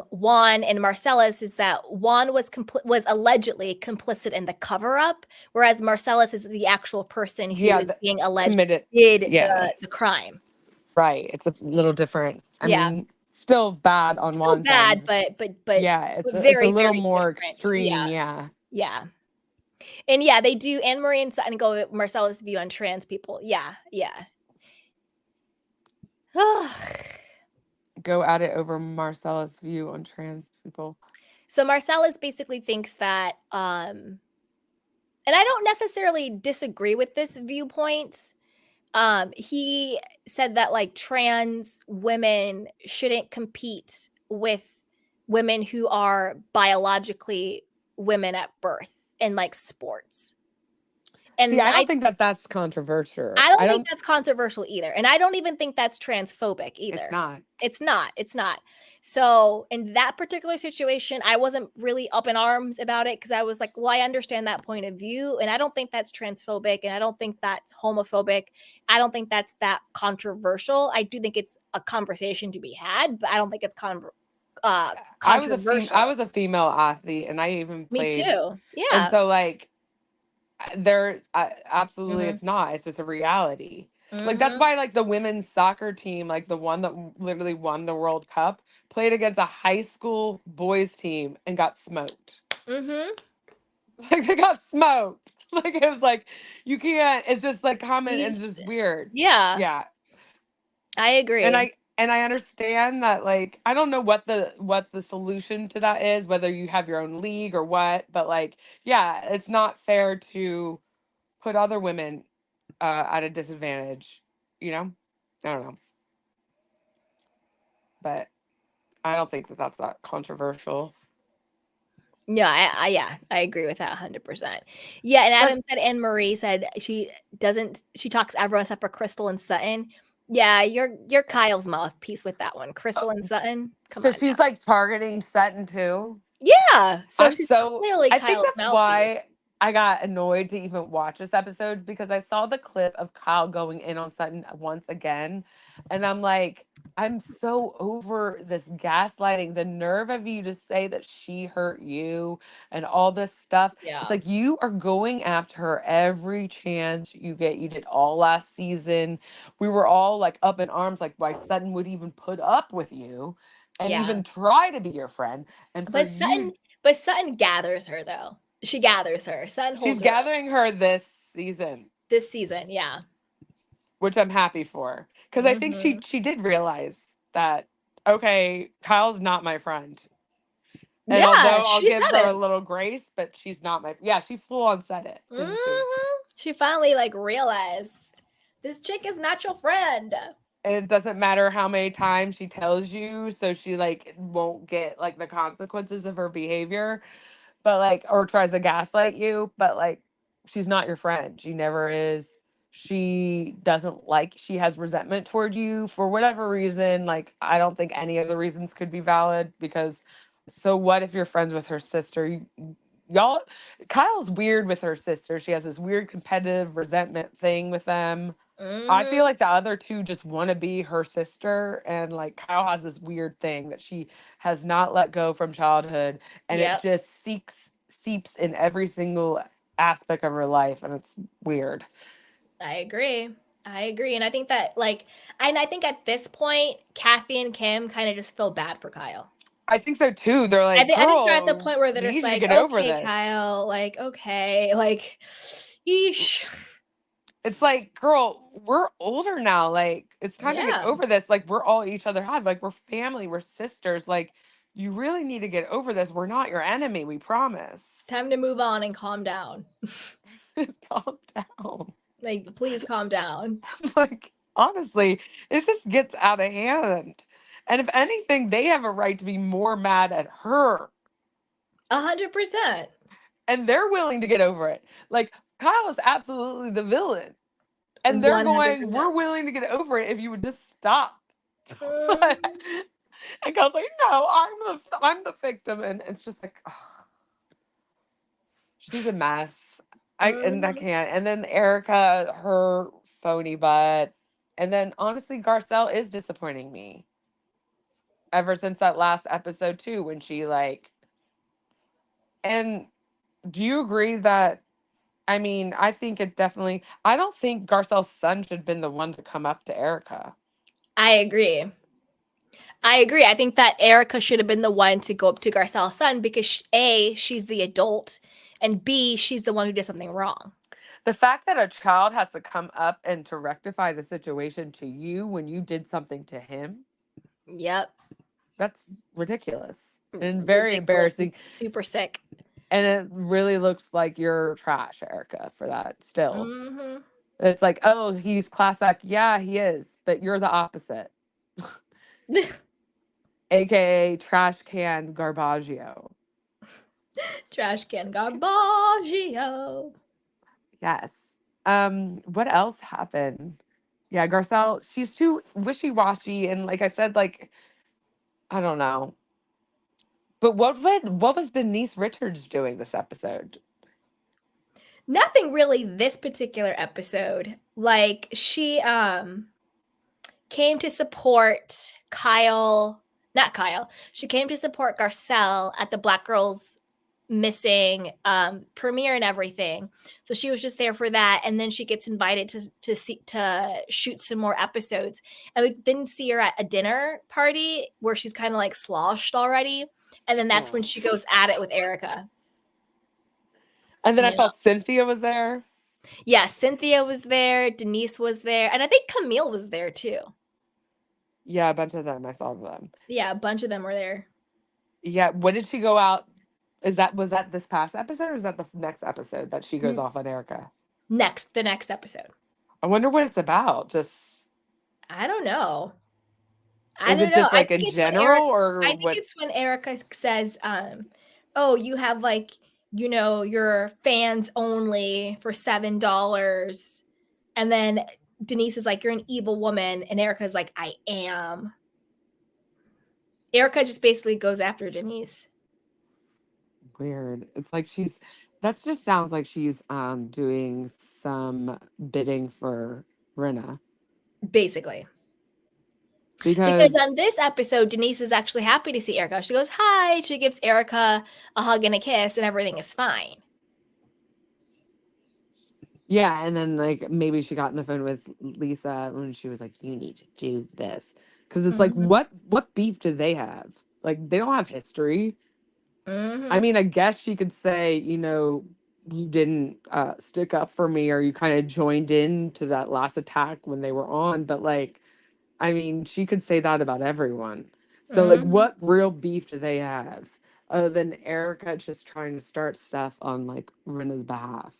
Juan and Marcellus is that Juan was allegedly complicit in the cover-up, whereas Marcellus is the actual person who is being alleged did the crime. Right. It's a little different. I Yeah. mean, still bad on Still Juan's bad, end. but yeah, it's very, a little very more different. extreme. Yeah. Yeah. And yeah, they do. Anne Marie and Sutton go with Marcellus' view on trans people. Yeah. Yeah. Go at it over Marcella's view on trans people. So Marcellus basically thinks that, and I don't necessarily disagree with this viewpoint, He said that like trans women shouldn't compete with women who are biologically women at birth in like sports. And See, I don't think that that's controversial. I don't think that's controversial either. And I don't even think that's transphobic either. It's not. It's not. It's not. So in that particular situation, I wasn't really up in arms about it because I was like, well, I understand that point of view. And I don't think that's transphobic. And I don't think that's homophobic. I don't think that's that controversial. I do think it's a conversation to be had, but I don't think it's controversial. I was a female athlete and I even played. Me too. Yeah. And so like, absolutely it's not. It's just a reality. Like that's why like the women's soccer team, like the one that literally won the World Cup, played against a high school boys team and got smoked. Like they got smoked. Like it was like you can't. It's just like common. It's just weird. Yeah. Yeah. I agree. And I understand that, like, I don't know what the solution to that is, whether you have your own league or what, but like, yeah, it's not fair to put other women at a disadvantage, you know? I don't know. But I don't think that that's that controversial. Yeah, I agree with that 100%. Yeah, and Adam said, Anne Marie said she talks everyone except for Crystal and Sutton. Yeah, you're Kyle's mouthpiece with that one. Crystal and Sutton. Come on. So she's like targeting Sutton too? Yeah. So she's clearly I Kyle's think that's mouthpiece. why I got annoyed to even watch this episode, because I saw the clip of Kyle going in on Sutton once again. And I'm like, I'm so over this gaslighting. The nerve of you to say that she hurt you and all this stuff. Yeah. It's like you are going after her every chance you get. You did all last season. We were all like up in arms, like why Sutton would even put up with you and even try to be your friend. And but Sutton gathers her though. She gathers her. Sutton holds She's gathering her this season. This season, yeah. Which I'm happy for. Because I think she did realize that, okay, Kyle's not my friend. And yeah, although I'll give her a little grace, but she's not my... Yeah, she full on said it, didn't she? She finally, like, realized, this chick is not your friend. And it doesn't matter how many times she tells you, so she, like, won't get, like, the consequences of her behavior. But, like, or tries to gaslight you. But, like, she's not your friend. She never is. She doesn't like... She has resentment toward you for whatever reason. Like, I don't think any of the reasons could be valid, because... So what if you're friends with her sister? Y'all, Kyle's weird with her sister. She has this weird competitive resentment thing with them. I feel like the other two just want to be her sister, and like Kyle has this weird thing that she has not let go from childhood, and it just seeps in every single aspect of her life, and it's weird. I agree. And I think that I think at this point, Kathy and Kim kind of just feel bad for Kyle. I think so too. They're like, I think they're at the point where they're just like, get okay, over this. Kyle, like, okay, like, yeesh. It's like, girl, we're older now. Like, it's time to get over this. Like, we're all each other have. Like, we're family. We're sisters. Like, you really need to get over this. We're not your enemy. We promise. It's time to move on and calm down. Calm down. Like, please calm down. Like, honestly, it just gets out of hand. And if anything, they have a right to be more mad at her. 100%. And they're willing to get over it. Like, Kyle is absolutely the villain. And they're 100%. going, we're willing to get over it if you would just stop. And Kyle's like, no, I'm the victim. And it's just like, oh, she's a mess. And I can't. And then Erica, her phony butt. And then honestly, Garcelle is disappointing me. Ever since that last episode too, when she like, and do you agree that, I mean, I think it definitely, I don't think Garcelle's son should have been the one to come up to Erica. I agree. I think that Erica should have been the one to go up to Garcelle's son because A, she's the adult, and B, she's the one who did something wrong. The fact that a child has to come up and to rectify the situation to you when you did something to him. Yep. That's ridiculous and very embarrassing. Super sick. And it really looks like you're trash, Erica, for that still. It's like, oh, he's class act. Yeah, he is, but you're the opposite. AKA trash can Garbaggio. Trash can Garbaggio. Yes. What else happened? Yeah, Garcelle, she's too wishy-washy, and like I said, like, I don't know. But what was Denise Richards doing this episode? Nothing really this particular episode. Like she came to support not Kyle. She came to support Garcelle at the Black Girls Missing premiere and everything. So she was just there for that, and then she gets invited to shoot some more episodes. And we didn't see her at a dinner party where she's kind of like sloshed already, and then that's when she goes at it with Erica. And then I Yeah. saw Cynthia was there. Yeah, Cynthia was there, Denise was there, and I think Camille was there too. Yeah, a bunch of them. I saw them. Yeah, a bunch of them were there. Yeah, what did she go out? Was that this past episode, or is that the next episode that she goes off on Erica? The next episode. I wonder what it's about. Just I don't know. is it just like in general, or I think what? it's when Erica says, "Oh, you have like your fans only for $7," and then Denise is like, "You're an evil woman," and Erica's like, "I am." Erica just basically goes after Denise. Weird. It's like that just sounds like she's doing some bidding for Rinna. Basically. Because on this episode, Denise is actually happy to see Erica. She goes, "Hi." She gives Erica a hug and a kiss, and everything is fine. yeah, and then like maybe she got on the phone with Lisa when she was like, "You need to do this," because it's like, what beef do they have? Like, they don't have history. I mean, I guess she could say, you didn't stick up for me, or you kind of joined in to that last attack when they were on. But like, I mean, she could say that about everyone. So like, what real beef do they have other than Erica just trying to start stuff on like Rinna's behalf?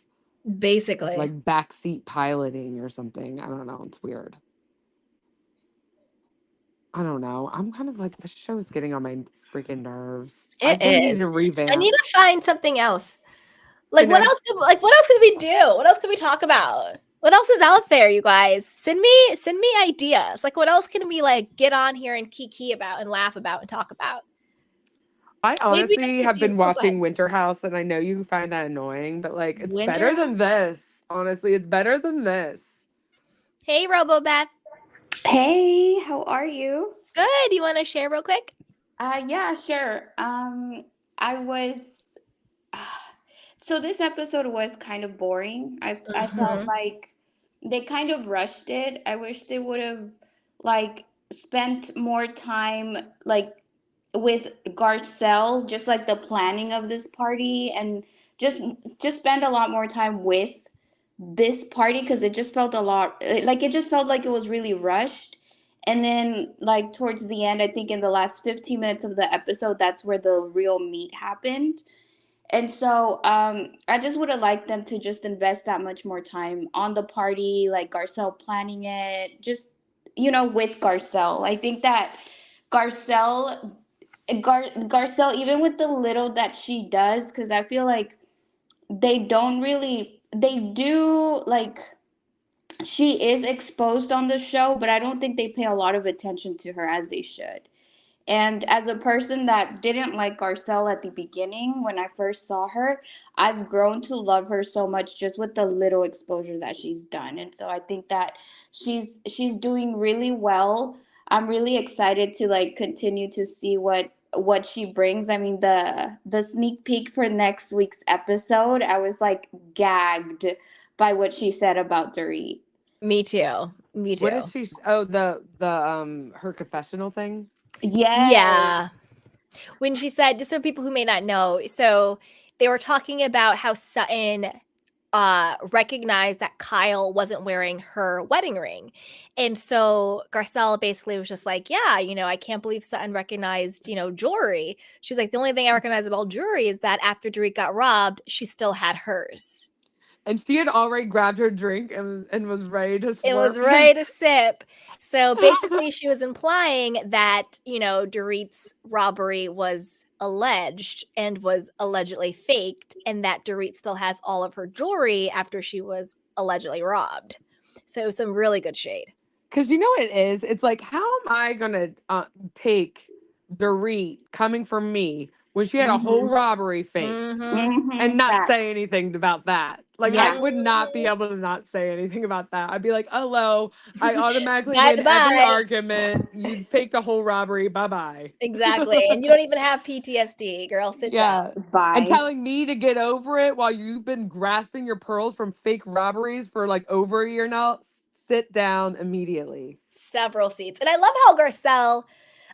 Basically. Like backseat piloting or something. I don't know. It's weird. I don't know. I'm kind of like, the show's getting on my freaking nerves. I need to revamp. I need to find something else. Like, what else could we do? What else could we talk about? What else is out there, you guys? Send me ideas. Like, what else can we like get on here and kiki about and laugh about and talk about? I honestly have been watching Winter House, and I know you find that annoying, but like, it's better than this. Honestly, it's better than this. Hey, RoboBeth. Hey, how are you? Good. You want to share real quick? Yeah, sure. I was so this episode was kind of boring. I felt like they kind of rushed it. I wish they would have like spent more time like with Garcelle, just like the planning of this party, and just spend a lot more time with this party, because it just felt it just felt like it was really rushed. And then like towards the end, I think in the last 15 minutes of the episode, that's where the real meat happened. And so I just would have liked them to just invest that much more time on the party, like Garcelle planning it, just with Garcelle. I think that Garcelle even with the little that she does, because I feel like they do, like, she is exposed on the show, but I don't think they pay a lot of attention to her as they should. And as a person that didn't like Garcelle at the beginning, when I first saw her, I've grown to love her so much just with the little exposure that she's done. And so I think that she's doing really well. I'm really excited to like continue to see what she brings. I mean, the sneak peek for next week's episode, I was like gagged by what she said about Dorit. Me too. What is she? Oh, the her confessional thing. Yes. Yeah. When she said, just so people who may not know, so they were talking about how Sutton recognized that Kyle wasn't wearing her wedding ring. And so Garcelle basically was just like, yeah, I can't believe Sutton recognized, jewelry. She's like, the only thing I recognize about jewelry is that after Dorit got robbed, she still had hers. and she had already grabbed her drink and was ready to It was slurp. ready to sip. So basically, she was implying that, Dorit's robbery was alleged and was allegedly faked, and that Dorit still has all of her jewelry after she was allegedly robbed. So some really good shade. Because you know what it is? It's like, how am I going to take Dorit coming from me when she had a whole robbery faked and not Fact. say anything about that? Like, I would not be able to not say anything about that. I'd be like, hello, I automatically win every Bye-bye. argument. You faked a whole robbery. Bye-bye. Exactly. And you don't even have PTSD, girl. Sit down. And Bye. telling me to get over it while you've been grasping your pearls from fake robberies for like over a year now. Sit down immediately. Several seats. And I love how Garcelle,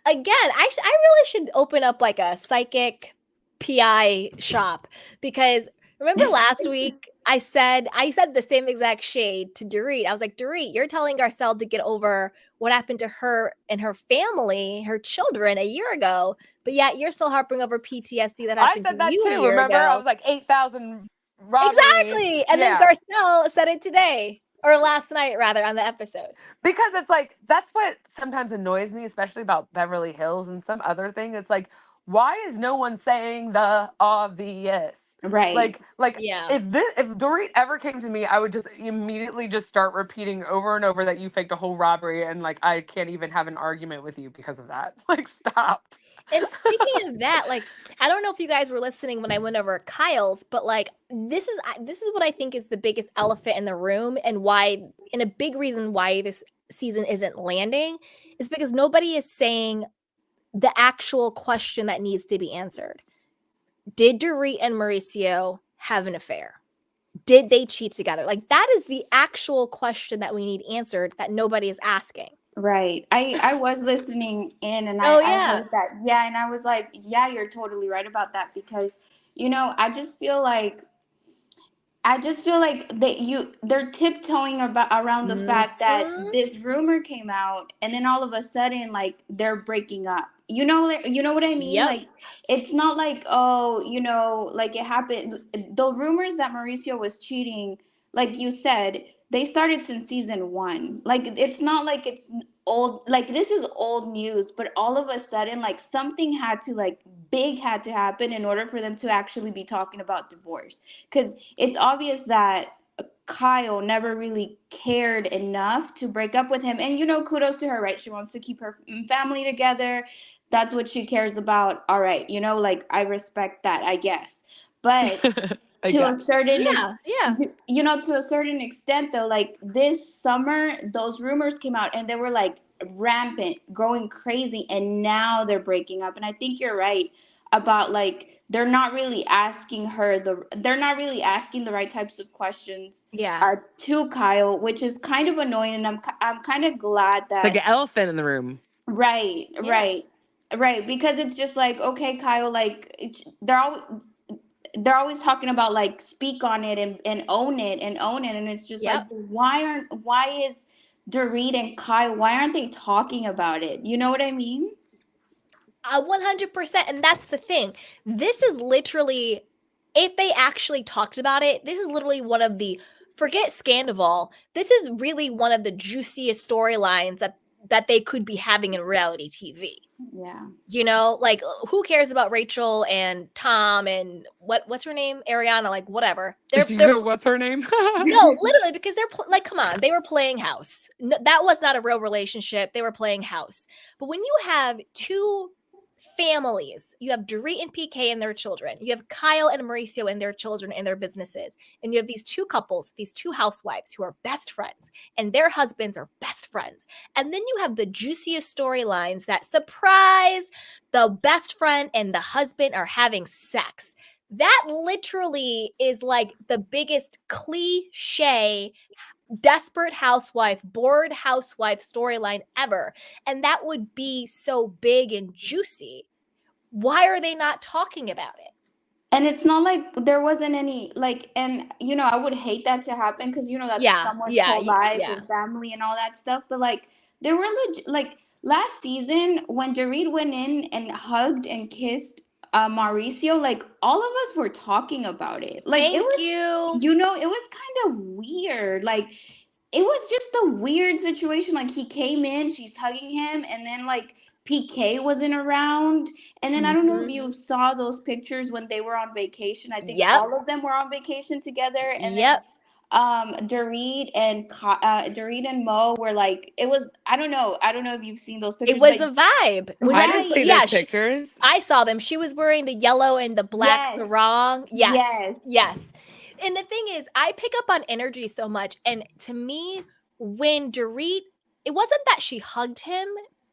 again, I really should open up like a psychic PI shop, because remember last week I said the same exact shade to Dorit. I was like, Dorit, you're telling Garcelle to get over what happened to her and her family, her children a year ago, but yet you're still harping over PTSD that happened I said that to you too. a year Remember? ago. I was like 8,000 robberies. Exactly. And then Garcelle said it today, or last night rather, on the episode. Because it's like, that's what sometimes annoys me, especially about Beverly Hills and some other thing. It's like, why is no one saying the obvious? Right. Like Yeah. if Dorit ever came to me, I would just immediately just start repeating over and over that you faked a whole robbery, and like I can't even have an argument with you because of that. Like, stop. And speaking of that, like, I don't know if you guys were listening when I went over Kyle's, but like this is what I think is the biggest elephant in the room, and a big reason why this season isn't landing is because nobody is saying the actual question that needs to be answered. Did Dorit and Mauricio have an affair? Did they cheat together? Like, that is the actual question that we need answered that nobody is asking. Right. I was listening in, and I heard that. Yeah. And I was like, yeah, you're totally right about that, because, I just feel like they're tiptoeing around the fact that this rumor came out, and then all of a sudden, like, they're breaking up. You know what I mean? Yep. Like, it's not like, oh, like it happened. The rumors that Mauricio was cheating, like you said, they started since season 1. Like, it's not like it's old. Like, this is old news, but all of a sudden, like, something big had to happen in order for them to actually be talking about divorce. Because it's obvious that Kyle never really cared enough to break up with him. And, kudos to her, right? She wants to keep her family together. That's what she cares about. All right. Like, I respect that, I guess. But to a certain to a certain extent, though, like, this summer, those rumors came out and they were like rampant, growing crazy, and now they're breaking up. And I think you're right about, like, they're not really asking the right types of questions to Kyle, which is kind of annoying. And I'm kind of glad that It's like an elephant in the room. Right. Because it's just like, okay, Kyle, like, they're always talking about, like, speak on it and own it. And it's just like, why is Dorit and Kyle, why aren't they talking about it? You know what I mean? 100%. And that's the thing. This is literally, if they actually talked about it, this is literally one of the, forget Scandival, this is really one of the juiciest storylines that they could be having in reality TV. Yeah. Like, who cares about Rachel and Tom and what's her name? Ariana, like, whatever. What's her name? No, literally, because they're like, come on, they were playing house. No, that was not a real relationship. They were playing house. But when you have two families, you have Dorit and PK and their children, you have Kyle and Mauricio and their children and their businesses, and you have these two couples, these two housewives who are best friends, and their husbands are best friends. And then you have the juiciest storylines that, surprise, the best friend and the husband are having sex. That literally is like the biggest cliche desperate housewife, bored housewife storyline ever. And that would be so big and juicy. Why are they not talking about it? And it's not like there wasn't any, like, and, I would hate that to happen, because, that's someone's whole life and family and all that stuff. But, like, there were like, last season when Dorit went in and hugged and kissed Mauricio, like, all of us were talking about it. Like, it was kind of weird. Like, it was just a weird situation. Like, he came in, she's hugging him, and then like PK wasn't around. And then I don't know if you saw those pictures when they were on vacation. I think Yep. all of them were on vacation together. And then Yep. Dorit and Mo were like, it was, I don't know if you've seen those pictures. It was but a vibe. When I she didn't was, see yeah, those pictures. I saw them. She was wearing the yellow and the black Yes. sarong. Yes. Yes. Yes. And the thing is, I pick up on energy so much. And to me, when Dorit, it wasn't that she hugged him,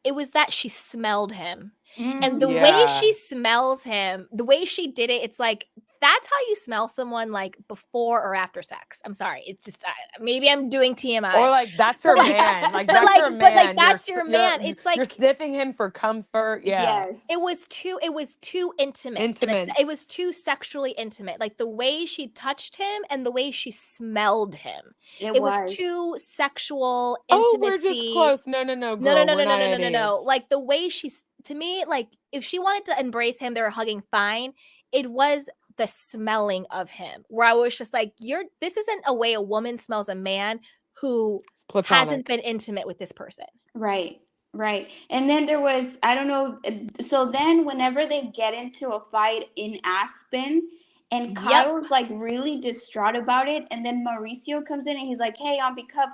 it was that she smelled him. And the way Yeah. she smells him, the way she did it, it's like, that's how you smell someone like before or after sex. I'm sorry. It's just, maybe I'm doing TMI. Or like that's your But like- man. Like but that's like- your but like man. that's You're- your man. It's like- you're sniffing him for comfort. Yeah. Yes. It was too intimate. Intimate. It was too sexually intimate. Like the way she touched him and the way she smelled him. It was too sexual intimacy. Oh, we're just close. No, girl. No. Like the way to me, like if she wanted to embrace him, they were hugging fine. It was the smelling of him where I was just like, this isn't a way a woman smells a man who hasn't been intimate with this person. Right. And then there was, I don't know. So then whenever they get into a fight in Aspen, and Kyle's like really distraught about it, and then Mauricio comes in and he's like, hey, on behalf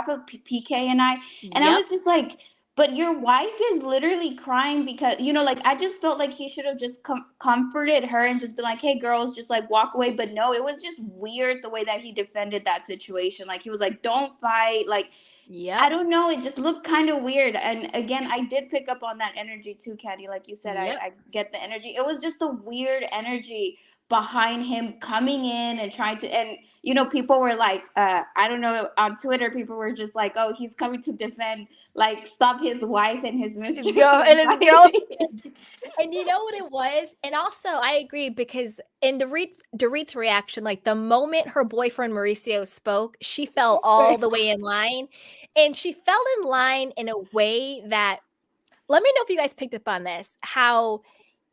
of PK and I, and I was just like, but your wife is literally crying because, like, I just felt like he should have just comforted her and just been like, hey, girls, just like walk away. But no, it was just weird the way that he defended that situation. Like, he was like, don't fight. Like, I don't know. It just looked kind of weird. And again, I did pick up on that energy too, Candy. Like you said, I get the energy. It was just a weird energy behind him coming in and trying to, and people were like, I don't know, on Twitter, people were just like, oh, he's coming to defend, like, stop his wife and his mistress and his girlfriend. And you know what it was? And also, I agree, because in Dorit's reaction, like the moment her boyfriend Mauricio spoke, she fell all the way in line. And she fell in line in a way that, let me know if you guys picked up on this, how,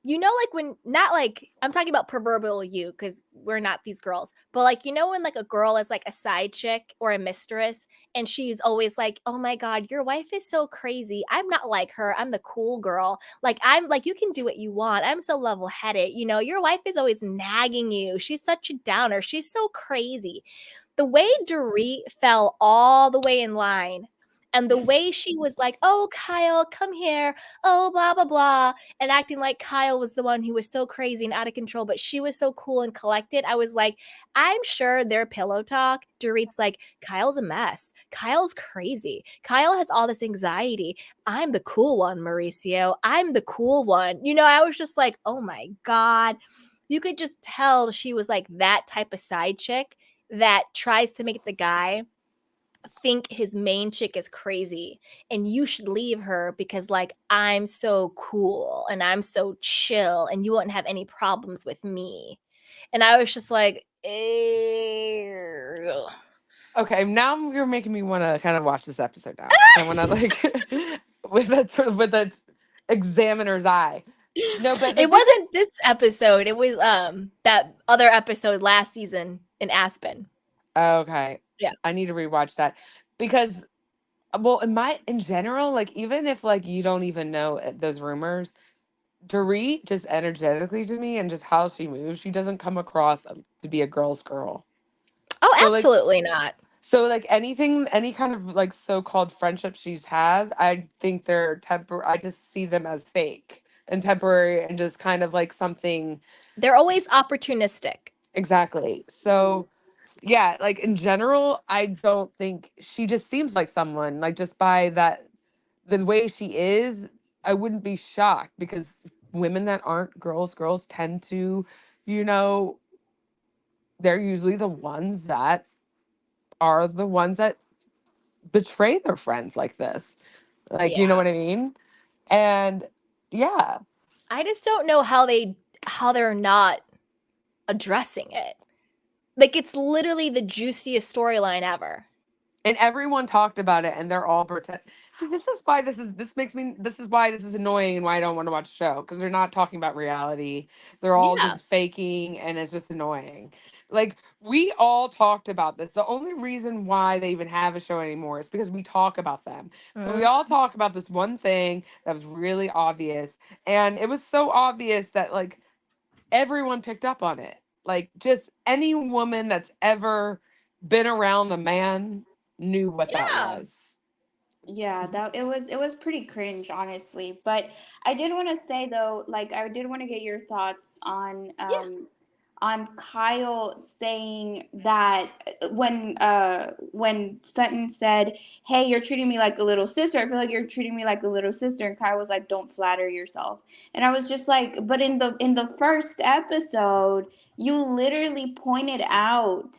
like when, not like, I'm talking about proverbial you, because we're not these girls, but like, when like a girl is like a side chick or a mistress, and she's always like, oh my God, your wife is so crazy. I'm not like her. I'm the cool girl. Like, I'm like, you can do what you want. I'm so level-headed. Your wife is always nagging you. She's such a downer. She's so crazy. The way Dorit fell all the way in line, and the way she was like, oh, Kyle, come here. Oh, blah, blah, blah. And acting like Kyle was the one who was so crazy and out of control, but she was so cool and collected. I was like, I'm sure their pillow talk, Dorit's like, Kyle's a mess. Kyle's crazy. Kyle has all this anxiety. I'm the cool one, Mauricio. I'm the cool one. I was just like, oh my God. You could just tell she was like that type of side chick that tries to make the guy think his main chick is crazy and you should leave her because, like, I'm so cool and I'm so chill and you won't have any problems with me. And I was just like, ew. Okay, now you're making me want to kind of watch this episode now. I want to like with the examiner's eye. No, but it wasn't this episode. It was that other episode last season in Aspen. Okay. Yeah. I need to rewatch that because, well, in general, like, even if like you don't even know those rumors, Dorit just energetically to me and just how she moves, she doesn't come across to be a girl's girl. Oh, So, absolutely not. So like any kind of like so-called friendship she's has, I think they're I just see them as fake and temporary and just kind of like something. They're always opportunistic. Exactly. So yeah, like in general, I don't think she just seems like someone, like, just by the way she is, I wouldn't be shocked because women that aren't girls tend to, they're usually the ones that betray their friends like this. Like, you know what I mean? And yeah. I just don't know how they're not addressing it. Like, it's literally the juiciest storyline ever. And everyone talked about it, and they're all pretend. This is why this is annoying, and why I don't want to watch the show, because they're not talking about reality. They're all Yeah. just faking, and it's just annoying. Like, we all talked about this. The only reason why they even have a show anymore is because we talk about them. So we all talk about this one thing that was really obvious, and it was so obvious that like everyone picked up on it. Like, just any woman that's ever been around a man knew what that Yeah. was. Yeah, that it was pretty cringe, honestly. But I did want to say though, like I did want to get your thoughts on Kyle saying that when Sutton said, "Hey, you're treating me like a little sister. I feel like you're treating me like a little sister." And Kyle was like, "Don't flatter yourself." And I was just like, but in the first episode, you literally pointed out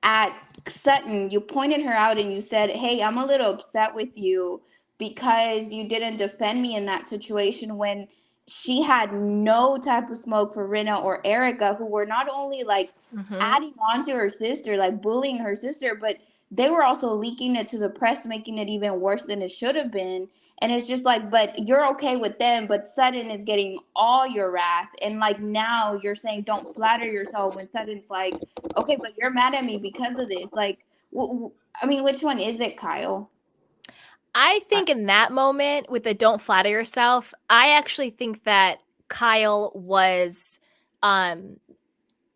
at Sutton, you pointed her out and you said, "Hey, I'm a little upset with you because you didn't defend me in that situation when she had no type of smoke for Rinna or Erica, who were not only like adding on to her sister, like bullying her sister, but they were also leaking it to the press, making it even worse than it should have been." And it's just like, but you're okay with them, but Sutton is getting all your wrath. And like now you're saying don't flatter yourself when Sutton's like, okay, but you're mad at me because of this. Like, I mean, which one is it, Kyle? I think in that moment with the don't flatter yourself, I actually think that Kyle was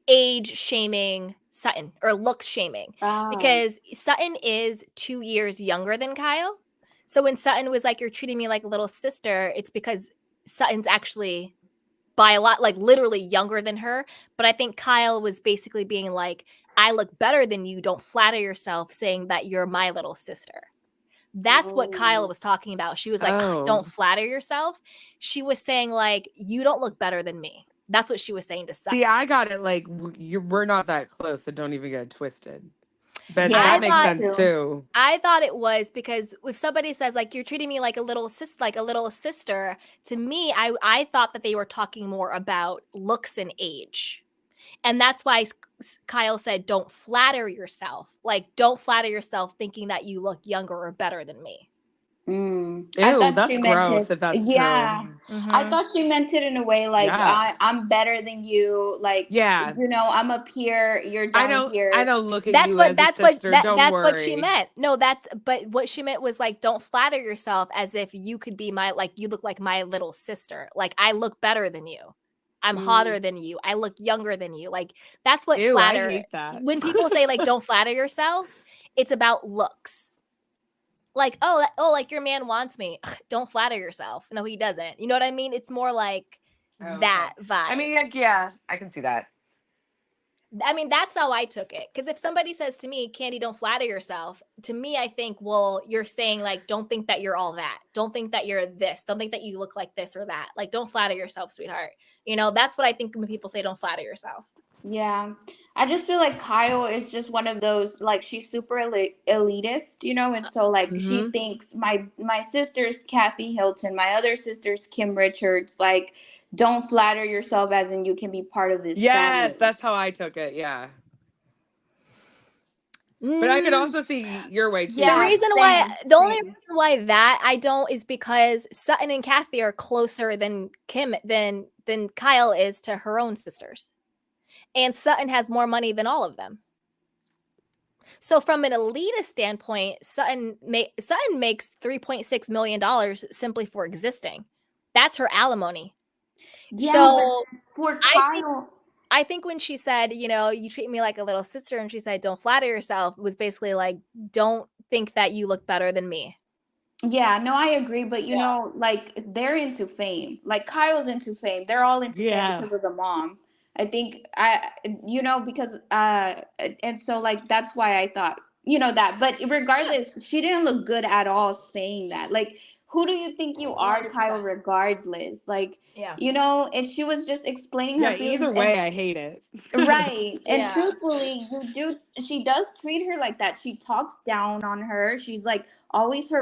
age shaming Sutton or look shaming because Sutton is 2 years younger than Kyle. So when Sutton was like, "You're treating me like a little sister," it's because Sutton's actually by a lot, like literally younger than her. But I think Kyle was basically being like, "I look better than you. Don't flatter yourself saying that you're my little sister." That's what Kyle was talking about. She was like, "Don't flatter yourself." She was saying like, "You don't look better than me." That's what she was saying to Sutton. See, I got it. Like, we're not that close, so don't even get it twisted. But Yeah, that makes I sense too. I thought it was because if somebody says like you're treating me like a little sister, to me, I thought that they were talking more about looks and age. And that's why Kyle said, "Don't flatter yourself." Like, don't flatter yourself thinking that you look younger or better than me. Ew, I thought that's she meant gross it. if that's Yeah. true. I thought she meant it in a way like Yeah. I'm better than you. Like, Yeah. I'm up here, you're I down here. don't look at That's you what as a that's what sister. that Don't that's what she worry. meant. No, but what she meant was like, don't flatter yourself as if you could be my, like, you look like my little sister. Like, I look better than you. I'm hotter than you. I look younger than you. Like, that's what Ew, I flatter. hate that. When people say like don't flatter yourself, it's about looks. Like, like your man wants me. Don't flatter yourself. No, he doesn't. You know what I mean? It's more like that vibe. I mean, like, yeah, I can see that. I mean, that's how I took it. Because if somebody says to me, "Candy, don't flatter yourself," to me, I think, well, you're saying like, don't think that you're all that. Don't think that you're this. Don't think that you look like this or that. Like, don't flatter yourself, sweetheart. You know, that's what I think when people say don't flatter yourself. Yeah. I just feel like Kyle is just one of those, like, she's super elitist, and so like she thinks my sister's Kathy Hilton, my other sister's Kim Richards. Like, don't flatter yourself, as in you can be part of this family. Yes, that's how I took it. Yeah. But I could also see your way too. Yeah, The only reason why that I don't is because Sutton and Kathy are closer than than Kyle is to her own sisters. And Sutton has more money than all of them. So from an elitist standpoint, Sutton makes $3.6 million simply for existing. That's her alimony. Yeah, so for Kyle, I think when she said, you treat me like a little sister, and she said, don't flatter yourself, was basically like, don't think that you look better than me. Yeah, no, I agree. But, like, they're into fame. Like, Kyle's into fame. They're all into fame because of the mom. I think, because, and so, like, that's why I thought, that. But regardless, she didn't look good at all saying that. Like, who do you think you are, 100%. Kyle, regardless? Like, and she was just explaining her feelings. Either way, I hate it. Right. And truthfully, she does treat her like that. She talks down on her. She's like always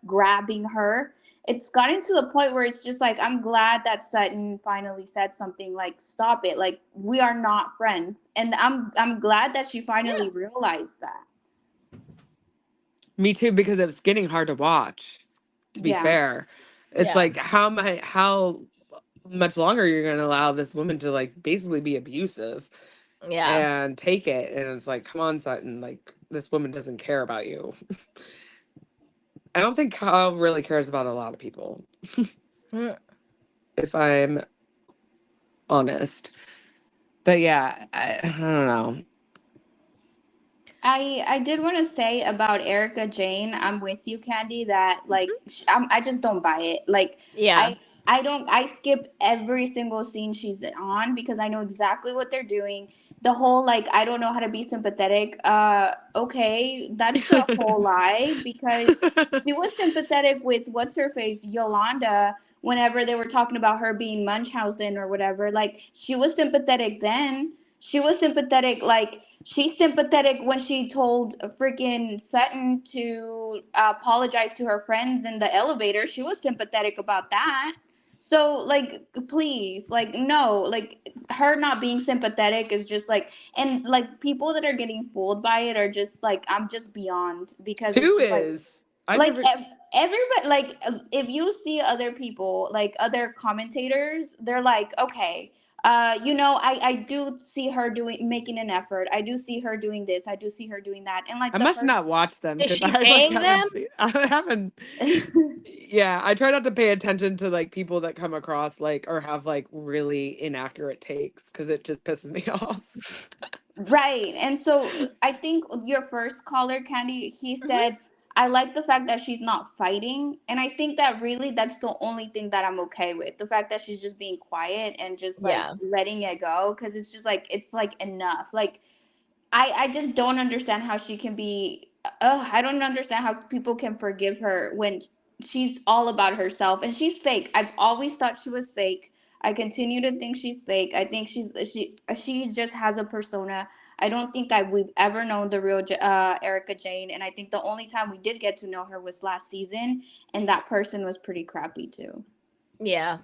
grabbing her. It's gotten to the point where it's just like, I'm glad that Sutton finally said something like, stop it. Like, we are not friends. And I'm glad that she finally realized that. Me too, because it's getting hard to watch. To be Yeah. fair, it's Yeah. like how much longer you're going to allow this woman to like basically be abusive Yeah. and take it, and it's like, come on, Sutton, like this woman doesn't care about you. I don't think Kyle really cares about a lot of people, Mm. if I'm honest. But yeah, I don't know. I did want to say about Erica Jane. I'm with you, Candy. That like I just don't buy it. Like Yeah. I skip every single scene she's on because I know exactly what they're doing. The whole like I don't know how to be sympathetic. Okay, that's a whole lie because she was sympathetic with what's her face Yolanda whenever they were talking about her being Munchausen or whatever. Like she was sympathetic then. She was sympathetic like she's sympathetic when she told freaking Sutton to apologize to her friends in the elevator. She was sympathetic about that. So, like, please, like, no, like, her not being sympathetic is just like, and like, people that are getting fooled by it are just like, I'm just beyond because it's Who just like, is? I like never. everybody, like, if you see other people, like, other commentators, they're like, okay, I do see her making an effort. I do see her doing this. I do see her doing that. And like I the must first not watch them Is because she I like paying them? haven't seen. I haven't. Yeah, I try not to pay attention to like people that come across like or have like really inaccurate takes because it just pisses me off. Right. And so I think your first caller, Candy, he said, I like the fact that she's not fighting. And I think that really that's the only thing that I'm okay with. The fact that she's just being quiet and just like Yeah. letting it go. Cause it's just like, it's like enough. Like, I just don't understand how she can be. I don't understand how people can forgive her when she's all about herself and she's fake. I've always thought she was fake. I continue to think she's fake. I think she just has a persona. I don't think we've ever known the real Erica Jane, and I think the only time we did get to know her was last season, and that person was pretty crappy too. Yeah.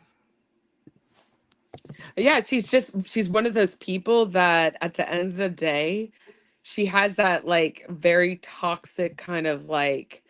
Yeah, she's one of those people that at the end of the day, she has that like very toxic kind of like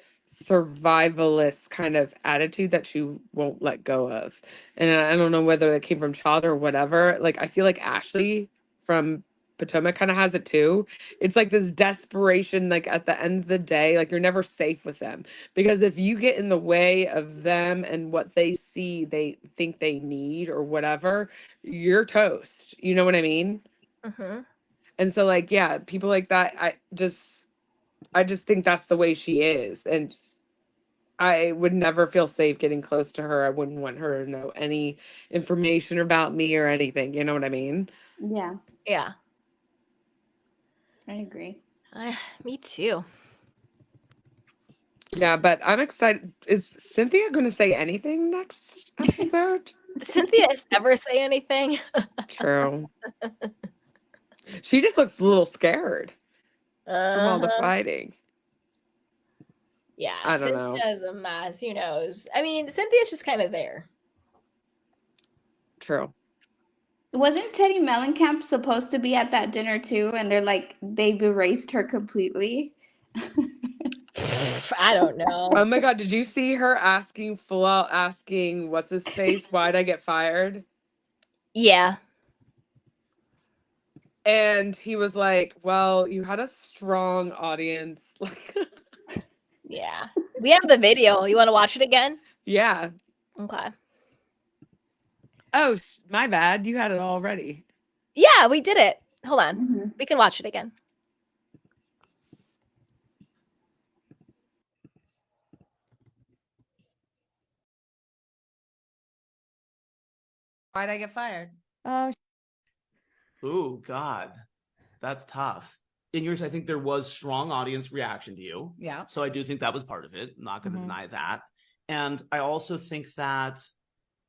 survivalist kind of attitude that she won't let go of. And I don't know whether that came from child or whatever. Like I feel like Ashley from Potomac kind of has it too. It's like this desperation, like at the end of the day, like you're never safe with them. Because if you get in the way of them and what they see they think they need or whatever, you're toast. You know what I mean? Mm-hmm. And so like, yeah, people like that, I just think that's the way she is. And I would never feel safe getting close to her. I wouldn't want her to know any information about me or anything. You know what I mean? Yeah, Yeah. I agree. Me too. Yeah, but I'm excited. Is Cynthia going to say anything next episode? Cynthia ever say anything? True. She just looks a little scared from all the Uh-huh. fighting. Yeah. I don't know. Cynthia's a mess. Who knows? I mean, Cynthia's just kind of there. True. Wasn't Teddy Mellencamp supposed to be at that dinner too? And they're like, they've erased her completely. I don't know. Oh my God, did you see her asking, full out asking, what's his face? Why'd I get fired? Yeah. And he was like, well, you had a strong audience. Yeah. We have the video. You want to watch it again? Yeah. Okay. Oh, my bad. You had it already. Yeah, we did it. Hold on. Mm-hmm. We can watch it again. Why'd I get fired? Oh, Ooh, God, that's tough. In yours, I think there was strong audience reaction to you. Yeah. So I do think that was part of it. I'm not going to Mhm. deny that. And I also think that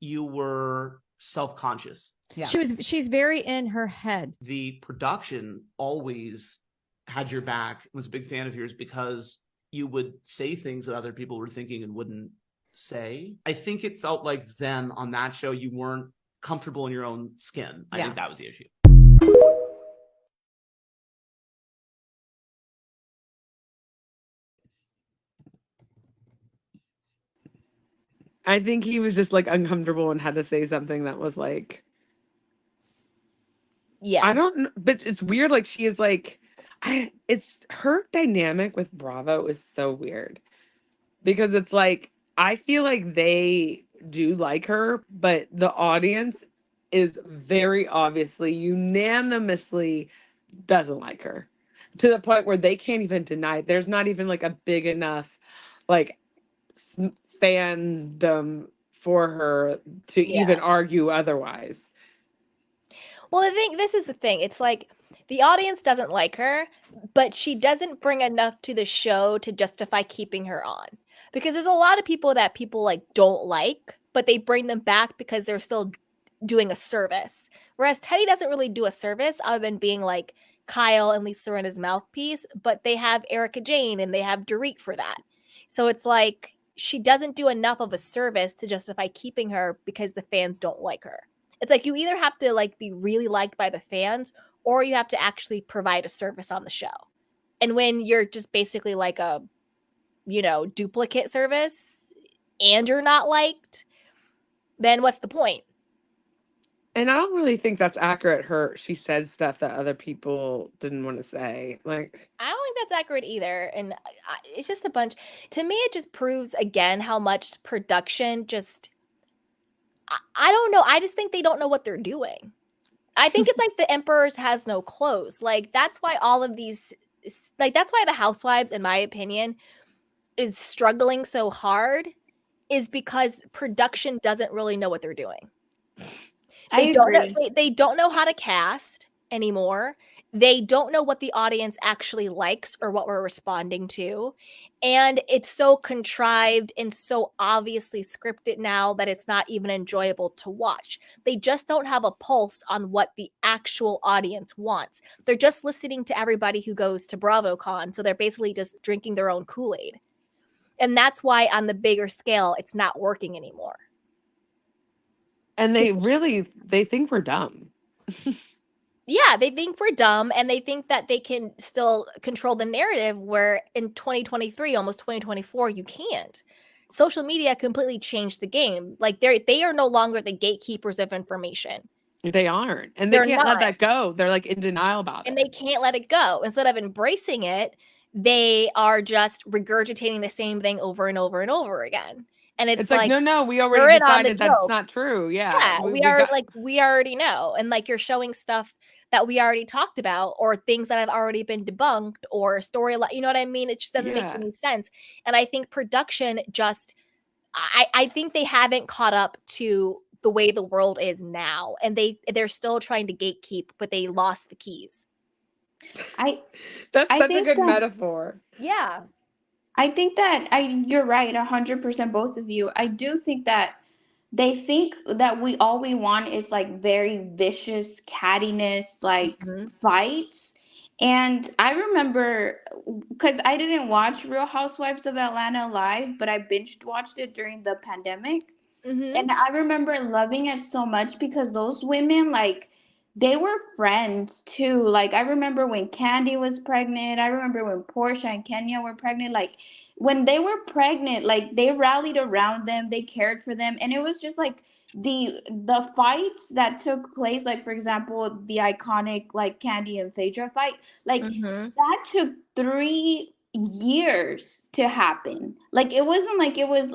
you were self-conscious. Yeah. she's very in her head. The production always had your back, was a big fan of yours because you would say things that other people were thinking and wouldn't say. I think it felt like then on that show, you weren't comfortable in your own skin. I Yeah. think that was the issue. I think he was just like uncomfortable and had to say something that was like, Yeah. I don't know, but it's weird. Like she is like, it's her dynamic with Bravo is so weird because it's like, I feel like they do like her, but the audience is very obviously unanimously doesn't like her to the point where they can't even deny it. There's not even like a big enough like fandom for her to even argue otherwise. Well, I think this is the thing. It's like the audience doesn't like her, but she doesn't bring enough to the show to justify keeping her on. Because there's a lot of people that people like don't like, but they bring them back because they're still doing a service. Whereas Teddy doesn't really do a service other than being like Kyle and Lisa Rinna's mouthpiece, but they have Erica Jane and they have Dorit for that. So it's like she doesn't do enough of a service to justify keeping her because the fans don't like her. It's like you either have to like be really liked by the fans or you have to actually provide a service on the show. And when you're just basically like a, duplicate service and you're not liked, then what's the point? And I don't really think that's accurate. She said stuff that other people didn't want to say. Like, I don't think that's accurate either. And it's just a bunch. To me, it just proves again how much production just. I don't know. I just think they don't know what they're doing. I think it's like the Emperor has no clothes. Like that's why all of these, like that's why the Housewives, in my opinion, is struggling so hard, is because production doesn't really know what they're doing. They don't know how to cast anymore. They don't know what the audience actually likes or what we're responding to. And it's so contrived and so obviously scripted now that it's not even enjoyable to watch. They just don't have a pulse on what the actual audience wants. They're just listening to everybody who goes to BravoCon. So they're basically just drinking their own Kool-Aid. And that's why on the bigger scale, it's not working anymore. And they think we're dumb. Yeah, they think we're dumb and they think that they can still control the narrative where in 2023, almost 2024, you can't. Social media completely changed the game. Like they are no longer the gatekeepers of information. They aren't. And they can't let that go. They're like in denial about it. And they can't let it go. Instead of embracing it, they are just regurgitating the same thing over and over and over again. And it's like no, we already decided that's not true. Yeah. We already know. And like you're showing stuff that we already talked about or things that have already been debunked or storyline, you know what I mean? It just doesn't make any sense. And I think production just I think they haven't caught up to the way the world is now. And they're still trying to gatekeep, but they lost the keys. That's such a good metaphor. Yeah. I think that you're right, 100%, both of you. I do think that they think that all we want is like very vicious cattiness, like fights. And I remember, because I didn't watch Real Housewives of Atlanta live, but I binge watched it during the pandemic. And I remember loving it so much because those women, like, they were friends too. Like, I remember when Candy was pregnant. I remember when Portia and Kenya were pregnant. Like, when they were pregnant, like, they rallied around them. They cared for them. And it was just like the fights that took place, like, for example, the iconic, like, Candy and Phaedra fight, like, that took 3 years to happen. Like, it wasn't like it was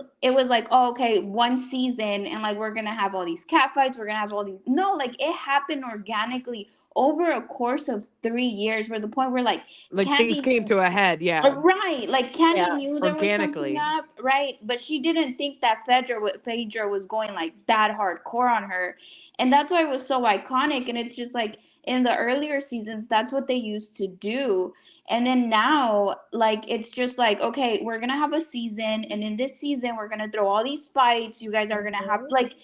like, oh, okay, one season and like we're gonna have all these cat fights, we're gonna have all these. No, like it happened organically over a course of 3 years, where the point where like Candy, things came to a head. Right, like Candy knew there was something up, right, but she didn't think that Phaedra was going like that hardcore on her. And that's why it was so iconic. And it's just like in the earlier seasons, that's what they used to do. And then now, like, it's just like, okay, we're going to have a season. And in this season, we're going to throw all these fights. You guys are going to have, like,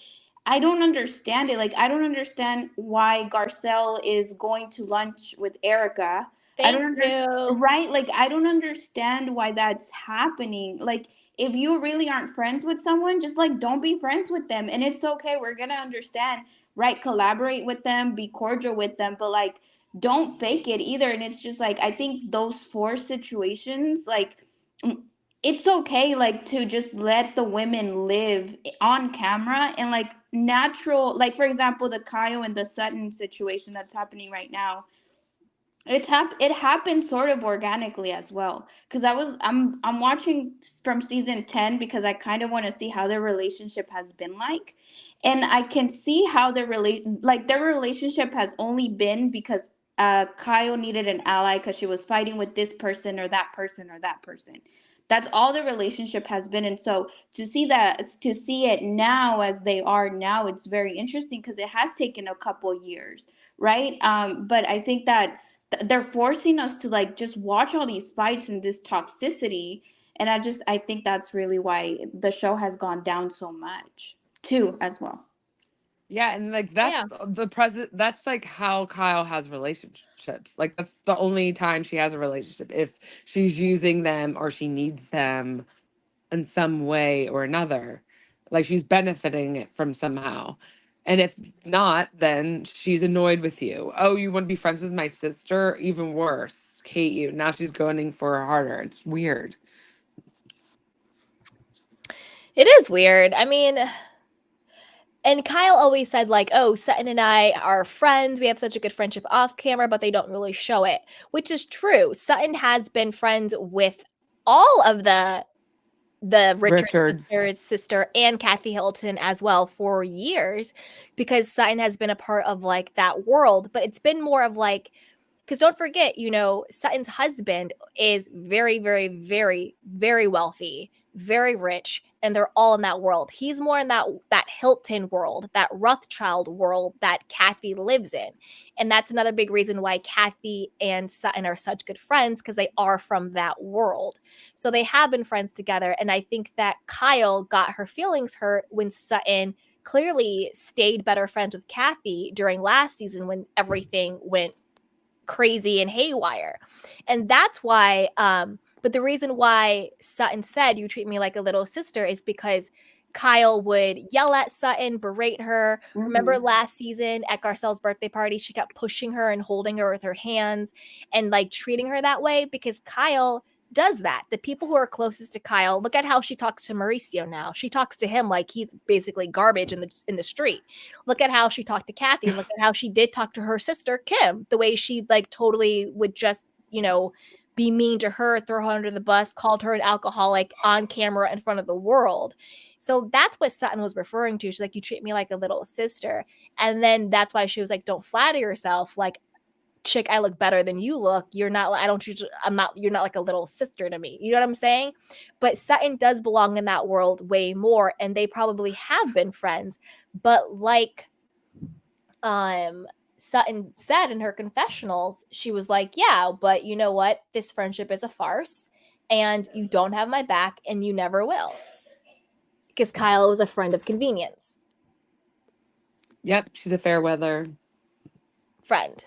I don't understand it. Like, I don't understand why Garcelle is going to lunch with Erica. I don't understand. Right? Like, I don't understand why that's happening. Like, if you really aren't friends with someone, just, like, don't be friends with them. And it's okay. We're going to understand, right? Collaborate with them. Be cordial with them. But, like, don't fake it either. And it's just like, I think those 4 situations, like, it's okay like to just let the women live on camera and like natural, like for example the Kyle and the Sutton situation that's happening right now. It happened sort of organically as well, because I'm watching from season 10 because I kind of want to see how their relationship has been like, and I can see how their relationship has only been because Kyle needed an ally because she was fighting with this person or that person or that person. That's all the relationship has been. And so to see it now as they are now, it's very interesting because it has taken a couple years, right? But I think that they're forcing us to like just watch all these fights and this toxicity, and I think that's really why the show has gone down so much too as well. Yeah, and like that's Yeah. the present. That's like how Kyle has relationships. Like that's the only time she has a relationship, if she's using them or she needs them in some way or another. Like she's benefiting it from somehow. And if not, then she's annoyed with you. Oh, you want to be friends with my sister? Even worse, hate you. Now she's going for her harder. It's weird. It is weird. I mean, and Kyle always said, like, oh, Sutton and I are friends. We have such a good friendship off camera, but they don't really show it, which is true. Sutton has been friends with all of the Richard Richards. sisters, sister, and Kathy Hilton as well for years, because Sutton has been a part of like that world. But it's been more of like, because don't forget, Sutton's husband is very, very, very, very wealthy, very rich, and they're all in that world. He's more in that Hilton world, that Rothschild world that Kathy lives in. And that's another big reason why Kathy and Sutton are such good friends, because they are from that world. So they have been friends together. And I think that Kyle got her feelings hurt when Sutton clearly stayed better friends with Kathy during last season when everything went crazy and haywire. And that's why but the reason why Sutton said, you treat me like a little sister, is because Kyle would yell at Sutton, berate her. Remember last season at Garcelle's birthday party, she kept pushing her and holding her with her hands and like treating her that way, because Kyle does that. The people who are closest to Kyle, look at how she talks to Mauricio now. She talks to him like he's basically garbage in the street. Look at how she talked to Kathy, and look at how she did talk to her sister Kim. The way she like totally would just, be mean to her, throw her under the bus, called her an alcoholic on camera in front of the world. So that's what Sutton was referring to. She's like, you treat me like a little sister. And then that's why she was like, don't flatter yourself. Like, chick, I look better than you look. You're not you're not like a little sister to me. You know what I'm saying? But Sutton does belong in that world way more, and they probably have been friends. But like Sutton said in her confessionals, she was like, yeah, but you know what? This friendship is a farce, and you don't have my back, and you never will. Because Kyle was a friend of convenience. Yep, she's a fair weather friend.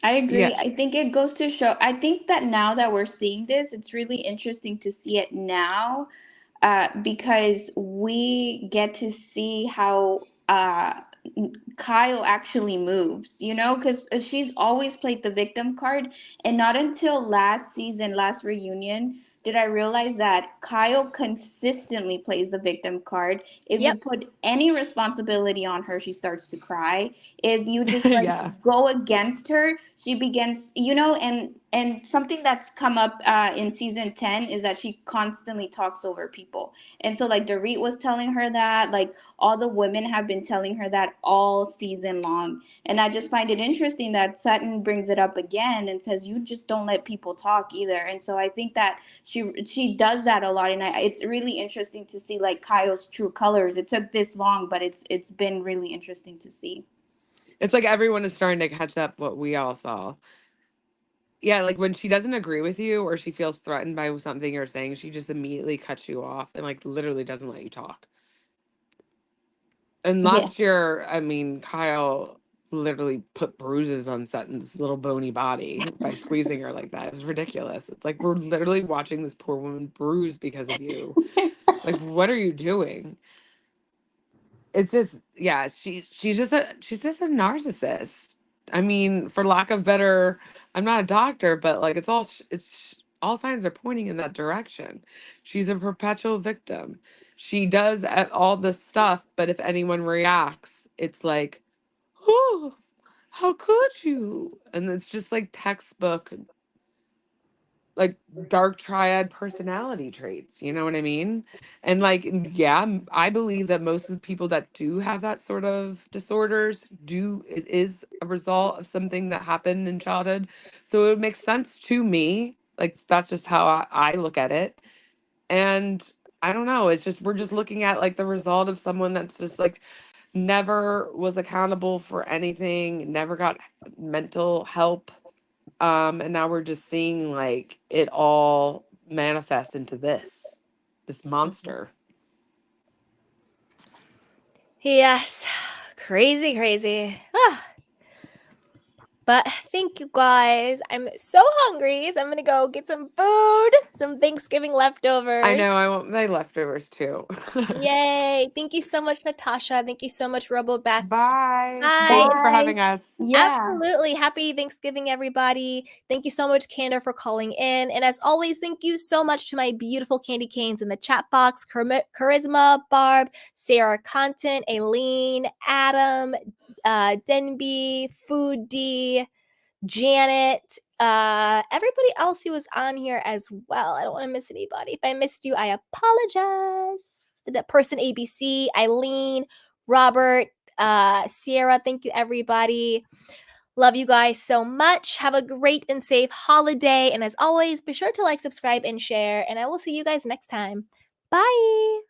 I agree. Yeah. I think it goes to show, I think that now that we're seeing this, it's really interesting to see it now, because we get to see how Kyle actually moves, because she's always played the victim card. And not until last season, last reunion, did I realize that Kyle consistently plays the victim card. If you put any responsibility on her, she starts to cry. If you just go against her, she begins, and something that's come up in season 10 is that she constantly talks over people. And so like Dorit was telling her that, like all the women have been telling her that all season long. And I just find it interesting that Sutton brings it up again and says, you just don't let people talk either. And so I think that she does that a lot. And it's really interesting to see like Kyle's true colors. It took this long, but it's been really interesting to see. It's like everyone is starting to catch up what we all saw. Yeah, like when she doesn't agree with you or she feels threatened by something you're saying, she just immediately cuts you off and like literally doesn't let you talk. And last year, I mean, Kyle literally put bruises on Sutton's little bony body by squeezing her like that. It was ridiculous. It's like we're literally watching this poor woman bruise because of you. Like, what are you doing? It's just, yeah, she's just a narcissist. I mean, for lack of better, I'm not a doctor, but like it's all signs are pointing in that direction. She's a perpetual victim. She does all this stuff, but if anyone reacts, it's like, oh, how could you? And it's just like textbook, like dark triad personality traits. You know what I mean? And like, yeah, I believe that most of the people that do have that sort of disorders it is a result of something that happened in childhood. So it makes sense to me. Like, that's just how I look at it. And I don't know. It's just, we're just looking at like the result of someone that's just like never was accountable for anything, never got mental help. And now we're just seeing like it all manifest into this monster. Yes. Crazy, crazy. But thank you guys. I'm so hungry, so I'm gonna go get some food, some Thanksgiving leftovers. I know, I want my leftovers too. Yay. Thank you so much, Natasha. Thank you so much, RoboBeth. Bye. Bye. Thanks for having us. Yeah. Absolutely. Happy Thanksgiving, everybody. Thank you so much, Candor, for calling in. And as always, thank you so much to my beautiful candy canes in the chat box. Charisma, Barb, Sarah Content, Aileen, Adam, Denby, Food D, Janet, everybody else who was on here as well. I don't want to miss anybody. If I missed you, I apologize. The person ABC, Eileen, Robert, Sierra, thank you, everybody. Love you guys so much. Have a great and safe holiday. And as always, be sure to like, subscribe, and share. And I will see you guys next time. Bye.